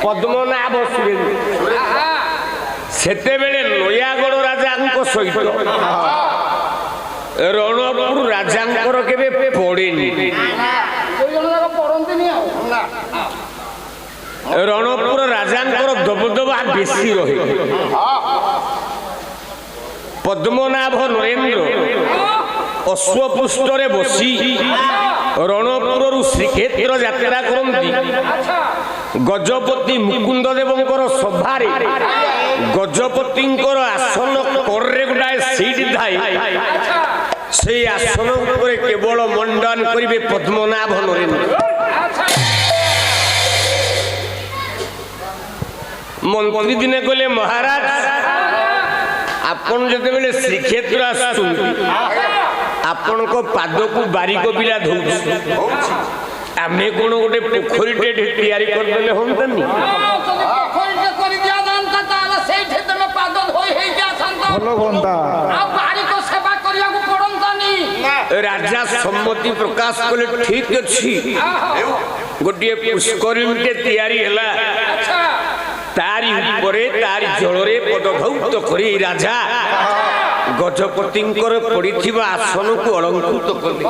ପଦ୍ମନାଭ ସୁରେନ୍ଦ୍ର ସେତେବେଳେ ନୟାଗଡ଼ ରାଜାଙ୍କ ସହିତ ରଣପୁର ରାଜାଙ୍କର କେବେ ପଡେନି। ରଣପୁର ରାଜାଙ୍କର ଦବଦବା ବେଶୀ ରହେ। ପଦ୍ମନାଭ ନରେନ୍ଦ୍ର ଅଶ୍ୱପୃଷ୍ଠରେ ବସି ରଣପୁରରୁ ଶ୍ରୀକ୍ଷେତ୍ର ଯାତ୍ରା କରନ୍ତି। ଗଜପତି ମୁକୁନ୍ଦ ଦେବଙ୍କର ସଭାରେ ଗଜପତିଙ୍କର ଆସନ କରରେ ଗୋଟାଏ ସିଟ୍ ଥାଏ। ସେଇ ଆସନ ଉପରେ କେବଳ ମଣ୍ଡନ କରିବେ ପଦ୍ମନାଭ ନରେନ୍ଦ୍ର। ମନ୍ତ୍ରୀ ଦିନେ କହିଲେ ମହାରାଜ ଆପଣ ଯେତେବେଳେ ଶ୍ରୀକ୍ଷେତ୍ର ଆସୁଛନ୍ତି ଆପଣଙ୍କ ପାଦକୁ ବାରିକ ପିଲା ଧଉଛୁ, ଆମେ କଣ ଗୋଟେ ପୋଖରୀଟେ ତିଆରି କରିଦେଲେ ହୁଅନ୍ତାନି? ରାଜା ସମ୍ମତି ପ୍ରକାଶ କଲେ ଠିକ ଅଛି। ଗୋଟିଏ ପୁଷ୍କରିଣୀଟେ ତିଆରି ହେଲା। ତାରି ଉପରେ ତାରି ଜଳରେ ପଦଧୌତ କରି ରାଜା ଗଜପତିଙ୍କର ପଡିଥିବା ଆସନକୁ ଅଳଙ୍କୃତ କଲେ।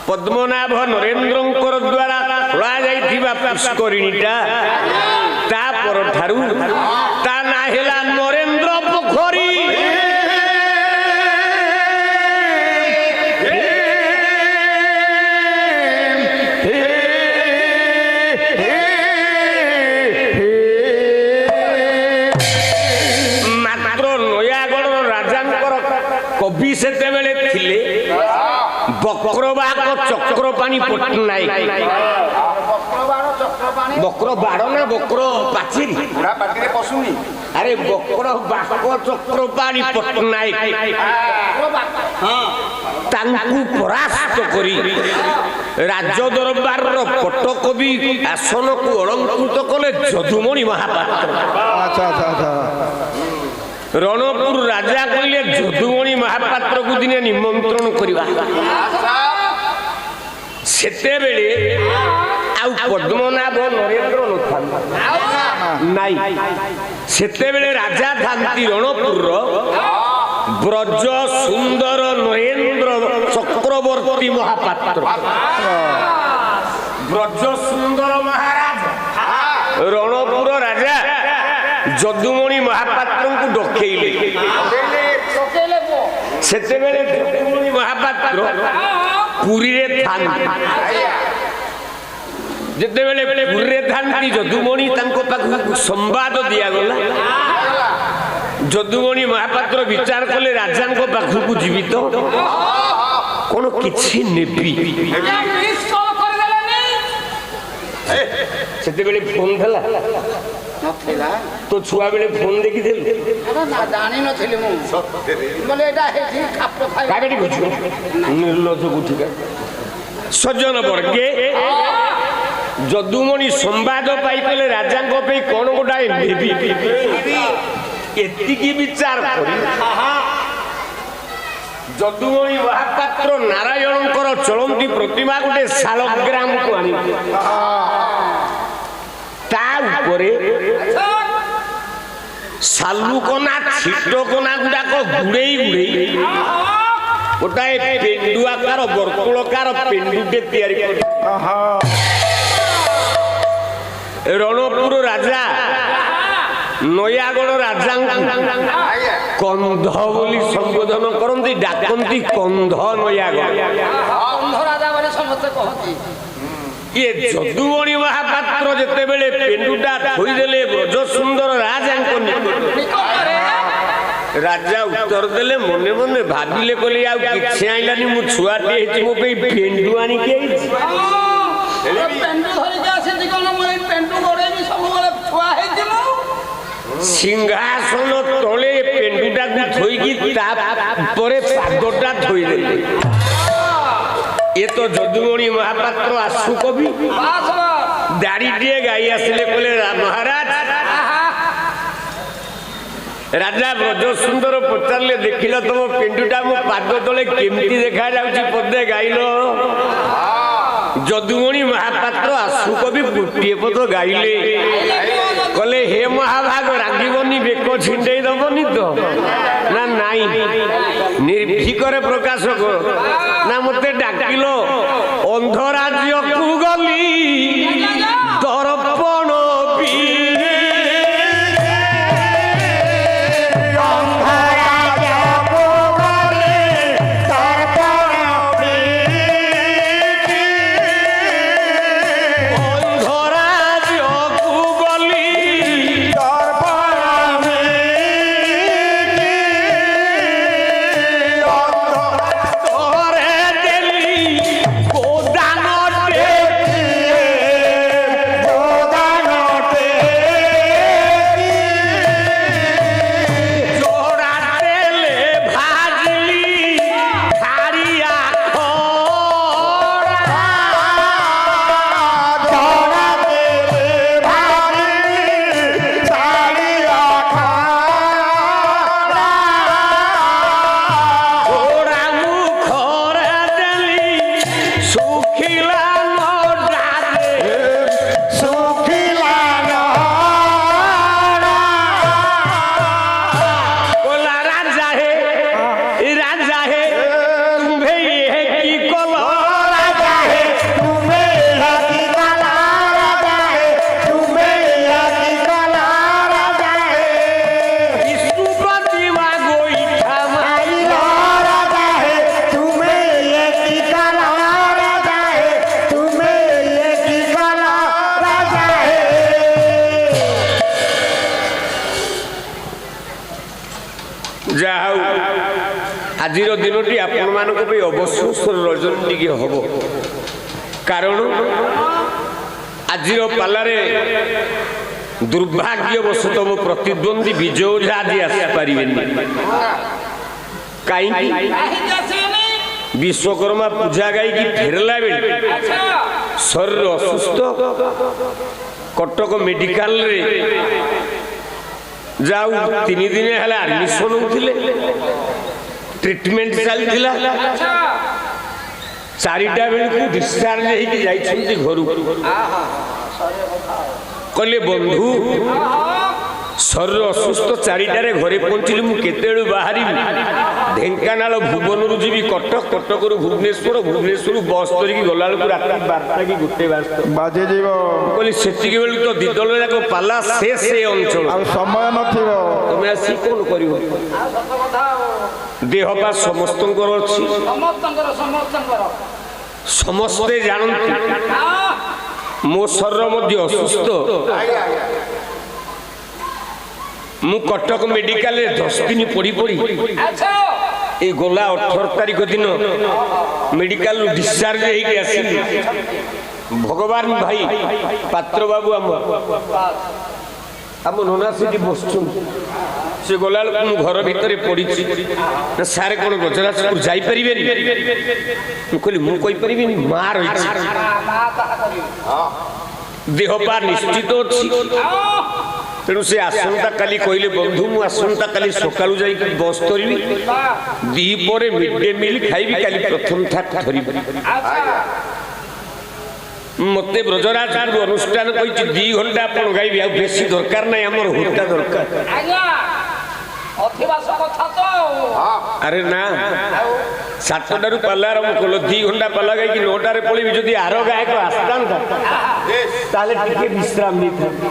ପଦ୍ମନାଭ ନରେନ୍ଦ୍ରଙ୍କର ଦ୍ୱାରା ଖୋଳା ଯାଇଥିବା ପୁଷ୍କରିଣୀଟା ତା ପରଠାରୁ ତା ନାଁ ହେଲା ନରେନ୍ଦ୍ର ପୋଖରୀ। କବି ସେତେବେଳେ ଥିଲେ ବକ୍ରବାକ ଚକ୍ରପାଣି ପଟ୍ଟନାୟକ। ବକ୍ର ବାଡ଼ ନା ବକ୍ର ପାଚିରି? ଆରେ ବକ୍ର ବାକ ଚକ୍ରପାଣି ପଟ୍ଟନାୟକ ତାଙ୍କୁ ପରାସ୍ତ କରି ରାଜ ଦରବାରର ପଟ୍ଟକବି ଆସନକୁ ଅଳଙ୍କୃତ କଲେ ଯଦୁମଣି ମହାପାତ୍ର। ରଣପୁର ରାଜା କହିଲେ ଯଦୁମଣି ମହାପାତ୍ରକୁ ଦିନେ ନିମନ୍ତ୍ରଣ କରିବା। ସେତେବେଳେ ଆଉ ପଦ୍ମନାଭ ନରେନ୍ଦ୍ର ନାଇଁ। ସେତେବେଳେ ରାଜା ଥାନ୍ତି ରଣପୁରର ବ୍ରଜ ସୁନ୍ଦର ନରେନ୍ଦ୍ର ଚକ୍ରବର୍ତ୍ତୀ ମହାପାତ୍ର। ବ୍ରଜ ସୁନ୍ଦର ମହାରାଜ ରଣପୁର ରାଜା ଯଦୁମଣି ମହାପାତ୍ରଙ୍କୁ ଡକେଇଲେ। ସେତେବେଳେ ଯଦୁମଣି ମହାପାତ୍ର ପୁରୀରେ ଥାନ୍ତି। ଯେତେବେଳେ ପୁରୀରେ ଥାନ୍ତି ଯଦୁମଣି ତାଙ୍କ ପାଖକୁ ସମ୍ବାଦ ଦିଆଗଲା। ଯଦୁମଣି ମହାପାତ୍ର ବିଚାର କଲେ ରାଜାଙ୍କ ପାଖକୁ ଯିବି ତ କଣ କିଛି ନେବି। ସେତେବେଳେ ଫୋନ ଥିଲା ତୋ ଛୁଆ ବେଳେ ଫୋନ ଦେଖିଥିଲୁ? ଜାଣିନଥିଲି ମୁଁ। ସଜ୍ଜନ ବର୍ଗେ ଯଦୁମଣି ସମ୍ବାଦ ପାଇଥିଲେ ରାଜାଙ୍କ ପାଇଁ କଣ ଗୋଟାଏ ନେବି। ଏତିକି ବିଚାର କରି ଯଦୁମଣି ମହାପାତ୍ର ନାରାୟଣଙ୍କର ଚଳନ୍ତି ପ୍ରତିମା ଗୋଟେ ଶାଳଗ୍ରାମକୁ ଆଣିଥିଲେ। ତା ଉପରେ ସାଲୁକନା ଛିଟକନା ଗୁଡାକ ଗୁଡେଇ ଗୁଡେଇ ଗୋଟାଏ ପେଣ୍ଡୁଆକାର ବର୍ତ୍ତୁଳକାର ପେଣ୍ଡୁଟେ ତିଆରି କରି ରଣପୁର ରାଜା ନୟାଗଡ଼ ରାଜାଙ୍କୁ କନ୍ଧ ବୋଲି ସମ୍ବୋଧନ କରନ୍ତି, ଡାକନ୍ତି କନ୍ଧ ନୟାଗଡ଼। ଇଏ ଯଦୁମଣି ମହାପାତ୍ର ଯେତେବେଳେ ପେଣ୍ଡୁଟା ଥୋଇଦେଲେ ବ୍ରଜ ସୁନ୍ଦର ରାଜାଙ୍କ ନିକଟରେ, ରାଜା ଉତ୍ତର ଦେଲେ ମନେ ମନେ ଭାବିଲେ କହିଲେ ଆଉ କିଛି ଆଇଲାନି, ମୁଁ ଛୁଆଟେ ହେଇଛି ମୋ ପାଇଁ ପେଣ୍ଡୁ ଆଣିକି ଆଇଛି। ସିଂହାସନ ତଳେ ପେଣ୍ଡୁଟାକୁ ଥୋଇକି ତାପରେ ପାଦଟା ଥୋଇଦେଲେ। ଏ ତ ଯଦୁମଣି ମହାପାତ୍ର ଆଶୁ କବି ଦାଢ଼ିଟିଏ ଗାଇ ଆସିଲେ କହିଲେ ମହାରାଜ। ରାଜା ବ୍ରଜ ସୁନ୍ଦର ପଚାରିଲେ ଦେଖିଲ ତମ ପେଣ୍ଡୁଟା ମୋ ପାଦ ତଳେ କେମିତି ଦେଖାଯାଉଛି, ପଦେ ଗାଇଲ। ଯଦୁମଣି ମହାପାତ୍ର ଆଶୁ କବି ଗୋଟିଏ ପଦ ଗାଇଲେ, କହିଲେ ହେ ମହାଭାଗ ରାଗିବନି, ବେକ ଛିଣ୍ଡେଇ ଦବନି ତ? ନା ନାଇଁ, ନିର୍ଭୀକରେ ପ୍ରକାଶ କର। ନା ମତେ ଡାକିଲ ଅନ୍ଧ ରାଜ୍ୟକୁ ଗଲି ଦର୍ପଣ ଆଜିର ଦିନଟି ଆପଣମାନଙ୍କ ପାଇଁ ଅବଶ୍ୟ ରଜନୀ ଟିକେ ହବ। କାରଣ ଆଜିର ପାଲାରେ ଦୁର୍ଭାଗ୍ୟବଶତଃ ପ୍ରତିଦ୍ୱନ୍ଦ୍ୱୀ ବିଜୟ ଓଝା ଆଜି ଆସିପାରିବେନି। କାହିଁକି? ବିଶ୍ୱକର୍ମା ପୂଜା ଗାଇକି ଫେରିଲା ବେଳେ ଶରୀର ଅସୁସ୍ଥ, କଟକ ମେଡିକାଲରେ ଯାଉ 3 ଦିନ ହେଲା ଆଡମିସନ ହଉଥିଲେ, ଟ୍ରିଟମେଣ୍ଟ ଚାଲିଥିଲା। 4ଟା ବେଳକୁ ଡିସଚାର୍ଜ ହେଇକି ଯାଇଛନ୍ତି ଘରକୁ। କହିଲେ ବନ୍ଧୁ ଶରୀର ଅସୁସ୍ଥ, 4ଟାରେ ଘରେ ପହଞ୍ଚିଲି, ମୁଁ କେତେବେଳୁ ବାହାରିବି? ଢେଙ୍କାନାଳ ଭୁବନରୁ ଯିବି କଟକ, କଟକରୁ ଭୁବନେଶ୍ୱର, ଭୁବନେଶ୍ୱରରୁ ବସ୍ ଧରିକି ଗଲାବେଳକୁ ରାତି 12ଟା କି 1 ବାଜିଯିବ। କହିଲି ସେତିକି ବେଳକୁ ତ ଦିଦଳ ଯାକ ପାଲା ସେ ଅଞ୍ଚଳ, ଆଉ ସମୟ ନଥିବ, ତମେ ଆସି କଣ କରିବ? ଦେହ ପା ସମସ୍ତଙ୍କର ଅଛି, ସମସ୍ତେ ଜାଣନ୍ତି ମୋ ଶରୀର ମଧ୍ୟ ଅସୁସ୍ଥ। ମୁଁ କଟକ ମେଡିକାଲରେ 10 ଦିନ ପଡ଼ି ଏଇ ଗଲା 18 ତାରିଖ ଦିନ ମେଡିକାଲରୁ ଡିସଚାର୍ଜ ହେଇକି ଆସିଲି। ଭଗବାନ ଭାଇ ପାତ୍ର ବାବୁ ଆମ ନନା ସେଠି ବସୁଛନ୍ତି। ସେ ଗଲାବେଳକୁ ମୁଁ ଘର ଭିତରେ ପଡ଼ିଛି। ନା ସାର୍ କ'ଣ ଗଜରାଜପୁର ଯାଇପାରିବେନି? ମୁଁ କହିଲି ମୁଁ କହିପାରିବିନି, ମା ରହିଛି, ଦେହ ପା ନିଶ୍ଚିତ ଅଛି। ତେଣୁ ସେ ଆସନ୍ତା କାଲି କହିଲେ ବନ୍ଧୁ ମୁଁ ଆସନ୍ତା କାଲି ସକାଳୁ ଯାଇକି ବସ୍ ଧରିବି, 2 ପରେ ମିଡ୍ ଡେ ମିଲ୍ ଖାଇବି, କାଲି ପ୍ରଥମ ଥାକ ଧରିବି। ମତେ ବ୍ରଜରାଜପୁର ଅନୁଷ୍ଠାନ କହିଛି 2 ଘଣ୍ଟା ଆପଣ ଗାଇବି, ଆଉ ବେଶୀ ଦରକାର ନାହିଁ, ଆମର ହୁଟା ଦରକାର। ଆରେ ନା 7ଟାରୁ ପାଲା ଆରମ୍ଭ କଲ, 2 ଘଣ୍ଟା ପାଲା ଗାଇକି 9ଟାରେ ପଳେଇବି। ଯଦି ଆର ଗାୟକ ଆସିଥାନ୍ତା ତାହେଲେ ଟିକେ ବିଶ୍ରାମ ନେଇଥାନ୍ତି।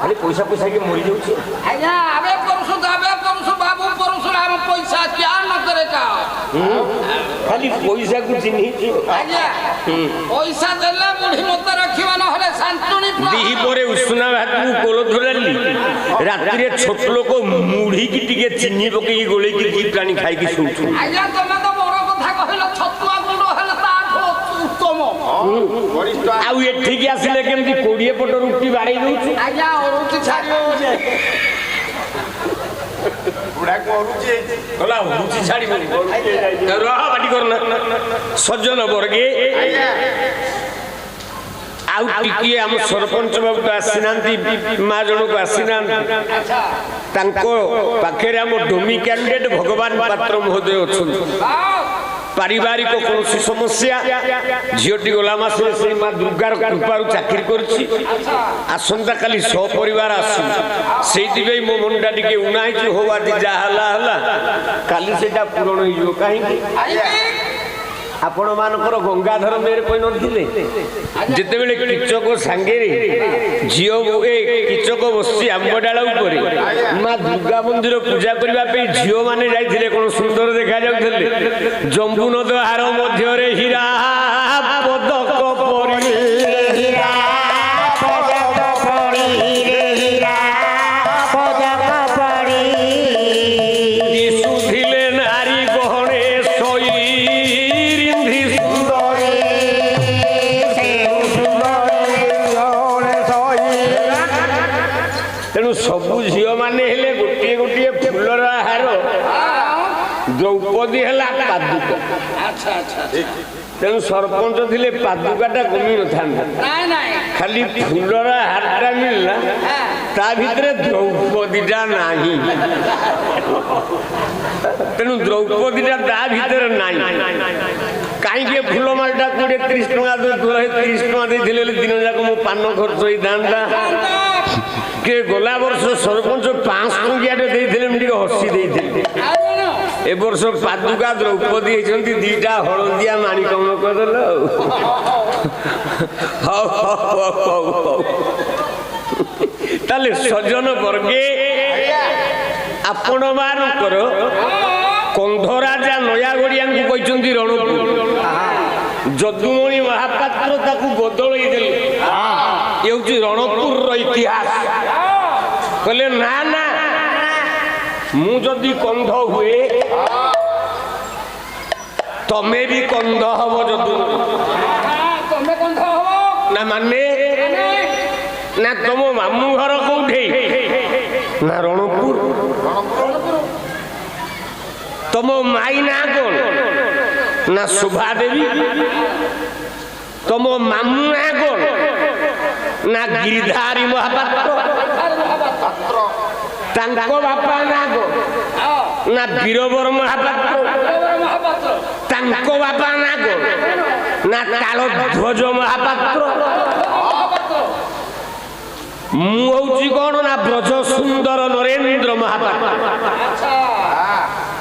ଖାଲି ପଇସା କି ମରିଯାଉଛି। ଖାଲି ପଇସାକୁ ଚିହ୍ନିଛୁ। ପଇସା ଦେଲେ ମୁଢି ମତେ ରଖିବ, ନହେଲେ ଶାନ୍ତୁଣି। 2 ପରେ ଉଷୁନା ଭାତକୁ କୋଳଥ ଡାଲି, ରାତିରେ ଛୋଟ ଲୋକ ମୁଢିକି ଟିକେ ଚିନି ପକେଇକି ଗୋଳେଇକି 2 ପ୍ରାଣୀ ଖାଇକି ଶୋଉଛୁ। ଆଜ୍ଞା ତମେ ତ ବଡ କଥା କହିଲ, ଛତୁଆ ଗୁଣ୍ଡ ହେଲେ ତାଠୁ ଉତ୍ତମ। ଆଉ ଏଠିକି ଆସିଲେ କେମିତି 20 ପଟ ରୁଟି ବାଡେଇ ଦଉଛୁ? ଆଜ୍ଞା ରୁଟି ଛାଡିବ ସଜ୍ଜନ ବର୍ଗେ ଆଉ ଟିକିଏ ଆମ ସରପଞ୍ଚ ବାବୁ ତ ଆସିନାହାନ୍ତି, ମା ଜଣକୁ ଆସିନାହାନ୍ତି, ତାଙ୍କ ପାଖରେ ଆମ ଡୋମି କ୍ୟାଣ୍ଡିଡେଟ୍ ଭଗବାନ ପାତ୍ର ମହୋଦୟ ଅଛନ୍ତି। ପାରିବାରିକ କୌଣସି ସମସ୍ୟା ଝିଅଟି ଗଲା ମାସରେ ସେଇ ମା ଦୁର୍ଗାର କୃପାରୁ ଚାକିରି କରିଛି ଆସନ୍ତାକାଲି ସପରିବାର ଆସିବ ସେଇଥିପାଇଁ ମୋ ମନଟା ଟିକେ ଉଣା ହେଇଛି ହଉ ଆଜି ଯାହା ହେଲା ହେଲା କାଲି ସେଇଟା ପୂରଣ ହେଇଯିବ କାହିଁକି ଆପଣ ମାନଙ୍କର ଗଙ୍ଗାଧର ମେହେର କହିନଥିଲେ ଯେତେବେଳେ କିଚକ ସାଙ୍ଗରେ ଝିଅ କିଚକ ବସିଛି ଆମ୍ବ ଡାଳ ଉପରେ ମା ଦୁର୍ଗା ମନ୍ଦିର ପୂଜା କରିବା ପାଇଁ ଝିଅ ମାନେ ଯାଇଥିଲେ କଣ ସୁନ୍ଦର ଦେଖାଯାଉଥିଲେ ଜମ୍ବୁ ନଦ ହାର ମଧ୍ୟରେ ହୀରା ପଦକ ପରି ଦିଶୁଥିଲେ ନାରୀ ଗହଣେ ଶୋଇ ତେଣୁ ସବୁ ଝିଅ ମାନେ ହେଲେ ଗୋଟିଏ ଗୋଟିଏ ଫୁଲର ହାର ଦ୍ରୌପଦୀ ହେଲା ପାଦୁକା ତେଣୁ ସରପଞ୍ଚ ଥିଲେ ପାଦୁକାଟା କମି ନଥାନ୍ତା ଖାଲି ଫୁଲର ହାରଟା ମିଳିଲା ତା ଭିତରେ ଦ୍ରୌପଦୀଟା ନାହିଁ ତେଣୁ ଦ୍ରୌପଦୀଟା ତା ଭିତରେ ନାହିଁ କାହିଁକି ଫୁଲମାଳଟା 20-30 ଟଙ୍କା 30 ଟଙ୍କା ଦେଇଥିଲେ ଦିନ ଯାକ ମୋ ପାନ ଖର୍ଚ୍ଚ ହେଇଥାନ୍ତା କିଏ ଗଲା ବର୍ଷ ସରପଞ୍ଚ 500 ଟଙ୍କିଆଟେ ଦେଇଥିଲେ ମୁଁ ଟିକେ ହସି ଦେଇଥିଲି ଏ ବର୍ଷ ପାଦୁକା ଦ୍ରୌପଦୀ ହେଇଛନ୍ତି ଦିଟା ହଳଦିଆ ମାଣିକମ କରିଦେଲ ହଉ ତାହେଲେ ସଜନ ବର୍ଗେ ଆପଣ ମାନଙ୍କର କନ୍ଧ ରାଜା ନୟାଗଡ଼ିଆଙ୍କୁ କହିଛନ୍ତି ରଣପୁର ଯଦୁମଣି ମହାପାତ୍ର ତାକୁ ବଦଳେଇ ଦେଲେ ଏ ହଉଛି ରଣପୁରର ଇତିହାସ କହିଲେ ନା ନା ମୁଁ ଯଦି କନ୍ଧ ହୁଏ ତମେ ବି କନ୍ଧ ହବ ଯଦୁମଣି ନା ମାନେ ନା ତମ ମାମୁଁ ଘର କୋଉଠି ନା ରଣପୁର ତମ ମାଇ ନା କଣ ନା ଶୋଭା ଦେବୀ ତମ ମାମୁଁ ନା କଣ ନା ଗିରିଧାରୀ ମହାପାତ୍ର ତାଙ୍କ ବାପା ନା କଣ ନା ବୀରବର ମହାପାତ୍ର ତାଙ୍କ ବାପା ନା କଣ ନା ତାଳଧ୍ୱଜ ମହାପାତ୍ର ମୁଁ ହଉଛି କଣ ନା ବ୍ରଜ ସୁନ୍ଦର ନରେନ୍ଦ୍ର ମହାପାତ୍ର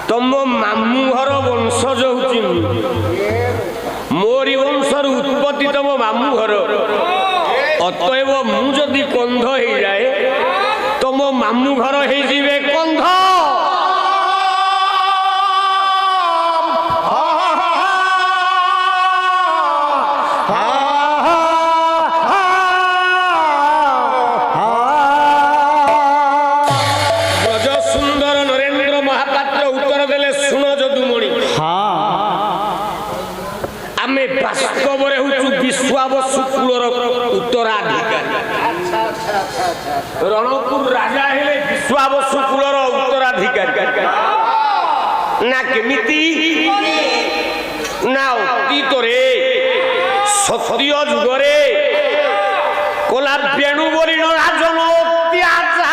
ତମ ମାମୁଁ ଘର ବଂଶଜ ହଉଛି ମୋରି ବଂଶରୁ ଉତ୍ପତ୍ତି ତମ ମାମୁଁ ଘର ଅତଏବ ମୁଁ ଯଦି କନ୍ଧ ହେଇଯାଏ ତମ ମାମୁଁ ଘର ହେଇଯିବେ କନ୍ଧ ବାସ୍ତବରେ ହଉଛୁ ବିଶ୍ୱାବସୁ କୁଳର ଉତ୍ତରାଧିକାରୀ ରଣପୁର ରାଜା ହେଲେ ବିଶ୍ୱାବସୁ କୁଳର ଉତ୍ତରାଧିକାରୀ ନା କେମିତି ନା ଅତୀତରେ ସତ୍ୟ ଯୁଗରେ କଲା ବେଣୁ ବରିଣ ରାଜନ ଅତ୍ୟାଚାର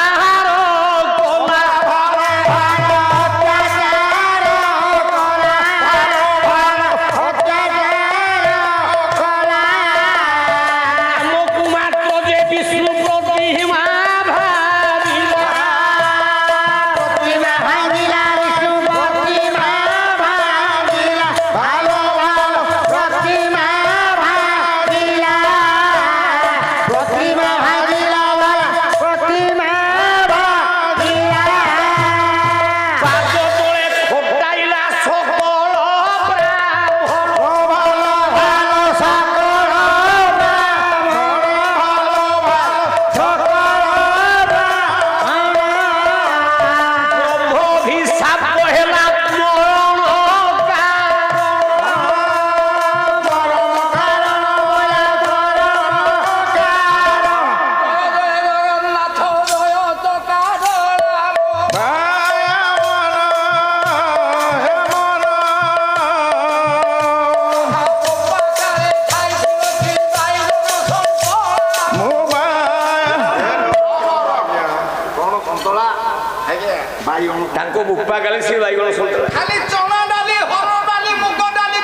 ଖାଲି ଚଣା ଡାଲି ହରଡ଼ ଡାଲି ମୁଗ ଡାଲି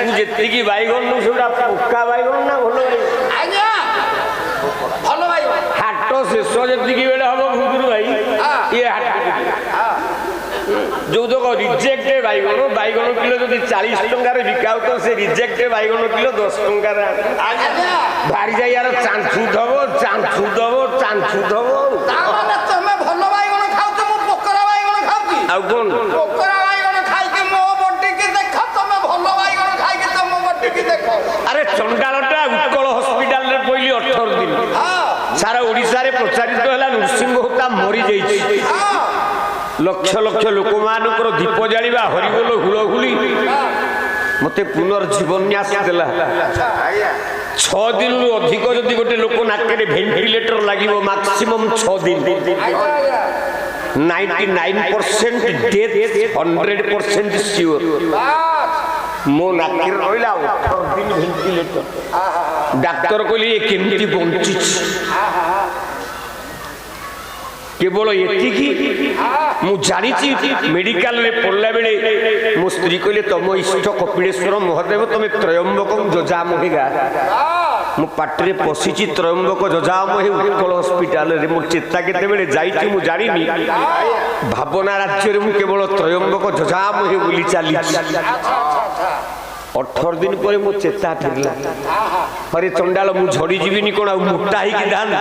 ତୁ ଯେତିକି ବାଇଗଣ ନୁ ସେଗୁଡ଼ା ପକ୍କା ବାଇଗଣ ନା ଭଲ ବାଇଗଣ? ଆଜ୍ଞା ଭଲ ଭାଇ ହାଟ ଶେଷ ଯେତିକି ବେଳେ ହବ ଭୁଗୁରୁ ଭାଇ ଇଏ ହାଟ ଯୋଉ ତକ ରିଜେକ୍ଟ ବାଇଗଣ ବାଇଗଣ କିଲୋ ଯଦି 40 ଟଙ୍କାରେ ବିକା ହଉଥିବ ସେ ରିଜେକ୍ଟ ବାଇଗଣ କିଲୋ 10 ଟଙ୍କାରେ ଭାରି ଯାଇ ଆର ଚାଞ୍ଚୁ ଦବ ଚାଞ୍ଚୁ ଦବ ଚାଞ୍ଚୁ ଦବ। ତାମାନେ ତମେ ଭଲ ବାଇଗଣ ଖାଉଛ ମୁଁ ପୋକରା ବାଇଗଣ ଖାଉଛି ଆଉ କଣ ପୋକରା ବାଇଗଣ ଖାଇକି ମୋ ବଟିକି ଦେଖ ତମେ ଭଲ ବାଇଗଣ ଖାଇକି ତମ ବଟିକି ଦେଖ। ଆରେ ଚଣ୍ଡାଳଟା ଉତ୍କଳ ହସ୍ପିଟାଲରେ ପଇଲି 18 ଦିନ ସାରା ଓଡ଼ିଶାରେ ପ୍ରଚାରିତ ହେଲା ନୃସିଂହ ହୋତା ମରିଯାଇଛି। ଲକ୍ଷ ଲକ୍ଷ ଲୋକମାନଙ୍କର ଦୀପ ଜାଳିବା ହରିବୋଲ ହୁଳହୁଳି ମତେ ପୁନର୍ଜୀବନ୍ୟାସ ଦେଲା। 6 ଦିନରୁ ଅଧିକ ଯଦି ଗୋଟେ ଲୋକ ନାକରେ ଭେଣ୍ଟିଲେଟର ଲାଗିବ ମାକ୍ସିମମ୍ 6 ଦିନ 99% ଡେଥ୍ 100% ସିଓର। ମୋ ନାକରେ ରହିଲା 18 ଦିନ ଭେଣ୍ଟିଲେଟର। ଡାକ୍ତର କହିଲେ ଏ କେମିତି ବଞ୍ଚିଛି କେବଳ ଏତିକି ମୁଁ ଜାଣିଛି। ମେଡିକାଲରେ ପଡ଼ିଲା ବେଳେ ମୋ ସ୍ତ୍ରୀ କହିଲେ ତମ ଇଷ୍ଟ କପିଳେଶ୍ୱର ମହାଦେବ ତମେ ତ୍ରୟମ୍ବକଂ ଯଜାମହେ ଗା। ମୋ ପାଟିରେ ପଶିଛି ତ୍ରୟମ୍ବକ ଯଜାମହେ ଉତ୍କଳ ହସ୍ପିଟାଲରେ। ମୋ ଚେତା କେତେବେଳେ ଯାଇଛି ମୁଁ ଜାଣିନି। ଭାବନା ରାଜ୍ୟରେ ମୁଁ କେବଳ ତ୍ରୟମ୍ବକ ଯଜାମହେ ବୋଲି ଚାଲିଛି। 18 ଦିନ ପରେ ମୋ ଚେତା ଫେରିଲା। ଆରେ ଚଣ୍ଡାଳ ମୁଁ ଝଡ଼ିଯିବିନି କଣ ଆଉ ମୋଟା ହେଇକି ଧାନ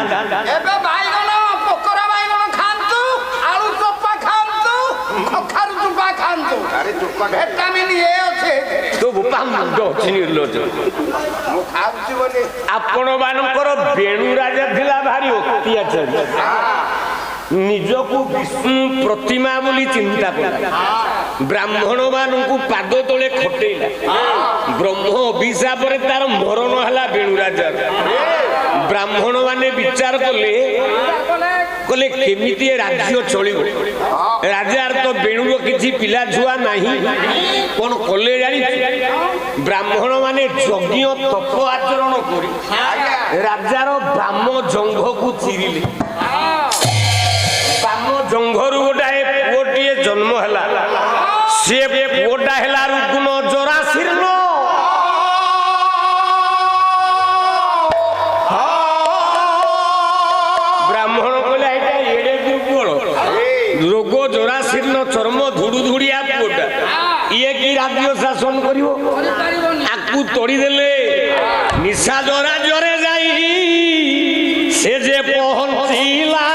ଏବେ ବାଇଗଣ ପୋକରା ବାଇଗଣ ଖାଆନ୍ତୁ ଆଳୁ ଚୋପା ଖାଆନ୍ତୁ କଖାରୁ ଚୋପା ଖାଆନ୍ତୁ ଭିଟାମିନ ଏ ଅଛି ତୋ ବୋପା ମୁଣ୍ଡ ଅଛି ନିର୍ଲଜ। ମୁଁ ଖାଉଛି ବୋଲି ଆପଣ ମାନଙ୍କର ବେଣୁ ରାଜା ଥିଲା ଭାରି ଅତ୍ୟାଚାରୀ। ନିଜକୁ ବିଷ୍ଣୁ ପ୍ରତିମା ବୋଲି ଚିନ୍ତା କଲା। ବ୍ରାହ୍ମଣ ମାନଙ୍କୁ ପାଦ ତଳେ ଖଟେଇଲା। ବ୍ରହ୍ମ ଅଭିଶାପରେ ତାର ମରଣ ହେଲା ବେଣୁ ରାଜାର। ବ୍ରାହ୍ମଣ ମାନେ ବିଚାର କଲେ କହିଲେ କେମିତି ଏ ରାଜ୍ୟ ଚଳିବ। ରାଜାର ତ ବେଣୁର କିଛି ପିଲା ଛୁଆ ନାହିଁ କଣ କଲେ ଜାଣି ବ୍ରାହ୍ମଣ ମାନେ ଯଜ୍ଞ ତପ ଆଚରଣ କରି ରାଜାର ବାମ ଜଙ୍ଘକୁ ଚିରିଲେ। ବାମ ଜଙ୍ଘରୁ ଗୋଟାଏ ପୁଅଟିଏ ଜନ୍ମ ହେଲା। ସେ ପୁଅଟା ହେଲା ରୁଗ୍ନ ଜରାଶୀର୍ଣ୍ଣ। ବ୍ରାହ୍ମଣ କହିଲା ଏଇଟା ଏଡେ ଦୁର୍ବଳ ରୋଗ ଜରାଶୀର୍ଣ୍ଣ ଚର୍ମ ଧୁଡୁ ଧୁଡିଆ ପୁଅଟା ଇଏ କି ରାଜ୍ୟ ଶାସନ କରିବ। ଆକୁ ତୋଡ଼ିଦେଲେ ନିଶା ଜରା ଜରେ ଯାଇ ସେ ଯେ ପହଞ୍ଚିଲା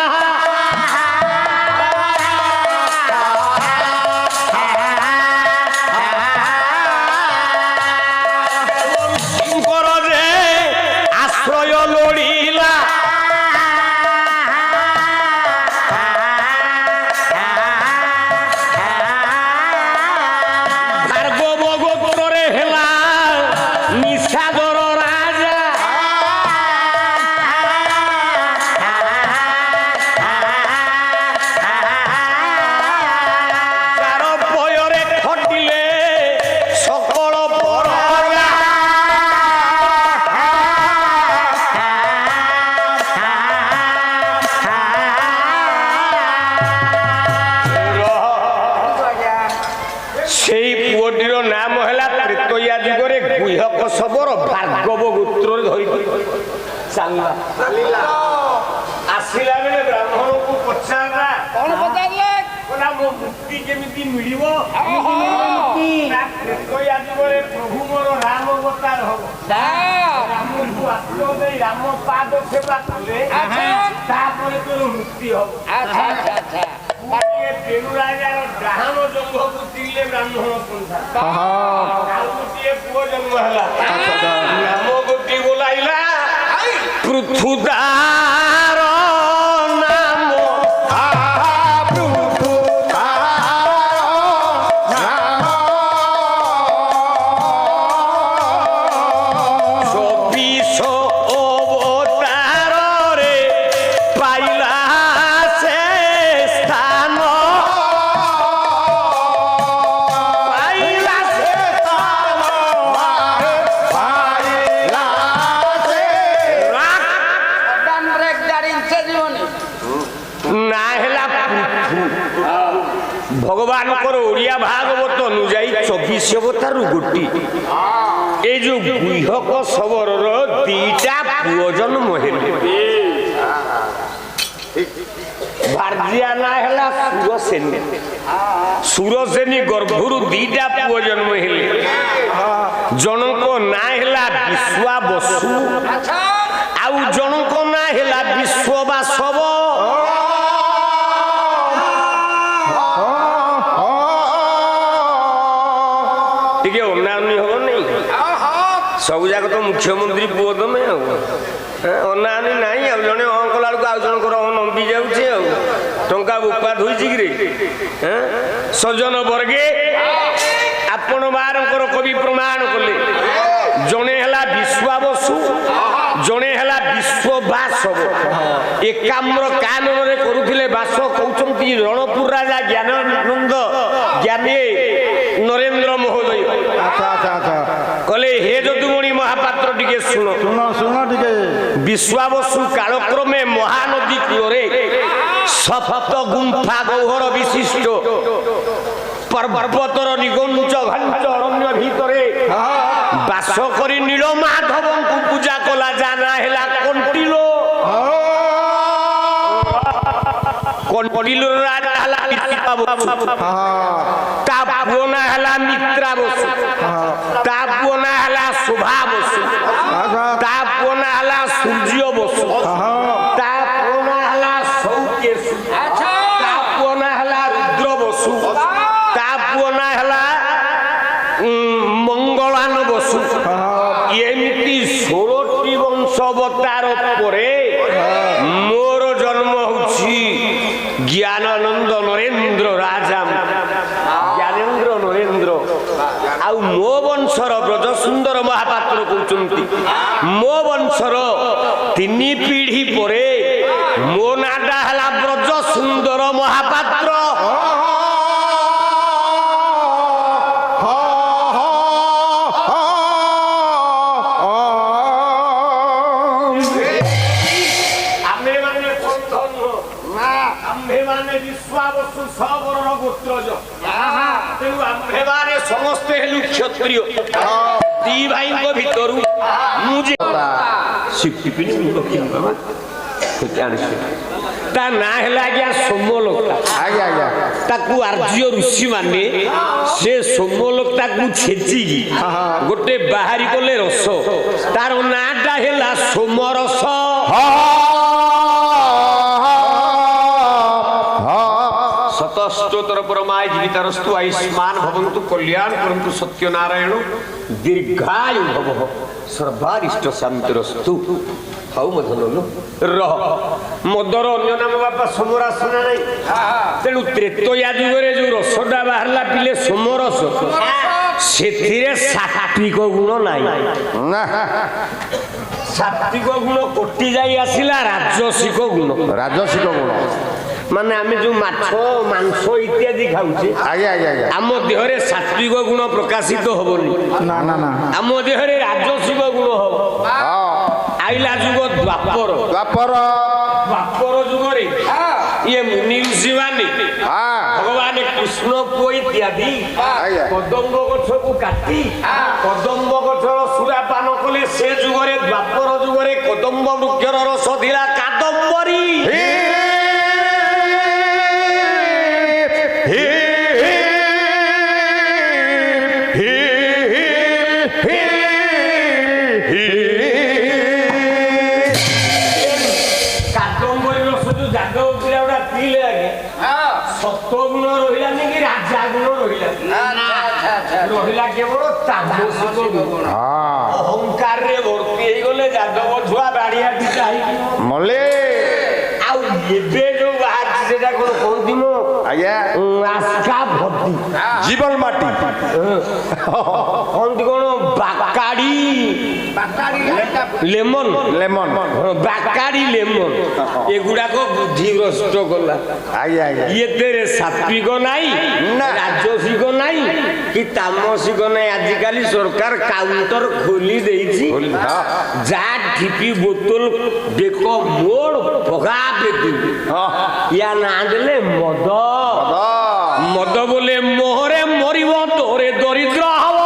ଆସିଲା ବେଳେ ବ୍ରାହ୍ମଣକୁ ପଚାରିଲା କଣ ପଚାରିଲେ ମୋ ମୁକ୍ତି କେମିତି ମିଳିବ। ପ୍ରଭୁ ମୋର ରାମ ଅବତାର ହବ। ରାମକୁ ଆଶ୍ରୟ ଦେଇ ରାମ ପାଦ ସେବା କଲେ ତାପରେ ତୋର ମୁକ୍ତି ହବ। ବେଣୁ ରାଜାର ଡାହାଣ ଜଙ୍ଘକୁ ଚିରିଲେ ବ୍ରାହ୍ମଣ ପନ୍ଥା। ଆଉ ଗୋଟିଏ ପୁଅ ଜନ୍ମ ହେଲା। ରାମ ଗୋଟି ବୋଲାଇଲା ପୃଥୁଦାର ନାମ ଚବିଶ ଅବତାରରେ ପାଇଲା ସେ ସ୍ଥାନ। ଭଗବାନଙ୍କର ଓଡ଼ିଆ ଭାଗବତ ଅନୁଯାୟୀ 24 ଅବତାରରୁ ଗୋଟି এই যে গুহক সবরর দিটা পুଅ জন্ম হেলে ভার্জিয়া না হেলা সুরসেনী সুরসেনী গর্ভরু দিটা পুଅ জন্ম হেলে জনক না হেলা ବିଶ୍ଵା ବସୁ ଆଉ ଜଣଙ୍କ ନା ହେଲା ବିଶ୍ଵବାସବ ଟିକେ ଅନାଉନି ହବନି ସବୁ ଯାକ ତ ମୁଖ୍ୟମନ୍ତ୍ରୀ ପୁଅ ତମେ ଆଉ ଅନାଉନି ନାହିଁ ଆଉ ଜଣେ ହଁ କଲା ବେଳକୁ ଆଉ ଜଣଙ୍କର ନମ୍ବି ଯାଉଛି ଆଉ ଟଙ୍କା ବୋପା ଧୋଇଛି କିରେ ସଜନ ବର୍ଗେ ଆପଣ ବାରଙ୍କର କବି ପ୍ରମାଣ କଲେ ଜଣେ ହେଲା ବିଶ୍ଵା ବସୁ ଜଣେ ହେଲା ବିଶ୍ଵବାସବ ଏକାମ୍ର କାନନରେ କରୁଥିଲେ ବାସ କହୁଛନ୍ତି ରଣପୁର ରାଜା ଜ୍ଞାନାନନ୍ଦ ଜ୍ଞାନୀ ନରେନ୍ଦ୍ର ମହୋଦୟ କହିଲେ ହେ ଯଦୁମଣି ମହାପାତ୍ର ଟିକେ ଶୁଣ ଟିକେ ବିଶ୍ୱାବସୁ କାଳକ୍ରମେ ମହାନଦୀ କୂଳରେ ସପ୍ତ ଗୁମ୍ଫା ଗୌହର ବିଶିଷ୍ଟ ପର୍ବତର ନିଗଞ୍ଚ ଘଞ୍ଚ ଅରଣ୍ୟ ଭିତରେ ବାସ କରି ନୀଳମାଧବଙ୍କୁ ପୂଜା କଲା ଯାହା ହେଲା କଣ୍ଟିଲୋ କଣ୍ଟିଲୋ ରାଜା ହେଲା ତା ପୁଅ ନା ହେଲା ମିତ୍ରା ବସୁ ତା ପୁଅ ନା ହେଲା ଶୋଭା ବସୁ ତା ପୁଅ ନା ହେଲା ସୂର୍ଯ୍ୟ ବସୁ ତା ପୁଅ ନା ହେଲା ସୌକେଶୁ ତା ପୁଅ ନା ହେଲା ରୁଦ୍ର ବସୁ ତା ପୁଅ ନା ହେଲା ମଙ୍ଗଳାନ ବସୁ ଏମିତି 16ଟି ବଂଶ ଅବତାର ପରେ ମୋର ଜନ୍ମ ହଉଛି ଜ୍ଞାନାନନ୍ଦ ନରେନ୍ଦ୍ର ରାଜା ଜ୍ଞାନେନ୍ଦ୍ର ନରେନ୍ଦ୍ର ଆଉ ମୋ ବଂଶର ବ୍ରଜ ସୁନ୍ଦର ମହାପାତ୍ର କହୁଛନ୍ତି ମୋ ବଂଶର 3 ପିଢ଼ି ପରେ ମୋ ନାଁଟା ହେଲା ବ୍ରଜ ସୁନ୍ଦର ମହାପାତ୍ର ସମସ୍ତେ ହେଲୁ କ୍ଷତ୍ରିୟ ଦି ଭାଇଙ୍କ ଭିତରୁ ମୁଁ ଯେ ତା ନାଁ ହେଲା ଆଜ୍ଞା ସୋମଲୋକ୍ତା ତାକୁ ଆର୍ଯ୍ୟ ଋଷି ମାନେ ସେ ସୋମଲୋକ୍ତାକୁ ଛେଚିକି ଗୋଟେ ବାହାରି କଲେ ରସ ତାର ନାଁଟା ହେଲା ସୋମରସ स्तोत्र परमाय जीवितरस्तु आयुष्मान भवन्तु कल्याण करन्तु सत्यनारायण दीर्घायु भवः सर्वारिष्ट शान्तिरस्तु हाउ मधनलो रह मदर अन्य नाम बापा सोमरासना नाही तेणु त्रेतया जुगरे जो रसटा बाहरला पिले सोमरस ସେଥିରେ ସାତ୍ବିକ ଗୁଣ ନାହିଁ ସାତ୍ବିକ ଗୁଣ କୋଟି ଯାଇ ଆସିଲା ରାଜସିକ ଗୁଣ ମାନେ ଆମେ ଯୋଉ ମାଛ ମାଂସ ଇତ୍ୟାଦି ଖାଉଛେ ଆମ ଦେହରେ ସାତ୍ବିକ ଗୁଣ ପ୍ରକାଶିତ ହବନି ଆମ ଦେହରେ ରାଜସିକ ଗୁଣ ହବ ଆଇଲା ଯୁଗ ଦ୍ୱାପର ଯୁଗରେ ଇଏ ମୁନି ଋଷି ମାନେ ଭଗବାନ କୃଷ୍ଣ ପୁଅ ଇତ୍ୟାଦି କଦମ୍ବ ଗଛକୁ କାଟି କଦମ୍ବ ଗଛର ସୁରାପାନ କଲେ ସେ ଯୁଗରେ ଦ୍ୱାପର ଯୁଗରେ କଦମ୍ବ ବୃକ୍ଷର ରସ ଥିଲା କାଦମ୍ବରୀ सत्वगुण रहिलानी कि राजा गुण रहिला केवल तामसिक गुण अहंकार रे भर्ती हे गले जादव छुआ बाड़िया दिटा मले आउ एबे जो बात सेटा कोन कोंती मो आज्ञा आस्का भर्ती जीवन माटी कोंती कोन बाकाडी लेमन बाकाडी लेमन एगुडा को बुद्धि भ्रष्ट गला ये तेरे सात्विक नाई राजसिक नाई कि तामसिक नाई आजिकाली सरकार काउंटर खोली देइछि जा ठिपी बोतल देखो मोड़ भगा पेटी या ना देले मद मद बोले मोहरे मरिब तोरे दरिद्र हव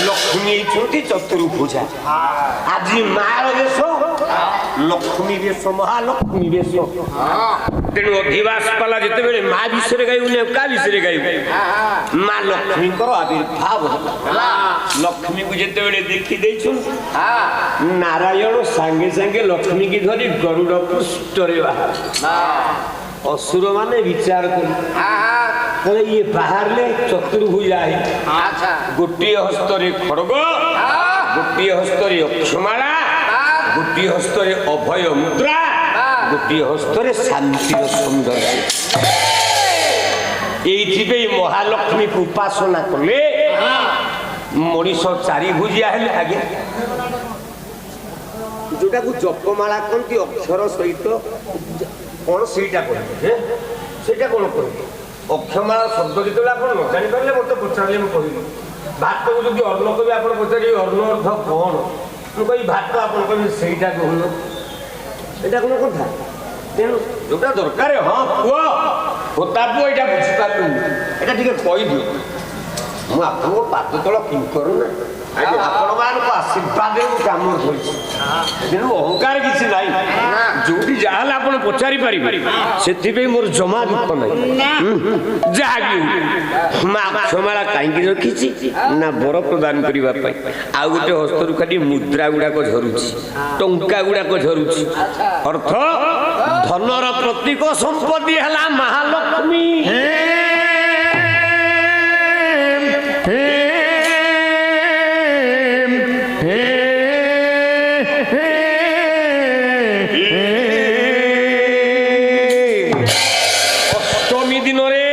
ଲକ୍ଷ୍ମୀ ହେଇଛନ୍ତି ଚତୁର୍ଭୁଜା। ଆଜି ମାର ବେଶ ଲକ୍ଷ୍ମୀ ବେଶ, ମହାଲକ୍ଷ୍ମୀ ବେଶ। ତେଣୁ ଅଧିବାସ ପାଲା ଯେତେବେଳେ ମା ବିଷୟରେ ଗାଇବୁନି କା ବିଷୟରେ ଗାଇବୁ? ମା ଲକ୍ଷ୍ମୀଙ୍କର ଆବିର୍ଭାବ ହେଲା। ଲକ୍ଷ୍ମୀକୁ ଯେତେବେଳେ ଦେଖି ଦେଇଛନ୍ତି ନାରାୟଣ ସାଙ୍ଗେ ସାଙ୍ଗେ ଲକ୍ଷ୍ମୀକି ଧରି ଗରୁଡ଼ ପୃଷ୍ଠରେ ବାହାର। ଅସୁର ମାନେ ବିଚାର କଲେ ଇଏ ବାହାରିଲେ ଚତୁର୍ଭୁଜା ହେଇ, ଗୋଟିଏ ହସ୍ତରେ ଖଡଗ, ଗୋଟିଏ ହସ୍ତରେ ଅକ୍ଷମାଳା, ଗୋଟିଏ ହସ୍ତରେ ଅଭୟ ମୁଦ୍ରା, ଗୋଟିଏ ହସ୍ତରେ ଶାନ୍ତିର ସୌନ୍ଦର୍ଯ୍ୟ। ଏଇଥିପାଇଁ ମହାଲକ୍ଷ୍ମୀକୁ ଉପାସନା କଲେ ମଣିଷ ଚାରିଭୁଜିଆ ହେଲେ। ଆଜ୍ଞା, ଯୋଉଟାକୁ ଜପମାଳା କହନ୍ତି ଅକ୍ଷର ସହିତ କଣ ସେଇଟା କହିବେ, ସେଇଟା କଣ କହିବେ? ଅକ୍ଷମାଳା ଶବ୍ଦ ଯେତେବେଳେ ଆପଣ ନ ଜାଣିପାରିଲେ ମତେ ପଚାରିଲେ ମୁଁ କହିବି। ଭାତକୁ ଯଦି ଅନ୍ନ କହିବେ ଆପଣ ପଚାରିବେ ଅନ୍ନ ଅର୍ଥ କଣ? ମୁଁ କହିବି ଭାତ, ଆପଣ କହିବେ ସେଇଟା କହୁନ। ଏଇଟା କଣ କଥା? ତେଣୁ ଯୋଉଟା ଦରକାର, ହଁ ପୁଅ ହୋତା ପୁଅ ଏଇଟା ବୁଝିପାରିଲୁନି, ଏଇଟା ଟିକେ କହିଦିଅ। ମୁଁ ଆପଣଙ୍କ ପାଦ ତଳ କିଂ କରୁନା, ଆପଣମାନଙ୍କ ଆଶୀର୍ବାଦରେ ମୁଁ କାମ କରିଛି। ତେଣୁ ଅହଙ୍କାର କିଛି ନାହିଁ, ଯୋଉଠି ଯାହା ହେଲେ ଆପଣ ପଚାରି ପାରିବେ, ସେଥିପାଇଁ ମୋର ଜମା ଦୁଃଖ ନାହିଁ। ଯାହାକି ମା ଅକ୍ଷମାଳା କାହିଁକି ରଖିଛି ନା ବର ପ୍ରଦାନ କରିବା ପାଇଁ। ଆଉ ଗୋଟେ ହସ୍ତରୁ ଖାଲି ମୁଦ୍ରା ଗୁଡାକ ଝରୁଛି, ଟଙ୍କା ଗୁଡାକ ଝରୁଛି। ଅର୍ଥ ଧନର ପ୍ରତୀକ ସମ୍ପତ୍ତି ହେଲା ମହାଲକ୍ଷ୍ମୀ। ଅଷ୍ଟମୀ ଦିନରେ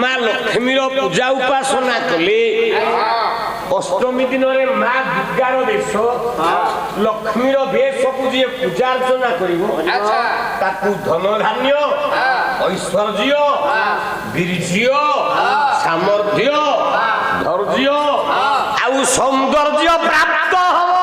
ମା ଲକ୍ଷ୍ମୀର ପୂଜା ଉପାସନା କଲେ, ଅଷ୍ଟମୀ ଦିନରେ ମା ଦୁର୍ଗାର ବେଶ, ଲକ୍ଷ୍ମୀର ବେଶକୁ ଯିଏ ପୂଜା ଅର୍ଚ୍ଚନା କରିବ ତାକୁ ଧନ ଧାନ୍ୟ, ଐଶ୍ୱର୍ଯ୍ୟ, ବୀର୍ଯ୍ୟ, ସାମର୍ଥ୍ୟ, ଧୈର୍ଯ୍ୟ ଆଉ ସୌନ୍ଦର୍ଯ୍ୟ ପ୍ରାପ୍ତ ହବ।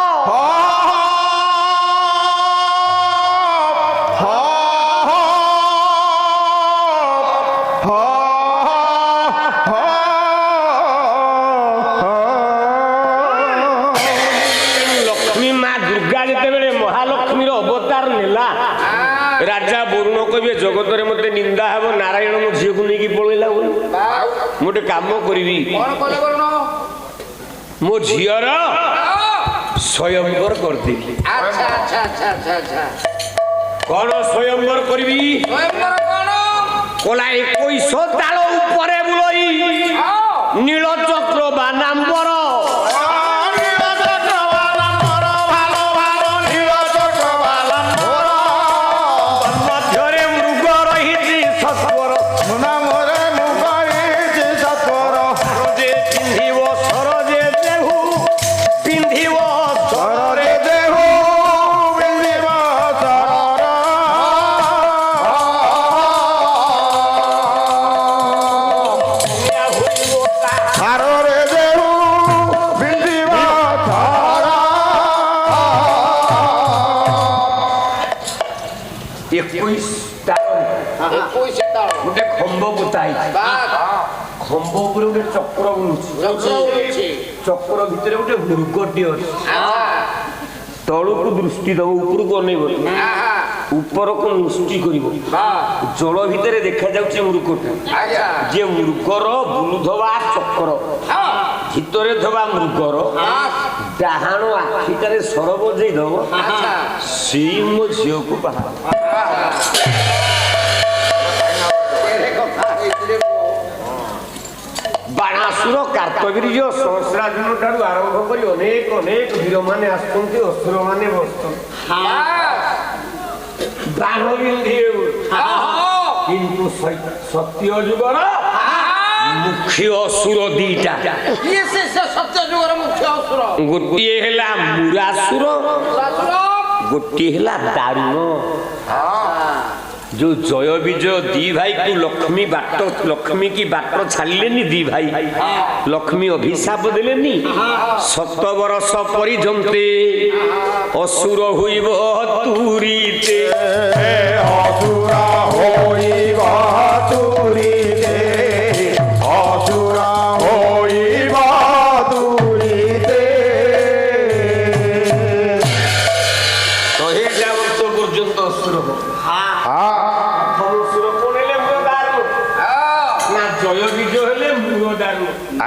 রাজা বরুণ কবে জগতের মধ্যে নিন্দা হব, নারায়ণ মো ঝিওকে নিয়ে পড়াইলা বলে মু গোটে কাম করিবি, মো ঝিওর স্বয়ংবর করদেবি। কোন স্বয়ংবর করবি? কলা 21 তাল উপরে বুলই নীলচক্র বা নাম্বর ଖମ୍ବ ଉପରେ ଗୋଟେ ଚକ୍ର ବୁଲୁଛି, ଚକ୍ର ଭିତରେ ଗୋଟେ ମୃଗଟି ଅଛି। ତଳକୁ ଦୃଷ୍ଟି ଦବ, ଉପରକୁ ଅନେଇବ, ଉପରକୁ ଦୃଷ୍ଟି କରିବ। ଜଳ ଭିତରେ ଦେଖାଯାଉଛି ମୃଗଟା, ଯେ ମୃଗର ବୁଲୁଥିବା ଚକ୍ର ଭିତରେ ଥିବା ମୃଗର ଡାହାଣ ଆଖିଟାରେ ସର ବଜେଇ ଦବ, ସେଇ ମୋ ଝିଅକୁ ବାହା। ବାଣାସୁର କାର୍ତ୍ତବୀର୍ଯ୍ୟ ସହସ୍ରାର୍ଜୁନ ଠାରୁ ଆରମ୍ଭ କରି ଅନେକ ଅନେକ ବୀରମାନେ ଆସୁଛନ୍ତି, ଅସୁରମାନେ ବସୁଛନ୍ତି, ବାଣ ବିନ୍ଧି। କିନ୍ତୁ ସତ୍ୟ ଯୁଗର ମୁଖ୍ୟ ଅସୁର ଦିଟା, ଗୋଟିଏ ହେଲା ମୁରାସୁର, ଗୋଟିଏ ହେଲା ଦାରୁଣ। जो जय विजय दी भाई को लक्ष्मी की बाट छाड़िले दी भाई, लक्ष्मी अभिशाप देलेनी 7 वर्ष परिजंते असुर होइब तुरीते, असुरा होइब तुरीते, असुरा होइब तुरीते।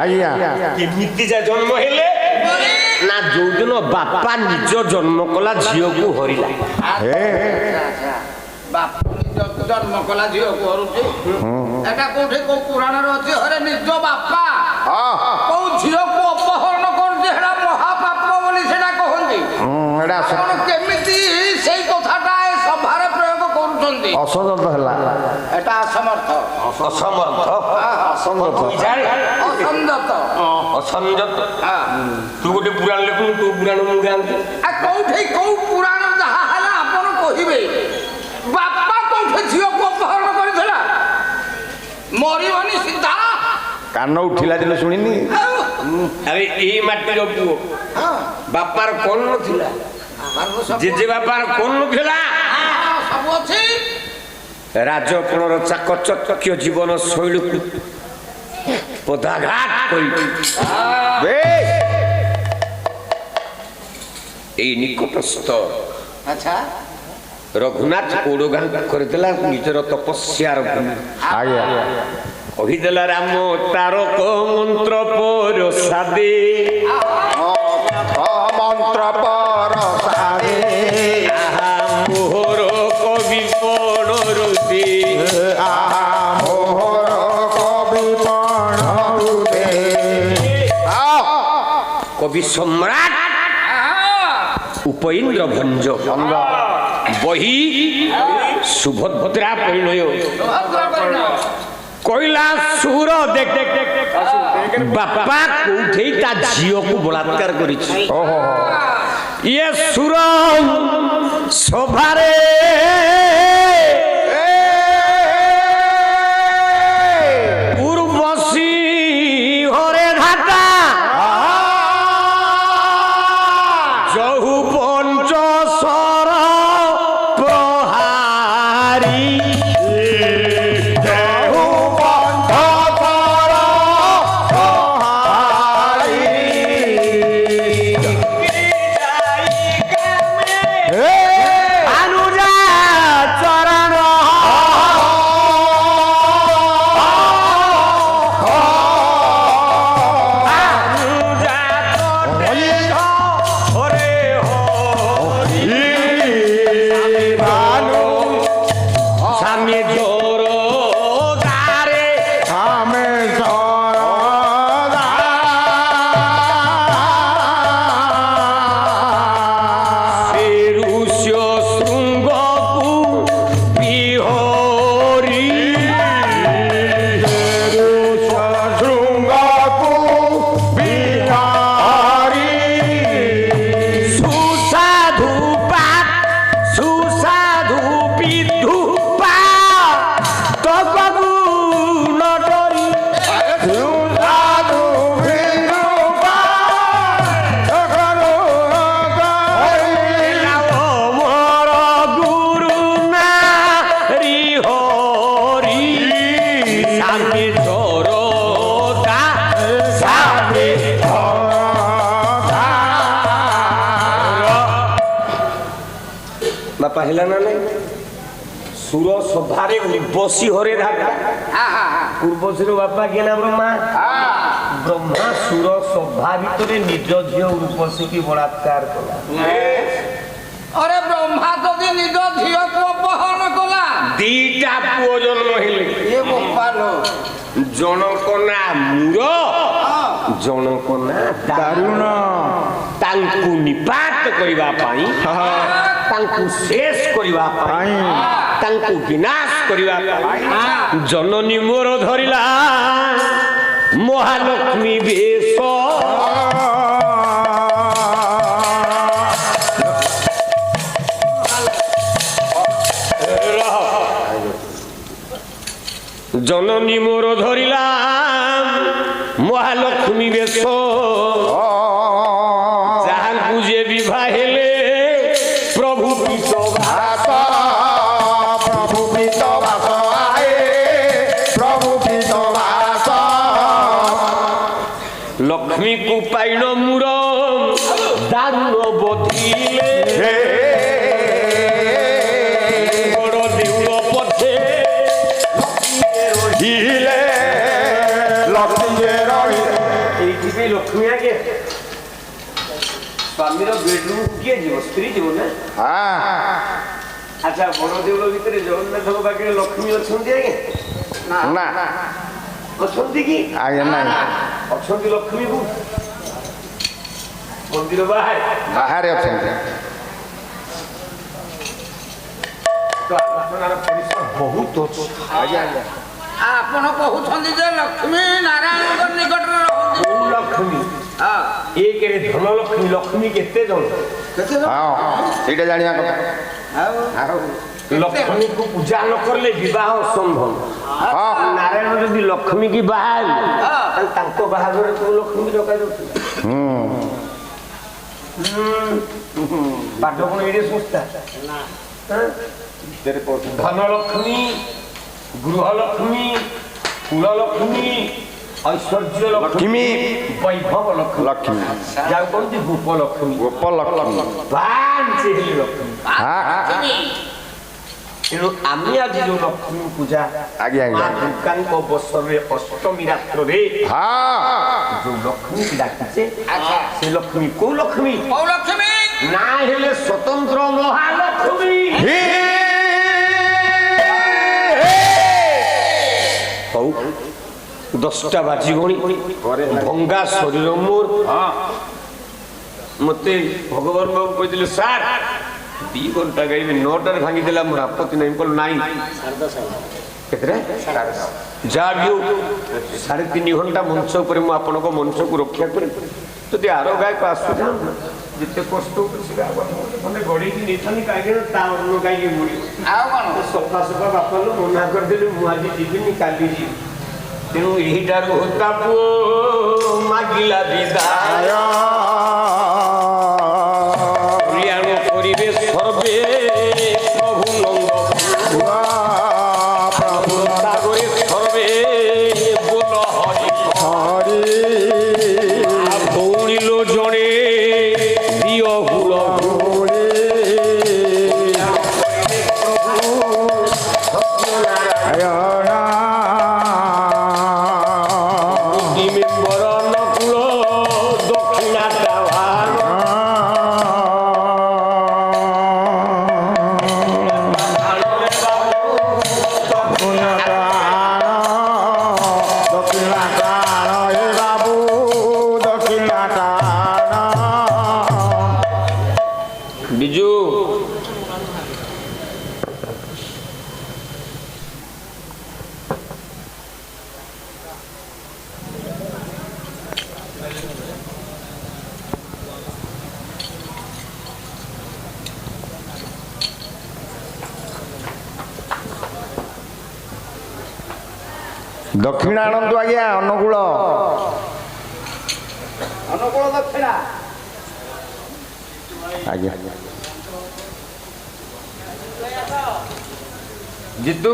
ଆଜ୍ଞା କେମିତି ଯା ଜନ୍ମ ହେଲେ ନା ଯୋଉଦିନ ବାପା ନିଜ ଜନ୍ମ କଲା ଝିଅକୁ ହରିଲା ବାପା ନିଜ ଜନ୍ମ କଲା ଝିଅକୁ ହରୁଛି ଏଟା କୋଉଠି କୋଉ ପୁରାଣରେ ଅଛି ହରେ ନିଜ ବାପା କୋଉ ଝିଅକୁ ଅପହରଣ କରୁଛି ସେଟା ମହାପାପ ବୋଲି ସେଟା କହନ୍ତି ଏଇଟା ଆପଣ କେମିତି ସେଇ କଥାଟା ଏ ସଭାରେ ପ୍ରୟୋଗ କରୁଛନ୍ତି ଅସଦତ ହେଲା ଏଟା ଅସମର୍ଥ ଅସମର୍ଥ ଅସଙ୍ଗତ ଅସଂଯତ ଅସଂଯତ ତୁ ଗୋଟେ ପୁରାଣ ଲେଖୁନୁ ତୁ ପୁରାଣ ମୁଁ ଗାଆନ୍ତି କୋଉଠି କୋଉ ପୁରାଣ ଯାହା ହେଲା ଆପଣ କହିବେ ବାପା କୋଉଠି ଝିଅକୁ ଅପହରଣ କରିଥିଲା ମରିବନି ସିଧା କାନ ଉଠିଲା ଦିନ ଶୁଣିନି ଆରେ ଏଇ ମାଟିର ପୁଅ ବାପାର କଣ ନଥିଲା ଜେଜେ ବାପାର କଣ ନଥିଲା ସବୁ ଅଛି ରାଜକଣର ଚାକଚକ୍ୟ ଜୀବନ ଶୈଳୀକୁ ପଦାଘାତ କରି ଏଇ ନିକଟସ୍ଥ ଆଚ୍ଛା ରଘୁନାଥ ଓଡଗାଁ କରିଦେଲା ନିଜର ତପସ୍ୟାର ଭୂମି ଆଜ୍ଞା କହିଦେଲା ରାମ ତାରକ ମନ୍ତ୍ର ପରସାଦେ ମନ୍ତ୍ର ପରସାରେ ଆହା ମୋହର କବି ପଣରୁଦେ ମୋହର କବି ପଣରୁଦେ କବି ସମ୍ରାଟ ଉପେନ୍ଦ୍ର ଭଞ୍ଜ ବହି ସୁଭଦ୍ରା ପରିଣୟ କହିଲା ସୁର ଦେଖ ବାପା କୋଉଠି ତା ଝିଅକୁ ବଳାତ୍କାର କରିଛି ଓହୋ ଇଏ ସୁର ସଭାରେ ଉର୍ବଶୀ ହରେ ধাতা যহু পঞ্চশর প্রহারী ବାପା ହେଲା ନା ନାଇଁ ସୁର ସଭାରେ ବସି ହରେ ଧାତା ପୂର୍ବଶୀର ବାପା କିଏ ନା ବ୍ରହ୍ମା ବ୍ରହ୍ମା ସୁର ସଭା ଭିତରେ ନିଜ ଝିଅ ଉର୍ବଶୀକି ବଳାତ୍କାର କଲା अरे ब्रह्मा যদি নিজ ঝিଅକୁ ଅପହରଣ କଲା ଦିଟା ପୁଅ ଜନ୍ମ ହେଲେ ଏ ବୋପାଲୋ ଜଣକ ନା ମୂର ଜଣକ ନା ଦାରୁଣ ତାଙ୍କୁ ନିପାତ କରିବା ପାଇଁ ତାଙ୍କୁ ଶେଷ କରିବା ପାଇଁ ତାଙ୍କୁ ବିନାଶ କରିବା ପାଇଁ ଜନନୀ ମୋର ଧରିଲା ମହାଲକ୍ଷ୍ମୀ ବେଶ জননী মোর ধরিলাম মহালক্ষ্মী বেশ যাহাকু যে বিবাহ হেলে প্রভু ভাস প্রভু প্রীত ভাস আয়ে প্রভু প্রীত ভাস লক্ষ্মী কু পাইন মুর দারুণ বধিলে বড় দেউল পথে হিলে লক্ষ্মী রহিলে ଦେବୀ ଲକ୍ଷ୍ମୀ ଆଜ୍ଞା ସ୍ୱାମୀର ବେଡରୁମ୍ କିଏ ଯିବ ସ୍ତ୍ରୀ ଯିବ ନା ଆଚ୍ଛା ବଡ଼ ଦେଉଳ ଭିତରେ ଜଗନ୍ନାଥଙ୍କ ପାଖରେ ଲକ୍ଷ୍ମୀ ଅଛନ୍ତି ଆଜ୍ଞା ନା ଅଛନ୍ତି କି ଆଜ୍ଞା ନାଇଁ ଅଛନ୍ତି ଲକ୍ଷ୍ମୀ କୁ ମନ୍ଦିର ବାହାରେ ବାହାରେ ଅଛନ୍ତି ଆଲୋଚନାର ପରିସର ବହୁତ ଅଛି ଆଜ୍ଞା ଆଜ୍ଞା ଆପଣ କହୁଛନ୍ତି ଯେ ଲକ୍ଷ୍ମୀ ନାରାୟଣଙ୍କ ନିକଟରେ ରହନ୍ତି କୋଉ ଲକ୍ଷ୍ମୀ ଏକରେ ଧନ ଲକ୍ଷ୍ମୀ ଲକ୍ଷ୍ମୀ କେତେ ଜଣ ହଁ ସେଇଟା ଜାଣିବା କଥା ଆଉ ଲକ୍ଷ୍ମୀକୁ ପୂଜା ନ କଲେ ବିବାହ ଅସମ୍ଭବ ହଁ ନାରାୟଣ ଯଦି ଲକ୍ଷ୍ମୀ କି ବାହା ହେଲେ ତାହେଲେ ତାଙ୍କ ବାହାଘରରେ କୋଉ ଲକ୍ଷ୍ମୀ ଡକାଯାଉଥିଲା ପାଠ କଣ ଏଇଠି ସଂସ୍ଥା ଧନଲକ୍ଷ୍ମୀ ଗୃହଲକ୍ଷ୍ମୀ କୁଳଲକ୍ଷ୍ମୀ ଐଶ୍ୱର୍ଯ୍ୟ ଲକ୍ଷ୍ମୀ ବୈଭବ ଲକ୍ଷ୍ମୀ ଲକ୍ଷ୍ମୀ ଯାହା କହନ୍ତି ଗୋପଲକ୍ଷ୍ମୀ ଗୋପଲକ୍ଷ୍ମୀ ପାଞ୍ଚ ହେଲେ ଲକ୍ଷ୍ମୀ ହଁ ତେଣୁ ଆମେ ଆଜି ଯୋଉ ଲକ୍ଷ୍ମୀ ପୂଜା ଆଜ୍ଞା ମା ଆଜ୍ଞା ଦୁର୍ଗାଙ୍କ ଅବସରରେ ଅଷ୍ଟମୀ ରାତ୍ରରେ ହଁ ଯୋଉ ଲକ୍ଷ୍ମୀ ଡାକିଛେ ସେ ଲକ୍ଷ୍ମୀ କୋଉ ଲକ୍ଷ୍ମୀ କୋଉ ଲକ୍ଷ୍ମୀ ନା ହେଲେ ସ୍ୱତନ୍ତ୍ର ମହାଲକ୍ଷ୍ମୀ ହଉ 10ଟା ବାଜିବଣି ଭଙ୍ଗା ଶରୀର ମୋର ମତେ ଭଗବାନ ବାବୁ କହିଥିଲେ ସାର୍ 2 ଘଣ୍ଟା ଗାଇବି 9ଟାରେ ଭାଙ୍ଗିଦେଲା ମୋର ଆପତ୍ତି ନାହିଁ କହିଲ ନାଇଁ କେତେରେ ଯାହା ବି ହଉ 3.5 ଘଣ୍ଟା ମଞ୍ଚ ଉପରେ ମୁଁ ଆପଣଙ୍କ ମଞ୍ଚକୁ ରକ୍ଷା କରି ଯଦି ଆର ଗାୟକ ଆସୁଥାନ୍ତି ଯେତେ କଷ୍ଟ ମାନେ ଗଢ଼େଇକି ନେଇଥାନ୍ତି କାହିଁକି ନା ତା ଅନ୍ନ କାହିଁକି ମୁଡ଼ିବ ଆଉ କଣ ସଫା ସଫା ବାପା ଲୋ ମନା କରିଦେଲି ମୁଁ ଆଜି ଯିବିନି କାଲି ଯିବି ତେଣୁ ଏହିଟାରୁ ହୋତା ପୁଅ ମାଗିଲା ବିଦାୟ ରିଆଣ କରିବେ ସର୍ବେ ପ୍ରଭୁ ନନ୍ଦ ପ୍ରଭୁ ସାଗରେ ସର୍ବେ ବୋଲ ହରି ହରି ଭଉଣୀ ଲୋ ଜଣେ ଦିଅ ହୁଳ ବିଜୁ ଦକ୍ଷିଣ ଆଣନ୍ତୁ ଆଜ୍ଞା ଅନୁକୂଳ ଅନୁକୂଳ ଦକ୍ଷିଣା ଆଜ୍ଞା ଜିତୁ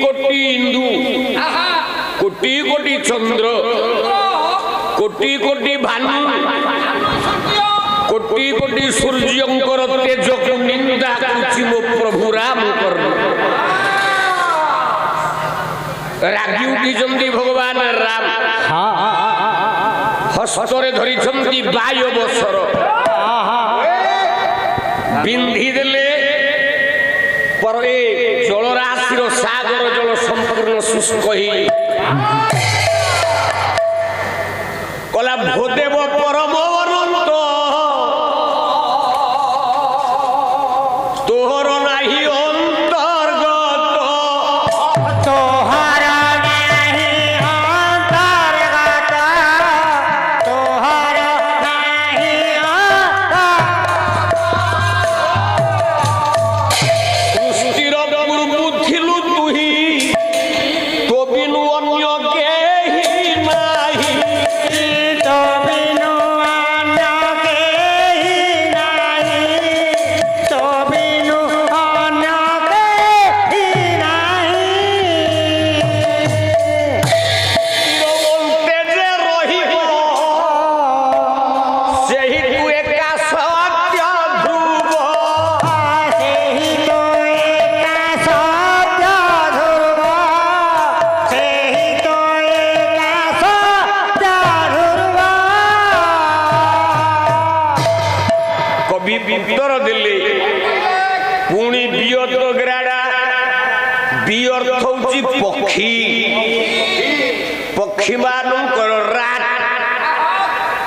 কোটি ইন্দু কোটি কোটি চন্দ্র কোটি কোটি ভানু কোটি কোটি সূর্যঙ্কর তেজକୁ নিন্দা କରୁଛି ମୋ ପ୍ରଭୁ ରାମ କର୍ଣ୍ଣ ରାଗି ଉଠିଛନ୍ତି ଭଗବାନ ରାମ ହସ୍ତରେ ଧରିଛନ୍ତି ବାୟ ବସର ବିନ୍ଧି ଦେଲେ ପରେ ଜଳରାଶିର ସାଗର ଜଳ ସମ୍ପୂର୍ଣ୍ଣ ଶୁଷ୍କ ହେଇ କଲା ଭୋଦେବ ପରମ ଅନନ୍ତ ତୋହର ନାହିଁ ଅନ୍ତର୍ଗତ ତୋହର ନାହିଁ ଅନ୍ତର୍ଗତ ଉତ୍ତର ଦେଲେ ପୁଣି ବିୟତଗ୍ରାଡା ବିଅର୍ଥ ହଉଛି ପକ୍ଷୀ ପକ୍ଷୀମାନଙ୍କର ରାଟ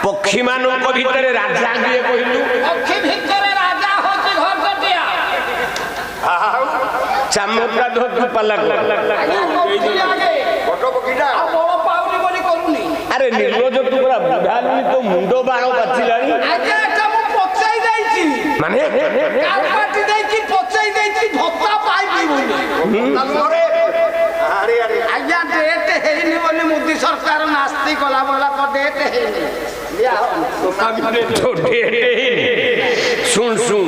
ପକ୍ଷୀମାନଙ୍କ ଭିତରେ ରାଜା କିଏ କହିଲୁ ପକ୍ଷୀ ଭିତରେ ରାଜା ହଉଛି ଘରଚଟିଆ ଚାମଟା ଧରୁ ପାଲା ଆଜ୍ଞା କହୁଥିଲି ଆଗେ ବଡ଼ ପକ୍ଷୀଟା ଆଉ ବଳ ପାଉନି ବୋଲି କରୁନି ଆରେ ନିର୍ଲଜ ତୁ ପୁରା ବୁଢାଲି ତ ମୁଣ୍ଡ ବାଳ ବାଚିଲାଣି ଆଜ୍ଞା ଏଟା ମୁଁ ପଚାଇ ଦେଇଛି ମାନେ କାଟି ଦେଇଛି ପଚାଇ ଦେଇଛି ଭତ୍ତା ପାଇବି ବୋଲି ଆଜ୍ଞା ଡେଟ୍ ହେଇନି ବୋଲି ମୋଦି ସରକାର ନାସ୍ତି କଲା ବୋଲା ତ ଡେଟ୍ ହେଇନି ଶୁଣ ଶୁଣ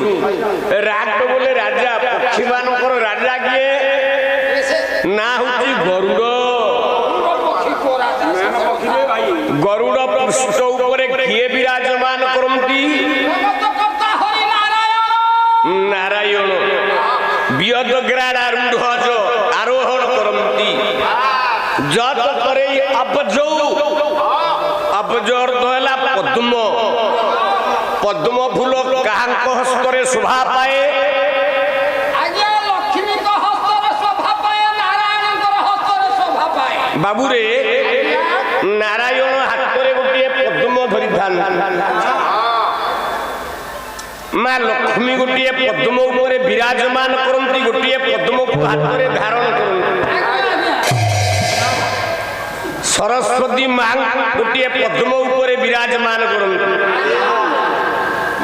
ରାଟ ବୋଲେ ରାଜା ପକ୍ଷୀ ମାନଙ୍କର ରାଜା କିଏ ନା ହଉଛି ଗରୁଡ ଗରୁଡ ପୃଷ୍ଠ ଉପରେ କିଏ ବିରାଜମାନ କରନ୍ତି ନାରାୟଣ ବିୟତଗ୍ରାଡ ଆରୋହଣ କରନ୍ତି ଯତ ପରେ ଅପଜୌ ଅପଜ ଅର୍ଥ ହେଲା ପଦ୍ମ ପଦ୍ମ ଫୁଲ କାହାଙ୍କ ହସ୍ତରେ ଶୋଭା ପାଏ ଆଜ୍ଞା ଲକ୍ଷ୍ମୀଙ୍କ ହସ୍ତରେ ଶୋଭା ପାଏ ନାରାୟଣଙ୍କର ହସ୍ତରେ ଶୋଭା ପାଏ ବାବୁରେ ନାରାୟଣ ହାତରେ ଗୋଟିଏ ପଦ୍ମ ଧରିଥାନ୍ତି ମା ଲକ୍ଷ୍ମୀ ଗୋଟିଏ ପଦ୍ମ ଉପରେ ବିରାଜମାନ କରନ୍ତି ଗୋଟିଏ ପଦ୍ମକୁ ହାତରେ ଧାରଣ କରନ୍ତି ସରସ୍ୱତୀ ମା ଗୋଟିଏ ପଦ୍ମ ଉପରେ ବିରାଜମାନ କରନ୍ତି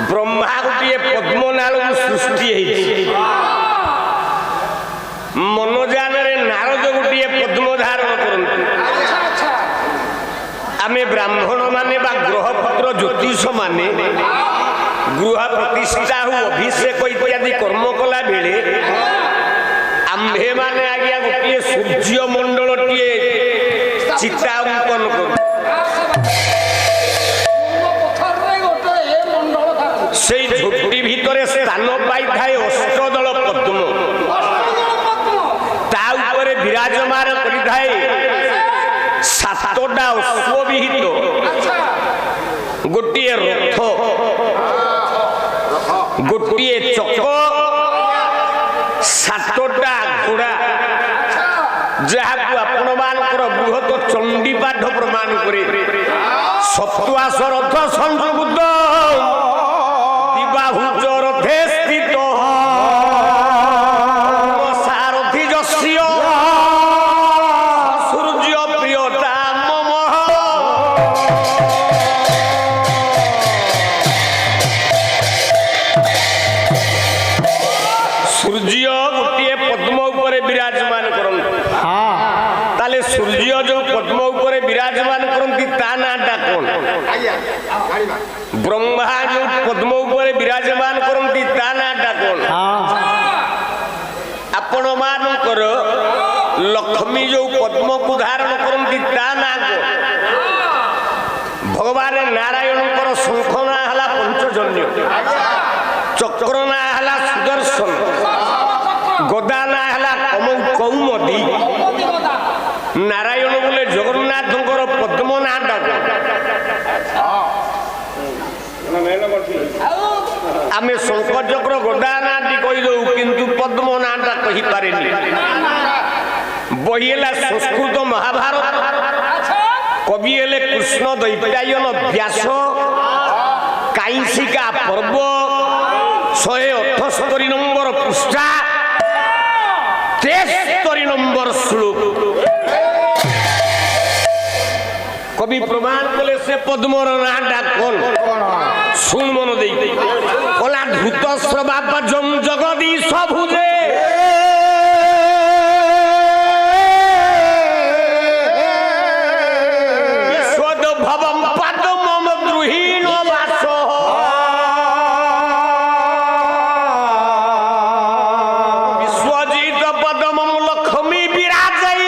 ବ୍ରହ୍ମା ଗୋଟିଏ ପଦ୍ମନାଳକୁ ସୃଷ୍ଟି ହେଇଛି ମନୋଜାନରେ ନାରଦ ଗୋଟିଏ ପଦ୍ମ ଧାରଣ କରନ୍ତି ଆମେ ବ୍ରାହ୍ମଣ ମାନେ ବା ଗ୍ରହପୁତ୍ର ଜ୍ୟୋତିଷ ମାନେ ଗୃହ ପ୍ରତିଷ୍ଠା ହଉ ଅଭିଷେକ ଇତ୍ୟାଦି କର୍ମ କଲା ବେଳେ ଆମ୍ଭେ ମାନେ ଆଜ୍ଞା ଗୋଟିଏ ସୂର୍ଯ୍ୟ ମଣ୍ଡଳଟିଏ ଚିତା ଅଙ୍କନ କରୁ ସେଇ ଝୋଟି ଭିତରେ ସ୍ଥାନ ପାଇଥାଏ ଅଷ୍ଟଦଳ ପଦ୍ମ ତା ଉପରେ ବିରାଜମାନ କରିଥାଏ ସାତଟା ଅଶ୍ୱବିହିତ ଗୋଟିଏ ରଥ ଗୋଟିଏ ଚକ ସାତଟା ଘୋଡ଼ା ଯାହାକୁ ଆପଣମାନଙ୍କର ବୃହତ ଚଣ୍ଡୀପାଠ ପ୍ରମାଣ କରେ ସପ୍ତାଶ ରଥ ସଂଯୁକ୍ତ ଦିବାହୁଜ ରଥେ ସ୍ଥିତ ସାରଥି ଯଶ୍ୟ ସୂର୍ଯ୍ୟ ପ୍ରିୟତା ମମଃ ସୂର୍ଯ୍ୟ ଗୋଟିଏ ପଦ୍ମ ଉପରେ ବିରାଜମାନ କରନ୍ତି ତାହେଲେ ସୂର୍ଯ୍ୟ ଯୋଉ ପଦ୍ମ ଉପରେ ବିରାଜମାନ କରନ୍ତି ତା ନାଁଟା କଣ ବ୍ରହ୍ମା ଯୋଉ ପଦ୍ମ ଉପରେ ବିରାଜମାନ କରନ୍ତି ତା ନାଁଟା କଣ ଆପଣ ମାନଙ୍କର ଲକ୍ଷ୍ମୀ ଯୋଉ ପଦ୍ମକୁ ଧାରଣ କରନ୍ତି ତା ନାଁ କଣ ଭଗବାନ ନାରାୟଣଙ୍କର ଶଙ୍ଖ ନାଁ ହେଲା ପଞ୍ଚଜନ୍ୟ ଚକ୍ର ନାଁ ହେଲା ସୁଦର୍ଶନ ଗଦା ନାଁ ହେଲା କୌମଦୀ ନାରାୟଣ ବୋଲେ ଜଗନ୍ନାଥଙ୍କର ପଦ୍ମ ନାଁଟା ଆମେ ଶଙ୍ଖ ଚକ୍ର ଗଦା ନାଁଟି କହିଦଉ କିନ୍ତୁ ପଦ୍ମ ନାଁଟା କହିପାରେନି ବହି ହେଲା ସଂସ୍କୃତ ମହାଭାରତ କବି ହେଲେ କୃଷ୍ଣ ଦୈପାୟନ ବ୍ୟାସ କାଇଁସିକା ପର୍ବ 178 নম্বর পৃষ্ঠা 73 নম্বর শ্লোক কবি প্রমাণ কলে সে পদ্মর নাটা কোন শুন মন দেই কলা ধূত শ্রবাপজম জগদীশ ভুজে বিশ্বদ ভবম পদ্মম দ্রুহীন বাস বিশ্বজিৎ পদ্মম লক্ষ্মী বিরাজই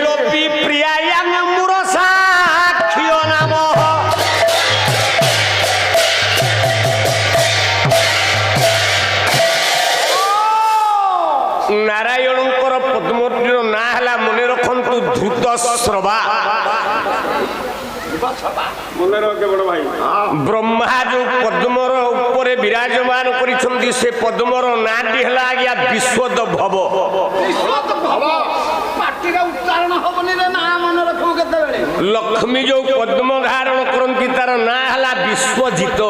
রবি প্রিয়ায়াং মুরসাক্ষিয় নাম ନାରାୟଣଙ୍କର ପଦ୍ମଟିର ନାଁ ହେଲା ମନେ ରଖନ୍ତୁ ଧୃତ ଶ୍ରବା ବ୍ରହ୍ମା ଯୋଉ ପଦ୍ମର ଉପରେ ବିରାଜମାନ କରିଛନ୍ତି ସେ ପଦ୍ମର ନାଁଟି ହେଲା ଆଜ୍ଞା ବିଶ୍ୱଦଭବ। ପାଟିରେ ଉଚ୍ଚାରଣ ହବନି ରେ ନା ମନେ ରଖିବୁ କେତେବେଳେ। ଲକ୍ଷ୍ମୀ ଯୋଉ ପଦ୍ମ ଧାରଣ କରନ୍ତି ତାର ନାଁ ହେଲା ବିଶ୍ୱଜିତ।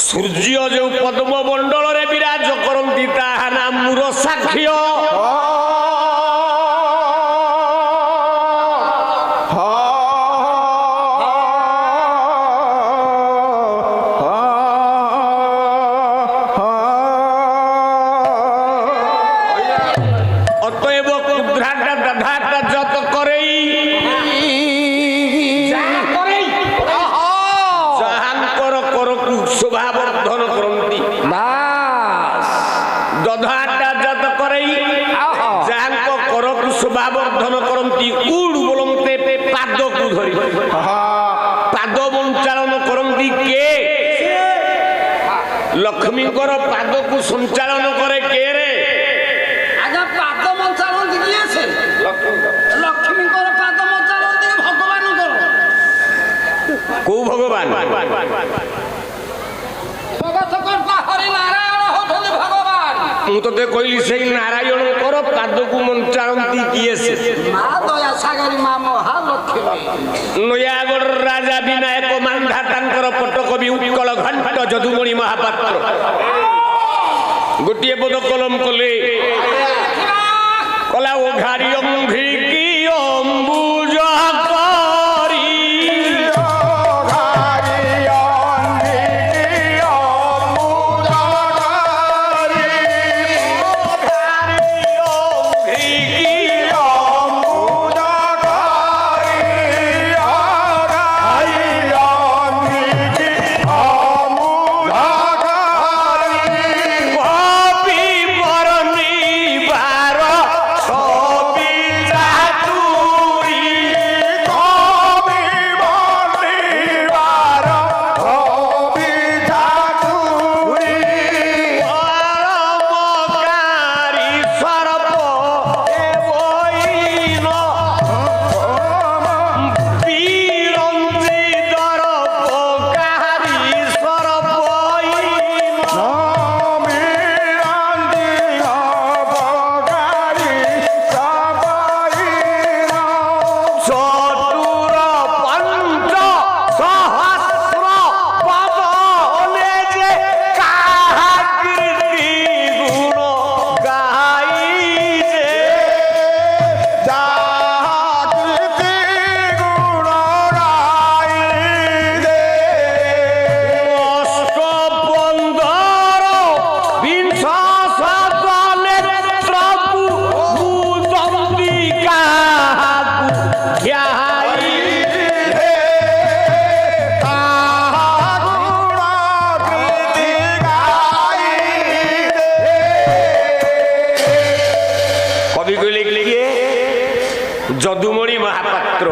ସୂର୍ଯ୍ୟ ଯୋଉ ପଦ୍ମ ମଣ୍ଡଳରେ ବିରାଜ କରନ୍ତି ତାହା ନାଁ ମୂରସାକ୍ଷ୍ୟ। অতএব ক্ষুদ্রাটা দাধাটা যত করেই যাহাঙ্কর করকু শোভাবর্ধন করন্তি। দধাটা যত করেই যাহাঙ্ক করকু শোভাবর্ধন করন্তি। উড় বলন্তে পাদকু ধরি পাদ বঞ্চালন করন্তি কে? লক্ষ্মীঙ্কর পাদকু সঞ্চালন করে কে রে? আগে পাদ মঞ্চালন দিয়েছে লক্ষ্মীଙ୍କର ପାଦ ମଞ୍ଚାଳନ୍ତି ଭଗବାନଙ୍କର। କୋଉ ଭଗବାନ? ଜଗତକର୍ତ୍ତା ହରି ନାରାୟଣ ହଉଛନ୍ତି ଭଗବାନ। ମୁଁ ତତେ କହିଲି ସେଇ ନାରାୟଣଙ୍କର ପାଦକୁ ମଞ୍ଚାଳନ୍ତି କିଏ ସେ? ମା ଦୟା ସାଗରୀ ମା ମହାଲକ୍ଷ୍ମୀ। ନୟାଗଡ଼ର ରାଜା ବିନାୟକ ମାନ୍ଧା ତାଙ୍କର ପଟ୍ଟକବି ଉତ୍କଳ ଘଣ୍ଟ ଯଦୁମଣି ମହାପାତ୍ର ଗୋଟିଏ ପଦ କଲମ କଲେ କଲା ଓ ଘାରି ଅଙ୍ଘ୍ରିକି ଅମ୍ବୁଜ କରି যদুমণি মহাপাত্র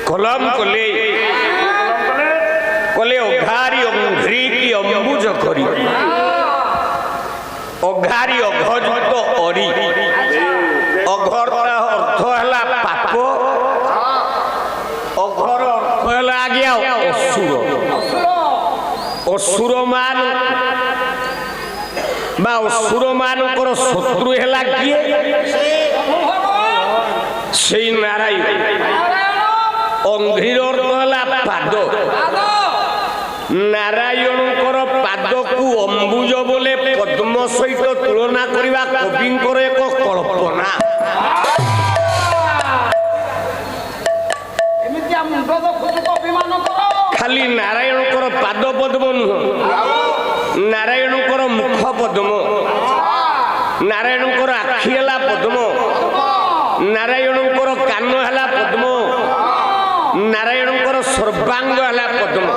কলম কলে কলে অঘারি অঙ্ঘ্রিকি অম্বুজ করি অঘারি অঘযুক্ত অরি অঘর অর্থ হেলা পাপ অঘর অর্থ হেলা আজ্ঞা অসুর অসুর মান বা অসুর মানଙ୍କର শত্রু হেলা কিয়ে সেই নারায়ণ অঙ্ঘ্রির অর্থ হেলা পাদ নারায়ণଙ୍କର ପାଦକୁ ଅମ୍ବୁଜ ବୋଲେ ପଦ୍ମ ସହିତ ତୁଳନା କରିବା କବିଙ୍କର ଏକ କଳ୍ପନା। ଖାଲି ନାରାୟଣଙ୍କର ପାଦ ପଦ୍ମ ନୁହଁ ନାରାୟଣଙ୍କର ମୁଖ ପଦ୍ମ ନାରାୟଣଙ୍କର ଆଖି ହେଲା ପଦ୍ମ ନାରାୟଣଙ୍କର କାନ ହେଲା ପଦ୍ମ ନାରାୟଣଙ୍କର ସର୍ବାଙ୍ଗ ହେଲା ପଦ୍ମ।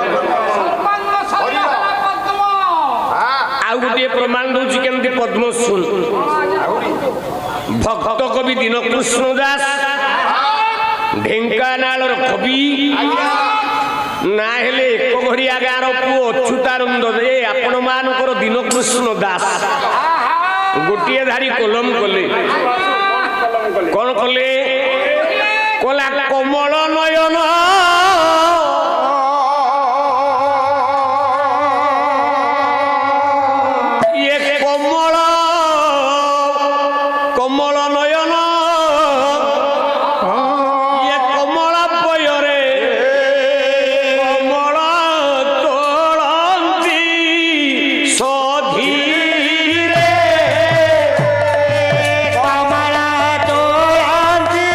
ଆଉ ଗୋଟିଏ ପ୍ରମାଣ ଦଉଛି କେମିତି ପଦ୍ମ ଶୁଣ ଭକ୍ତ କବି ଦୀନକୃଷ୍ଣ ଦାସ ଢେଙ୍କାନାଳର କବି ନା ହେଲେ ଏକ ଘରିଆ ଗାଁର ପୁଅ ଅଚ୍ୟୁତାନନ୍ଦ ଦେ ଆପଣ ମାନଙ୍କର ଦୀନକୃଷ୍ଣ ଦାସ ଗୋଟିଏ ଧାଡ଼ି କଲମ କଲେ କଣ କଲେ কলা কমল নয়ন ইয়ে কমল কমল নয়ন ইয়ে কমল বয়রে কমল তোলন্তি সধীরে কমলা তোলন্তি